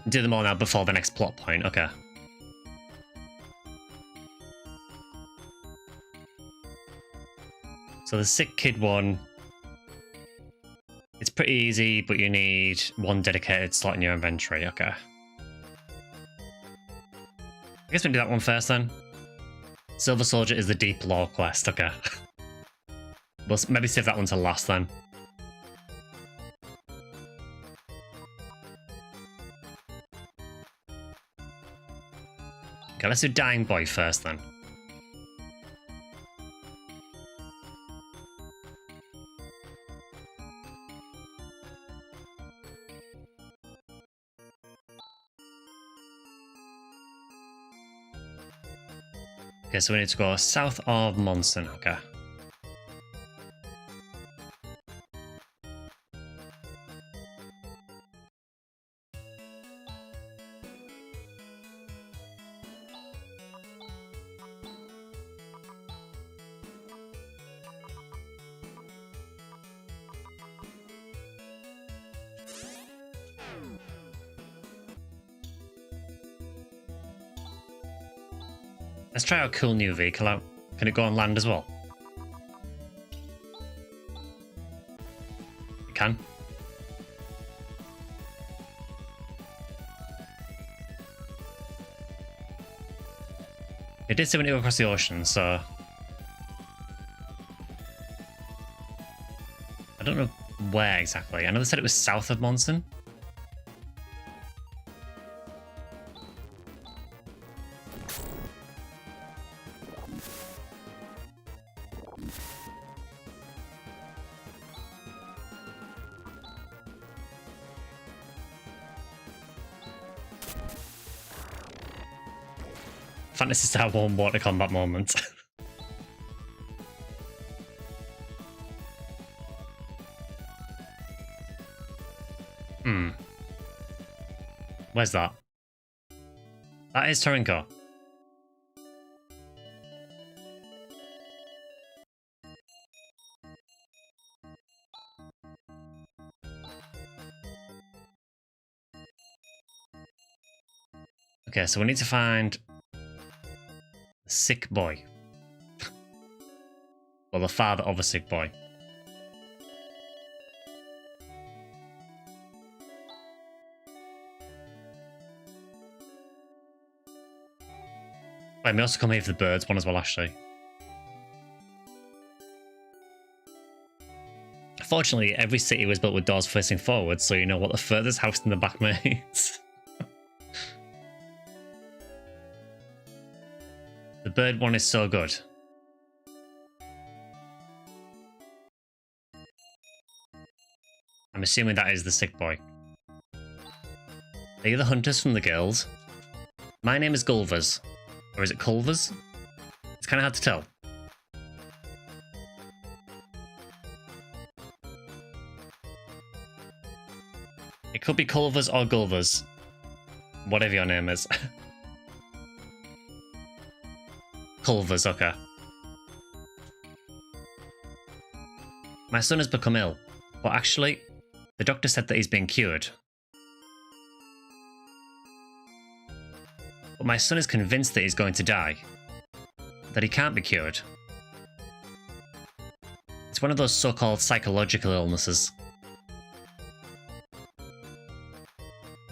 Do them all now before the next plot point, okay. So the sick kid one, it's pretty easy, but you need one dedicated slot in your inventory, okay. I guess we can do that one first then. Silver Soldier is the deep lore quest, okay. We'll maybe save that one to last then. Okay, let's do Dying Boy first then. Okay, so we need to go south of Monson, okay. Let's try our cool new vehicle out. Can it go on land as well? It can. It did say when it go across the ocean, so... I don't know where exactly. I know they said it was south of Monson. Phantasy Star 1 water combat moment. Where's that? That is Torinko. Okay, so we need to find a sick boy. Well, the father of a sick boy. Wait, we also come here for the birds one as well, actually. Fortunately, every city was built with doors facing forward, so you know what the furthest house in the back means. The bird one is so good. I'm assuming that is the sick boy. Are you the hunters from the guild? My name is Gulvers. Or is it Culvers? It's kind of hard to tell. It could be Culvers or Gulvers. Whatever your name is. Culvers, okay. My son has become ill, but actually, the doctor said that he's been cured. But my son is convinced that he's going to die, that he can't be cured. It's one of those so-called psychological illnesses.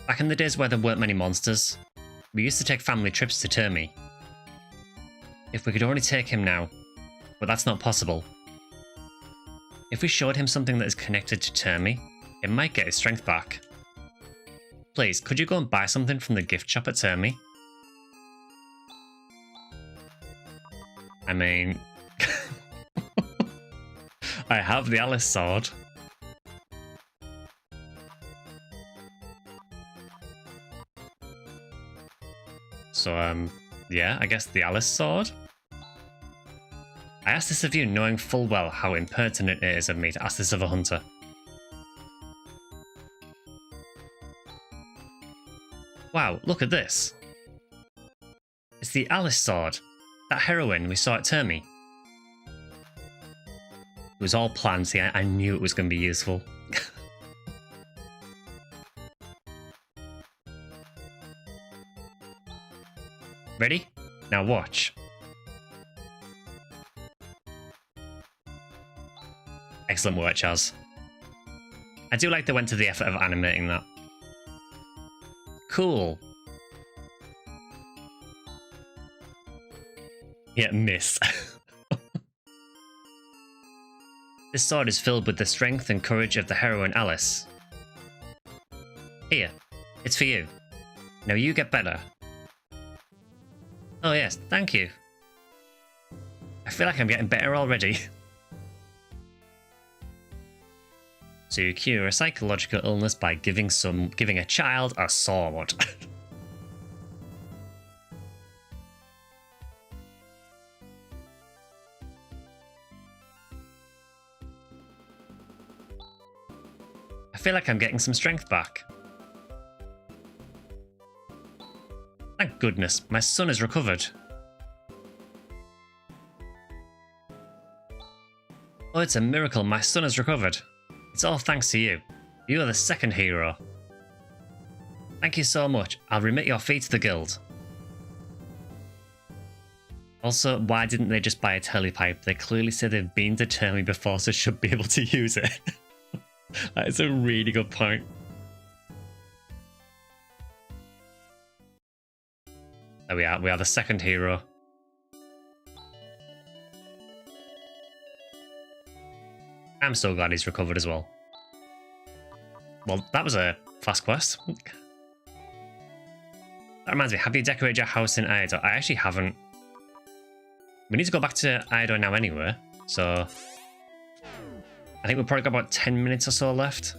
Back in the days where there weren't many monsters, we used to take family trips to Termi. If we could only take him now, but that's not possible. If we showed him something that is connected to Termi, it might get his strength back. Please, could you go and buy something from the gift shop at Termi? I mean... I have the Alice sword. So, yeah, I guess the Alice sword? I asked this of you knowing full well how impertinent it is of me to ask this of a hunter. Wow, look at this. It's the Alice sword, that heroine we saw at Termi. It was all planned, see, I knew it was going to be useful. Ready? Now watch. Excellent work, Chaz. I do like they went to the effort of animating that. Cool. Yeah, miss. This sword is filled with the strength and courage of the heroine Alice. Here, it's for you. Now you get better. Oh yes, thank you. I feel like I'm getting better already. So you cure a psychological illness by giving a child a sword. I feel like I'm getting some strength back. Thank goodness, my son has recovered. Oh, it's a miracle, my son has recovered. It's all thanks to you. You are the second hero. Thank you so much. I'll remit your fee to the guild. Also, why didn't they just buy a telepipe? They clearly say they've been to Termi before, so should be able to use it. That is a really good point. There we are. We are the second hero. I'm so glad he's recovered as well. Well, that was a fast quest. That reminds me, have you decorated your house in Iodor? I actually haven't. We need to go back to Iodor now anyway, so... I think we've probably got about 10 minutes or so left.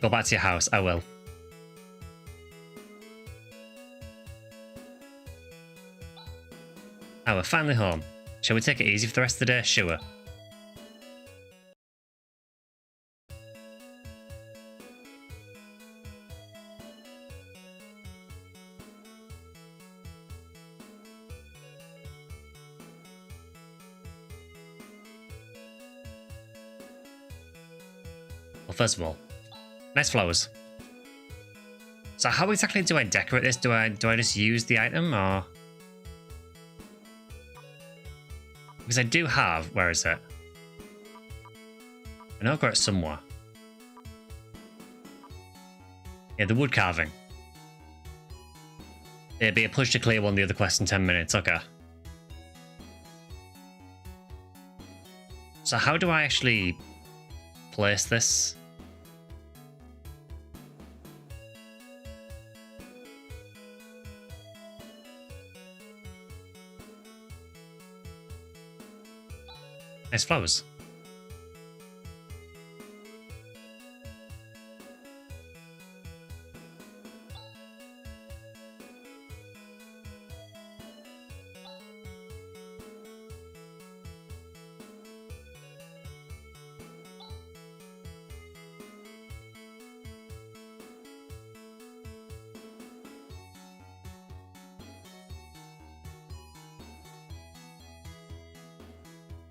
Go back to your house, I will. Oh, we're finally home. Shall we take it easy for the rest of the day? Sure. Well, first of all, nice flowers. So how exactly do I decorate this? Do I just use the item, or...? Because I do have... Where is it? I know I've got it somewhere. Yeah, the wood carving. It'd be a push to clear one of the other quests in 10 minutes. Okay. So how do I actually place this? Nice flowers.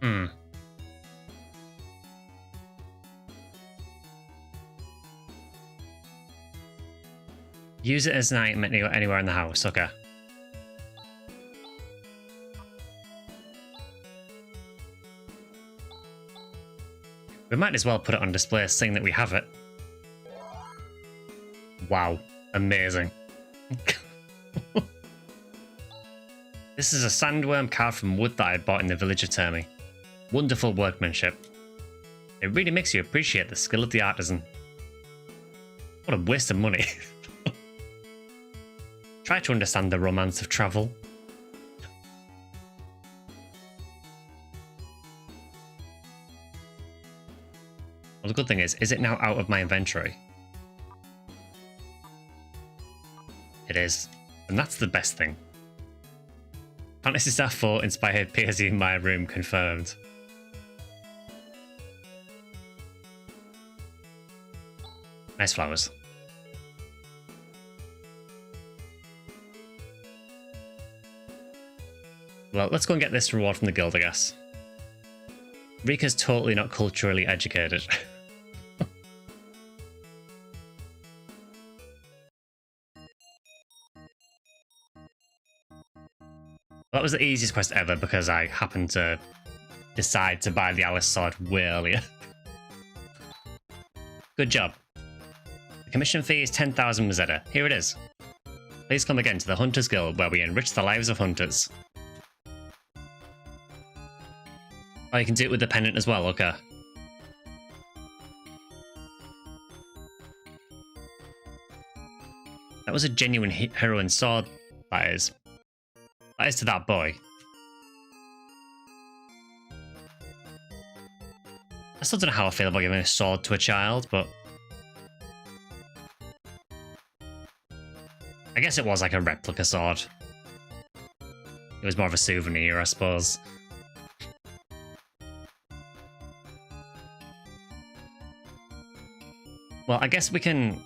Hmm. Use it as an item anywhere in the house. Okay. We might as well put it on display, seeing that we have it. Wow. Amazing. This is a sandworm carved from wood that I bought in the village of Termi. Wonderful workmanship. It really makes you appreciate the skill of the artisan. What a waste of money. Try to understand the romance of travel. Well, the good thing is it now out of my inventory? It is. And that's the best thing. Phantasy Star IV inspired PSG in my room confirmed. Nice flowers. Well, let's go and get this reward from the guild, I guess. Rika's totally not culturally educated. That was the easiest quest ever because I happened to decide to buy the Alice sword way earlier. Good job. The commission fee is 10,000 Mazetta. Here it is. Please come again to the Hunters Guild where we enrich the lives of hunters. Oh, you can do it with the pendant as well, okay. That was a genuine heroine sword, that is. That is to that boy. I still don't know how I feel about giving a sword to a child, but... I guess it was like a replica sword. It was more of a souvenir, I suppose. Well, I guess we can...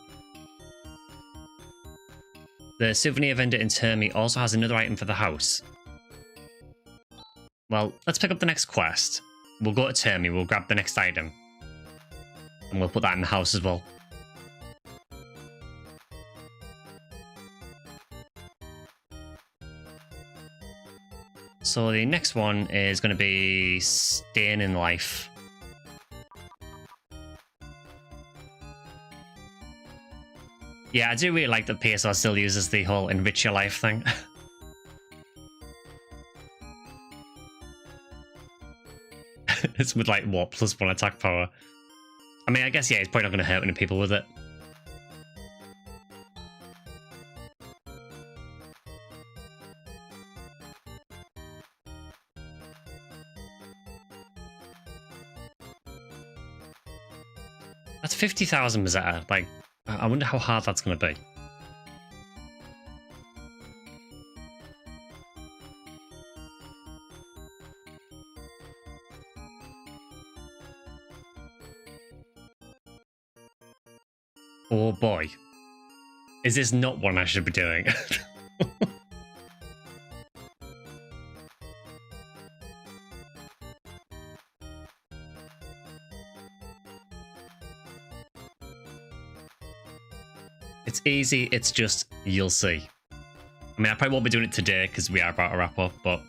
The souvenir vendor in Termi also has another item for the house. Well, let's pick up the next quest. We'll go to Termi, we'll grab the next item. And we'll put that in the house as well. So the next one is going to be Staying in Life. Yeah, I do really like that PSR still uses the whole enrich your life thing. It's with like what, +1 attack power. I mean, I guess, yeah, it's probably not going to hurt any people with it. That's 50,000 Mazetta. Like, I wonder how hard that's going to be. Oh boy. Is this not one I should be doing? It's easy, it's just, you'll see. I mean, I probably won't be doing it today because we are about to wrap up, but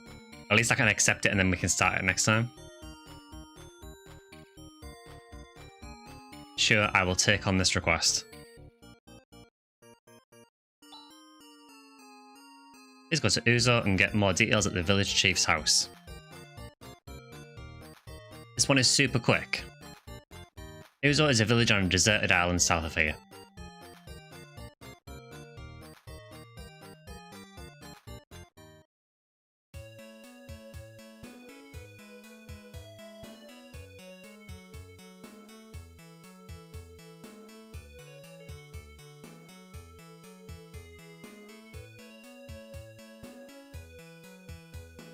at least I can accept it and then we can start it next time. Sure, I will take on this request. Let's go to Uzo and get more details at the village chief's house. This one is super quick. Uzo is a village on a deserted island south of here.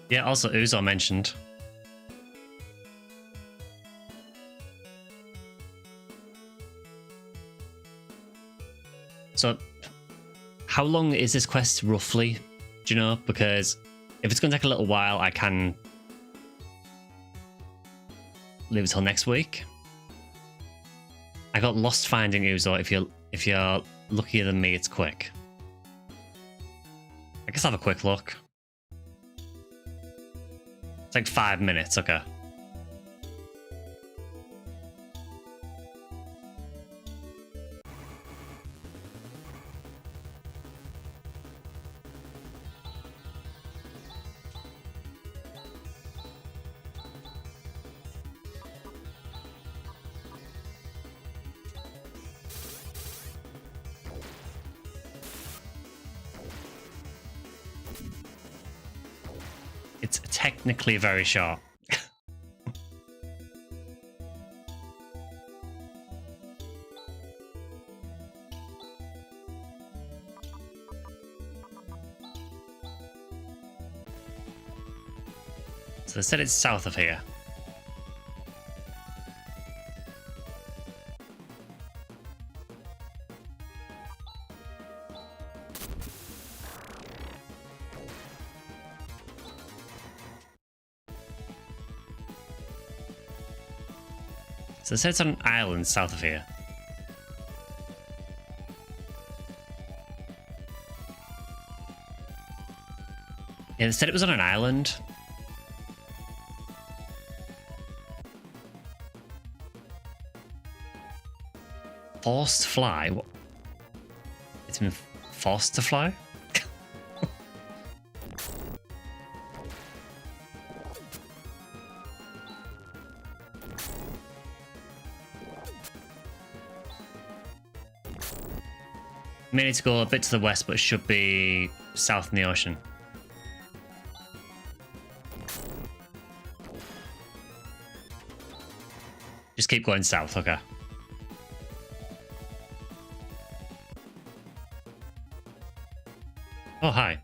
Yeah, also Uzo mentioned. So, how long is this quest roughly? Do you know? Because if it's going to take a little while, I can leave it till next week. I got lost finding Uzo. If you're luckier than me, it's quick. I guess I'll have a quick look. It's like 5 minutes, okay. It's technically very short. So they said it's south of here. So they said it's on an island south of here. Yeah, they said it was on an island. Forced fly? What? It's been forced to fly? May need to go a bit to the west, but it should be south in the ocean. Just keep going south, okay. Oh, hi.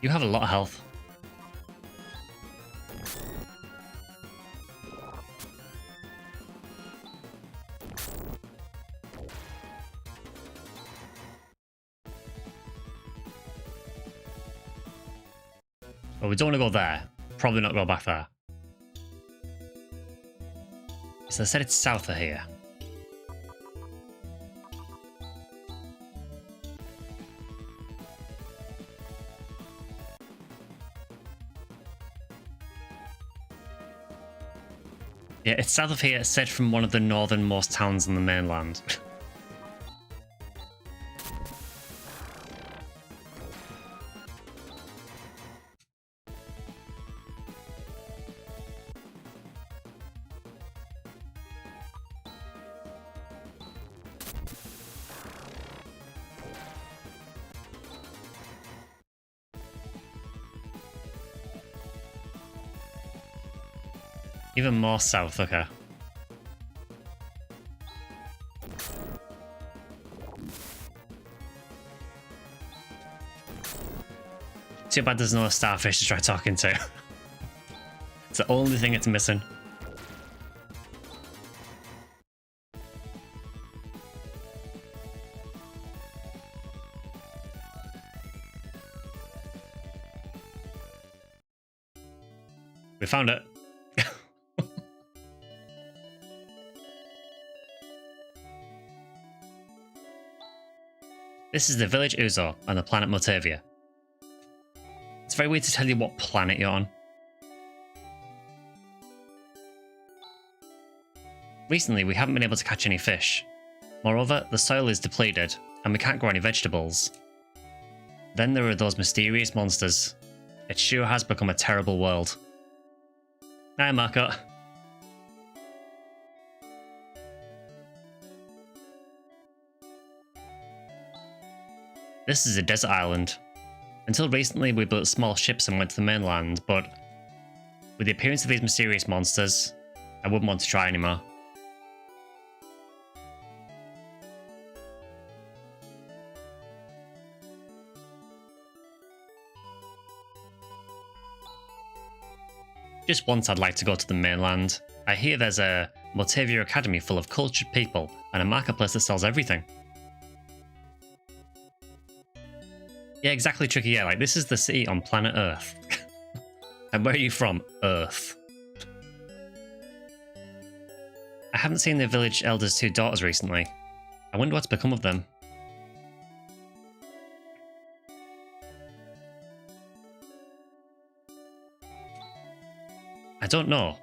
You have a lot of health. Well, we don't want to go there. Probably not go back there. So I said it's south of here. Yeah, it's south of here, said from one of the northernmost towns on the mainland. Even more south, okay. Too bad there's no starfish to try talking to. It's the only thing it's missing. We found it. This is the village Uzo on the planet Motavia. It's very weird to tell you what planet you're on. Recently, we haven't been able to catch any fish. Moreover, the soil is depleted, and we can't grow any vegetables. Then there are those mysterious monsters. It sure has become a terrible world. Hi, Marco. This is a desert island. Until recently, we built small ships and went to the mainland, but With the appearance of these mysterious monsters, I wouldn't want to try anymore. Just once I'd like to go to the mainland. I hear there's a Multavia Academy full of cultured people and a marketplace that sells everything. Yeah, exactly, Tricky. Yeah, like this is the city on planet Earth. And where are you from? Earth. I haven't seen the village elder's 2 daughters recently. I wonder what's become of them. I don't know.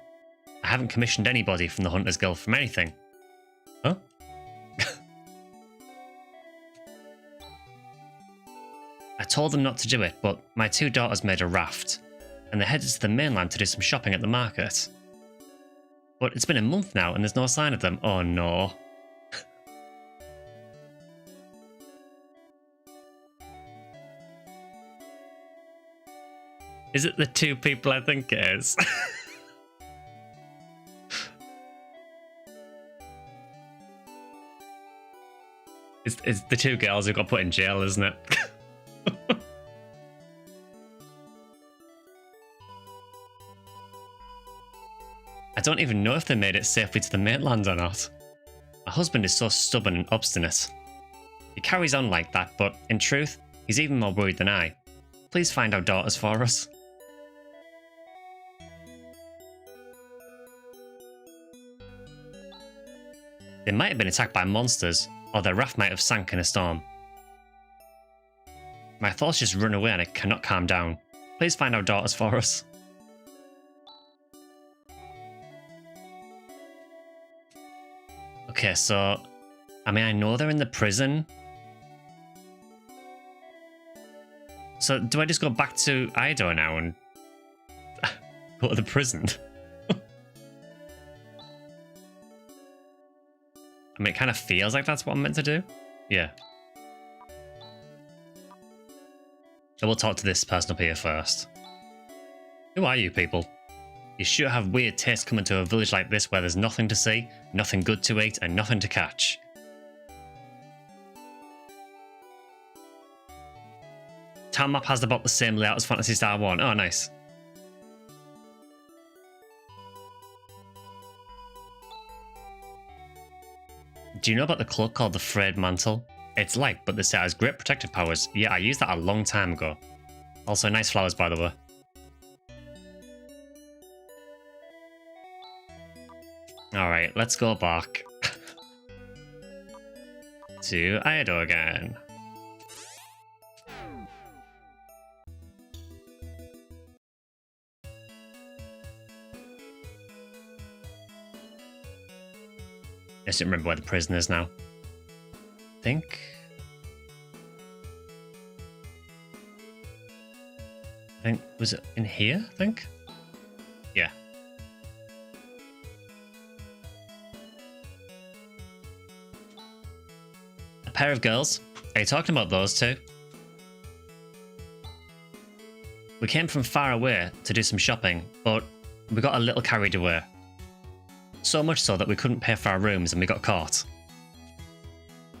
I haven't commissioned anybody from the Hunters Guild from anything. Huh? I told them not to do it, but my 2 daughters made a raft, and they headed to the mainland to do some shopping at the market. But it's been a month now and there's no sign of them. Oh no. Is it the 2 people I think it is? It's the 2 girls who got put in jail, isn't it? I don't even know if they made it safely to the mainland or not. My husband is so stubborn and obstinate. He carries on like that, but in truth, he's even more worried than I. Please find our daughters for us. They might have been attacked by monsters, or their raft might have sank in a storm. My thoughts just run away and I cannot calm down. Please find our daughters for us. Okay, so, I mean, I know they're in the prison. So, do I just go back to Ido now and go to the prison? I mean, it kind of feels like that's what I'm meant to do. Yeah. So we'll talk to this person up here first. Who are you people? You sure have weird taste coming to a village like this where there's nothing to see, nothing good to eat, and nothing to catch. Town map has about the same layout as Phantasy Star 1. Oh, nice. Do you know about the cloak called the Frayed Mantle? It's light, but this set has great protective powers. Yeah, I used that a long time ago. Also, nice flowers, by the way. Alright, let's go back to Ido again. I just don't remember where the prison is now. I think, was it in here, I think? Yeah. A pair of girls? Are you talking about those 2? We came from far away to do some shopping, but we got a little carried away. So much so that we couldn't pay for our rooms and we got caught.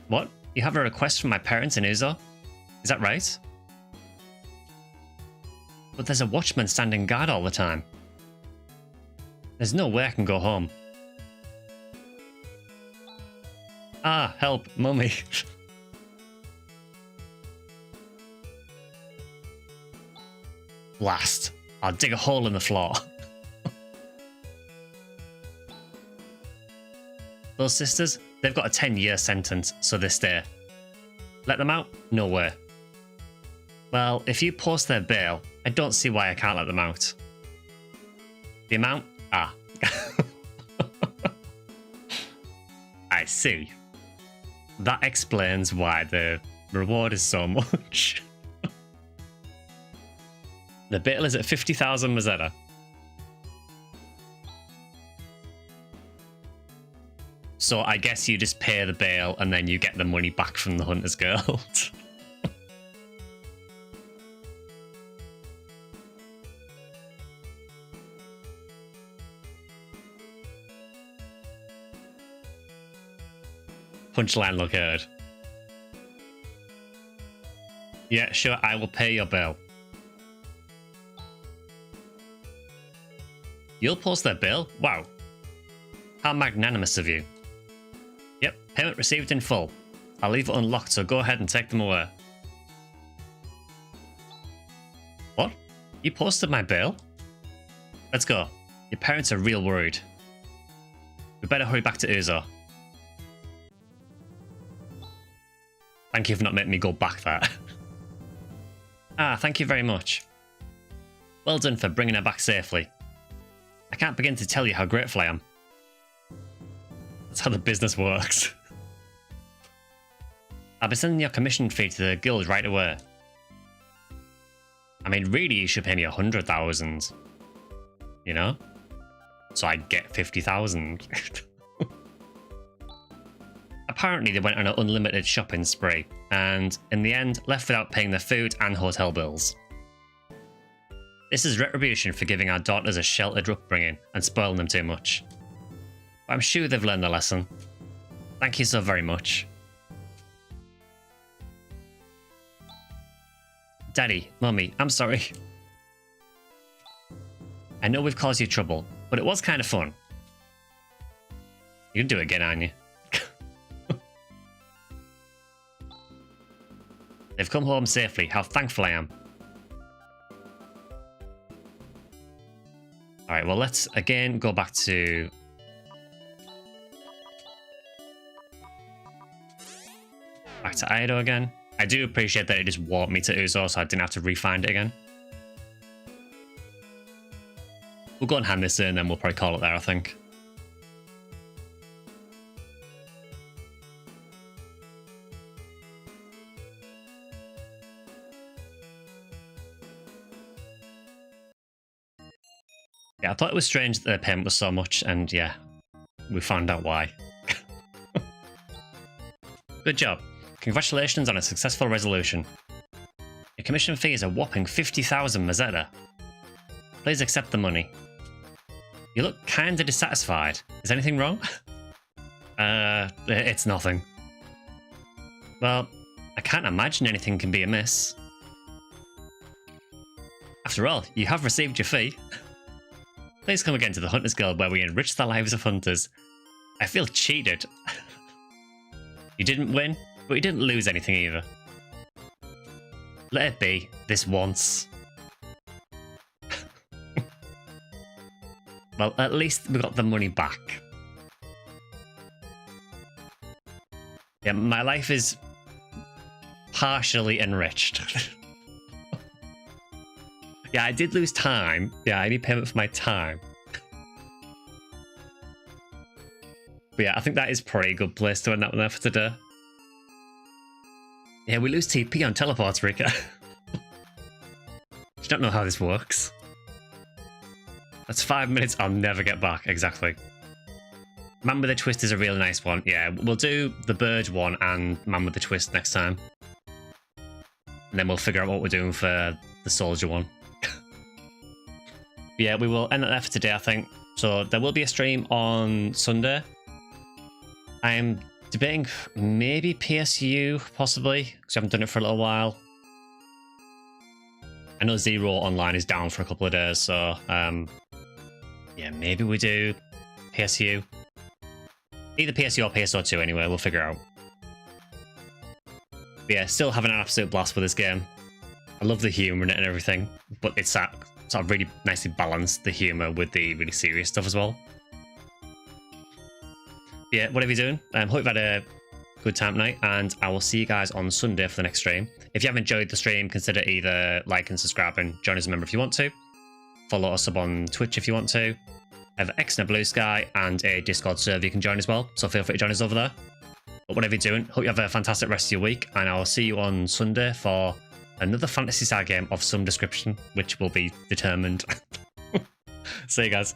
What? You have a request from my parents in Uzo? Is that right? But there's a watchman standing guard all the time. There's no way I can go home. Ah, help, mummy. Blast. I'll dig a hole in the floor. Those sisters, they've got a 10-year sentence, so they stay. Let them out? No way. Well, if you post their bail, I don't see why I can't let them out. The amount? Ah. I see. That explains why the reward is so much. The bail is at 50,000 Mazetta. So I guess you just pay the bail and then you get the money back from the Hunter's Guild. Punchline located. Yeah, sure, I will pay your bill. You'll post their bill? Wow. How magnanimous of you. Yep, payment received in full. I'll leave it unlocked, so go ahead and take them away. What? You posted my bill? Let's go. Your parents are real worried. We better hurry back to Uzo. Thank you for not making me go back there. Ah, thank you very much. Well done for bringing her back safely. I can't begin to tell you how grateful I am. That's how the business works. I'll be sending your commission fee to the guild right away. I mean, really, you should pay me 100,000. You know? So I get 50,000. Apparently, they went on an unlimited shopping spree, and in the end, left without paying their food and hotel bills. This is retribution for giving our daughters a sheltered upbringing and spoiling them too much. But I'm sure they've learned their lesson. Thank you so very much. Daddy, Mummy, I'm sorry. I know we've caused you trouble, but it was kind of fun. You can do it again, aren't you? They've come home safely. How thankful I am. Alright, well, let's again go back to... Back to Ido again. I do appreciate that it just warped me to Uzo, so I didn't have to re-find it again. We'll go and hand this in, and then we'll probably call it there, I think. Yeah, I thought it was strange that the payment was so much, and yeah, we found out why. Good job. Congratulations on a successful resolution. Your commission fee is a whopping 50,000 Mazetta. Please accept the money. You look kinda dissatisfied. Is anything wrong? It's nothing. Well, I can't imagine anything can be amiss. After all, you have received your fee. Please come again to the Hunters Guild where we enrich the lives of hunters. I feel cheated. You didn't win, but you didn't lose anything either. Let it be, this once. Well, at least we got the money back. Yeah, my life is partially enriched. Yeah, I did lose time. Yeah, I need payment for my time. But yeah, I think that is probably a good place to end that one there for today. Yeah, we lose TP on teleports, Rika. You don't know how this works. That's 5 minutes I'll never get back, exactly. Man with a Twist is a really nice one. Yeah, we'll do the Bird one and Man with the Twist next time. And then we'll figure out what we're doing for the Soldier one. Yeah, we will end it there for today, I think. So there will be a stream on Sunday. I'm debating maybe PSU, possibly, because I haven't done it for a little while. I know Zero Online is down for a couple of days, so yeah, maybe we do PSU. Either PSU or PSO2 anyway, we'll figure out. But yeah, still having an absolute blast with this game. I love the humour in it and everything, but it's that sort of really nicely balanced, the humour with the really serious stuff as well. Yeah, whatever you're doing, hope you've had a good time tonight, and I will see you guys on Sunday for the next stream. If you have enjoyed the stream, consider either like and subscribe and join as a member if you want to. Follow us up on Twitch if you want to. I have X and a Bluesky and a Discord server you can join as well, so feel free to join us over there. But whatever you're doing, hope you have a fantastic rest of your week, and I'll see you on Sunday for another Phantasy Star game of some description, which will be determined. See you guys.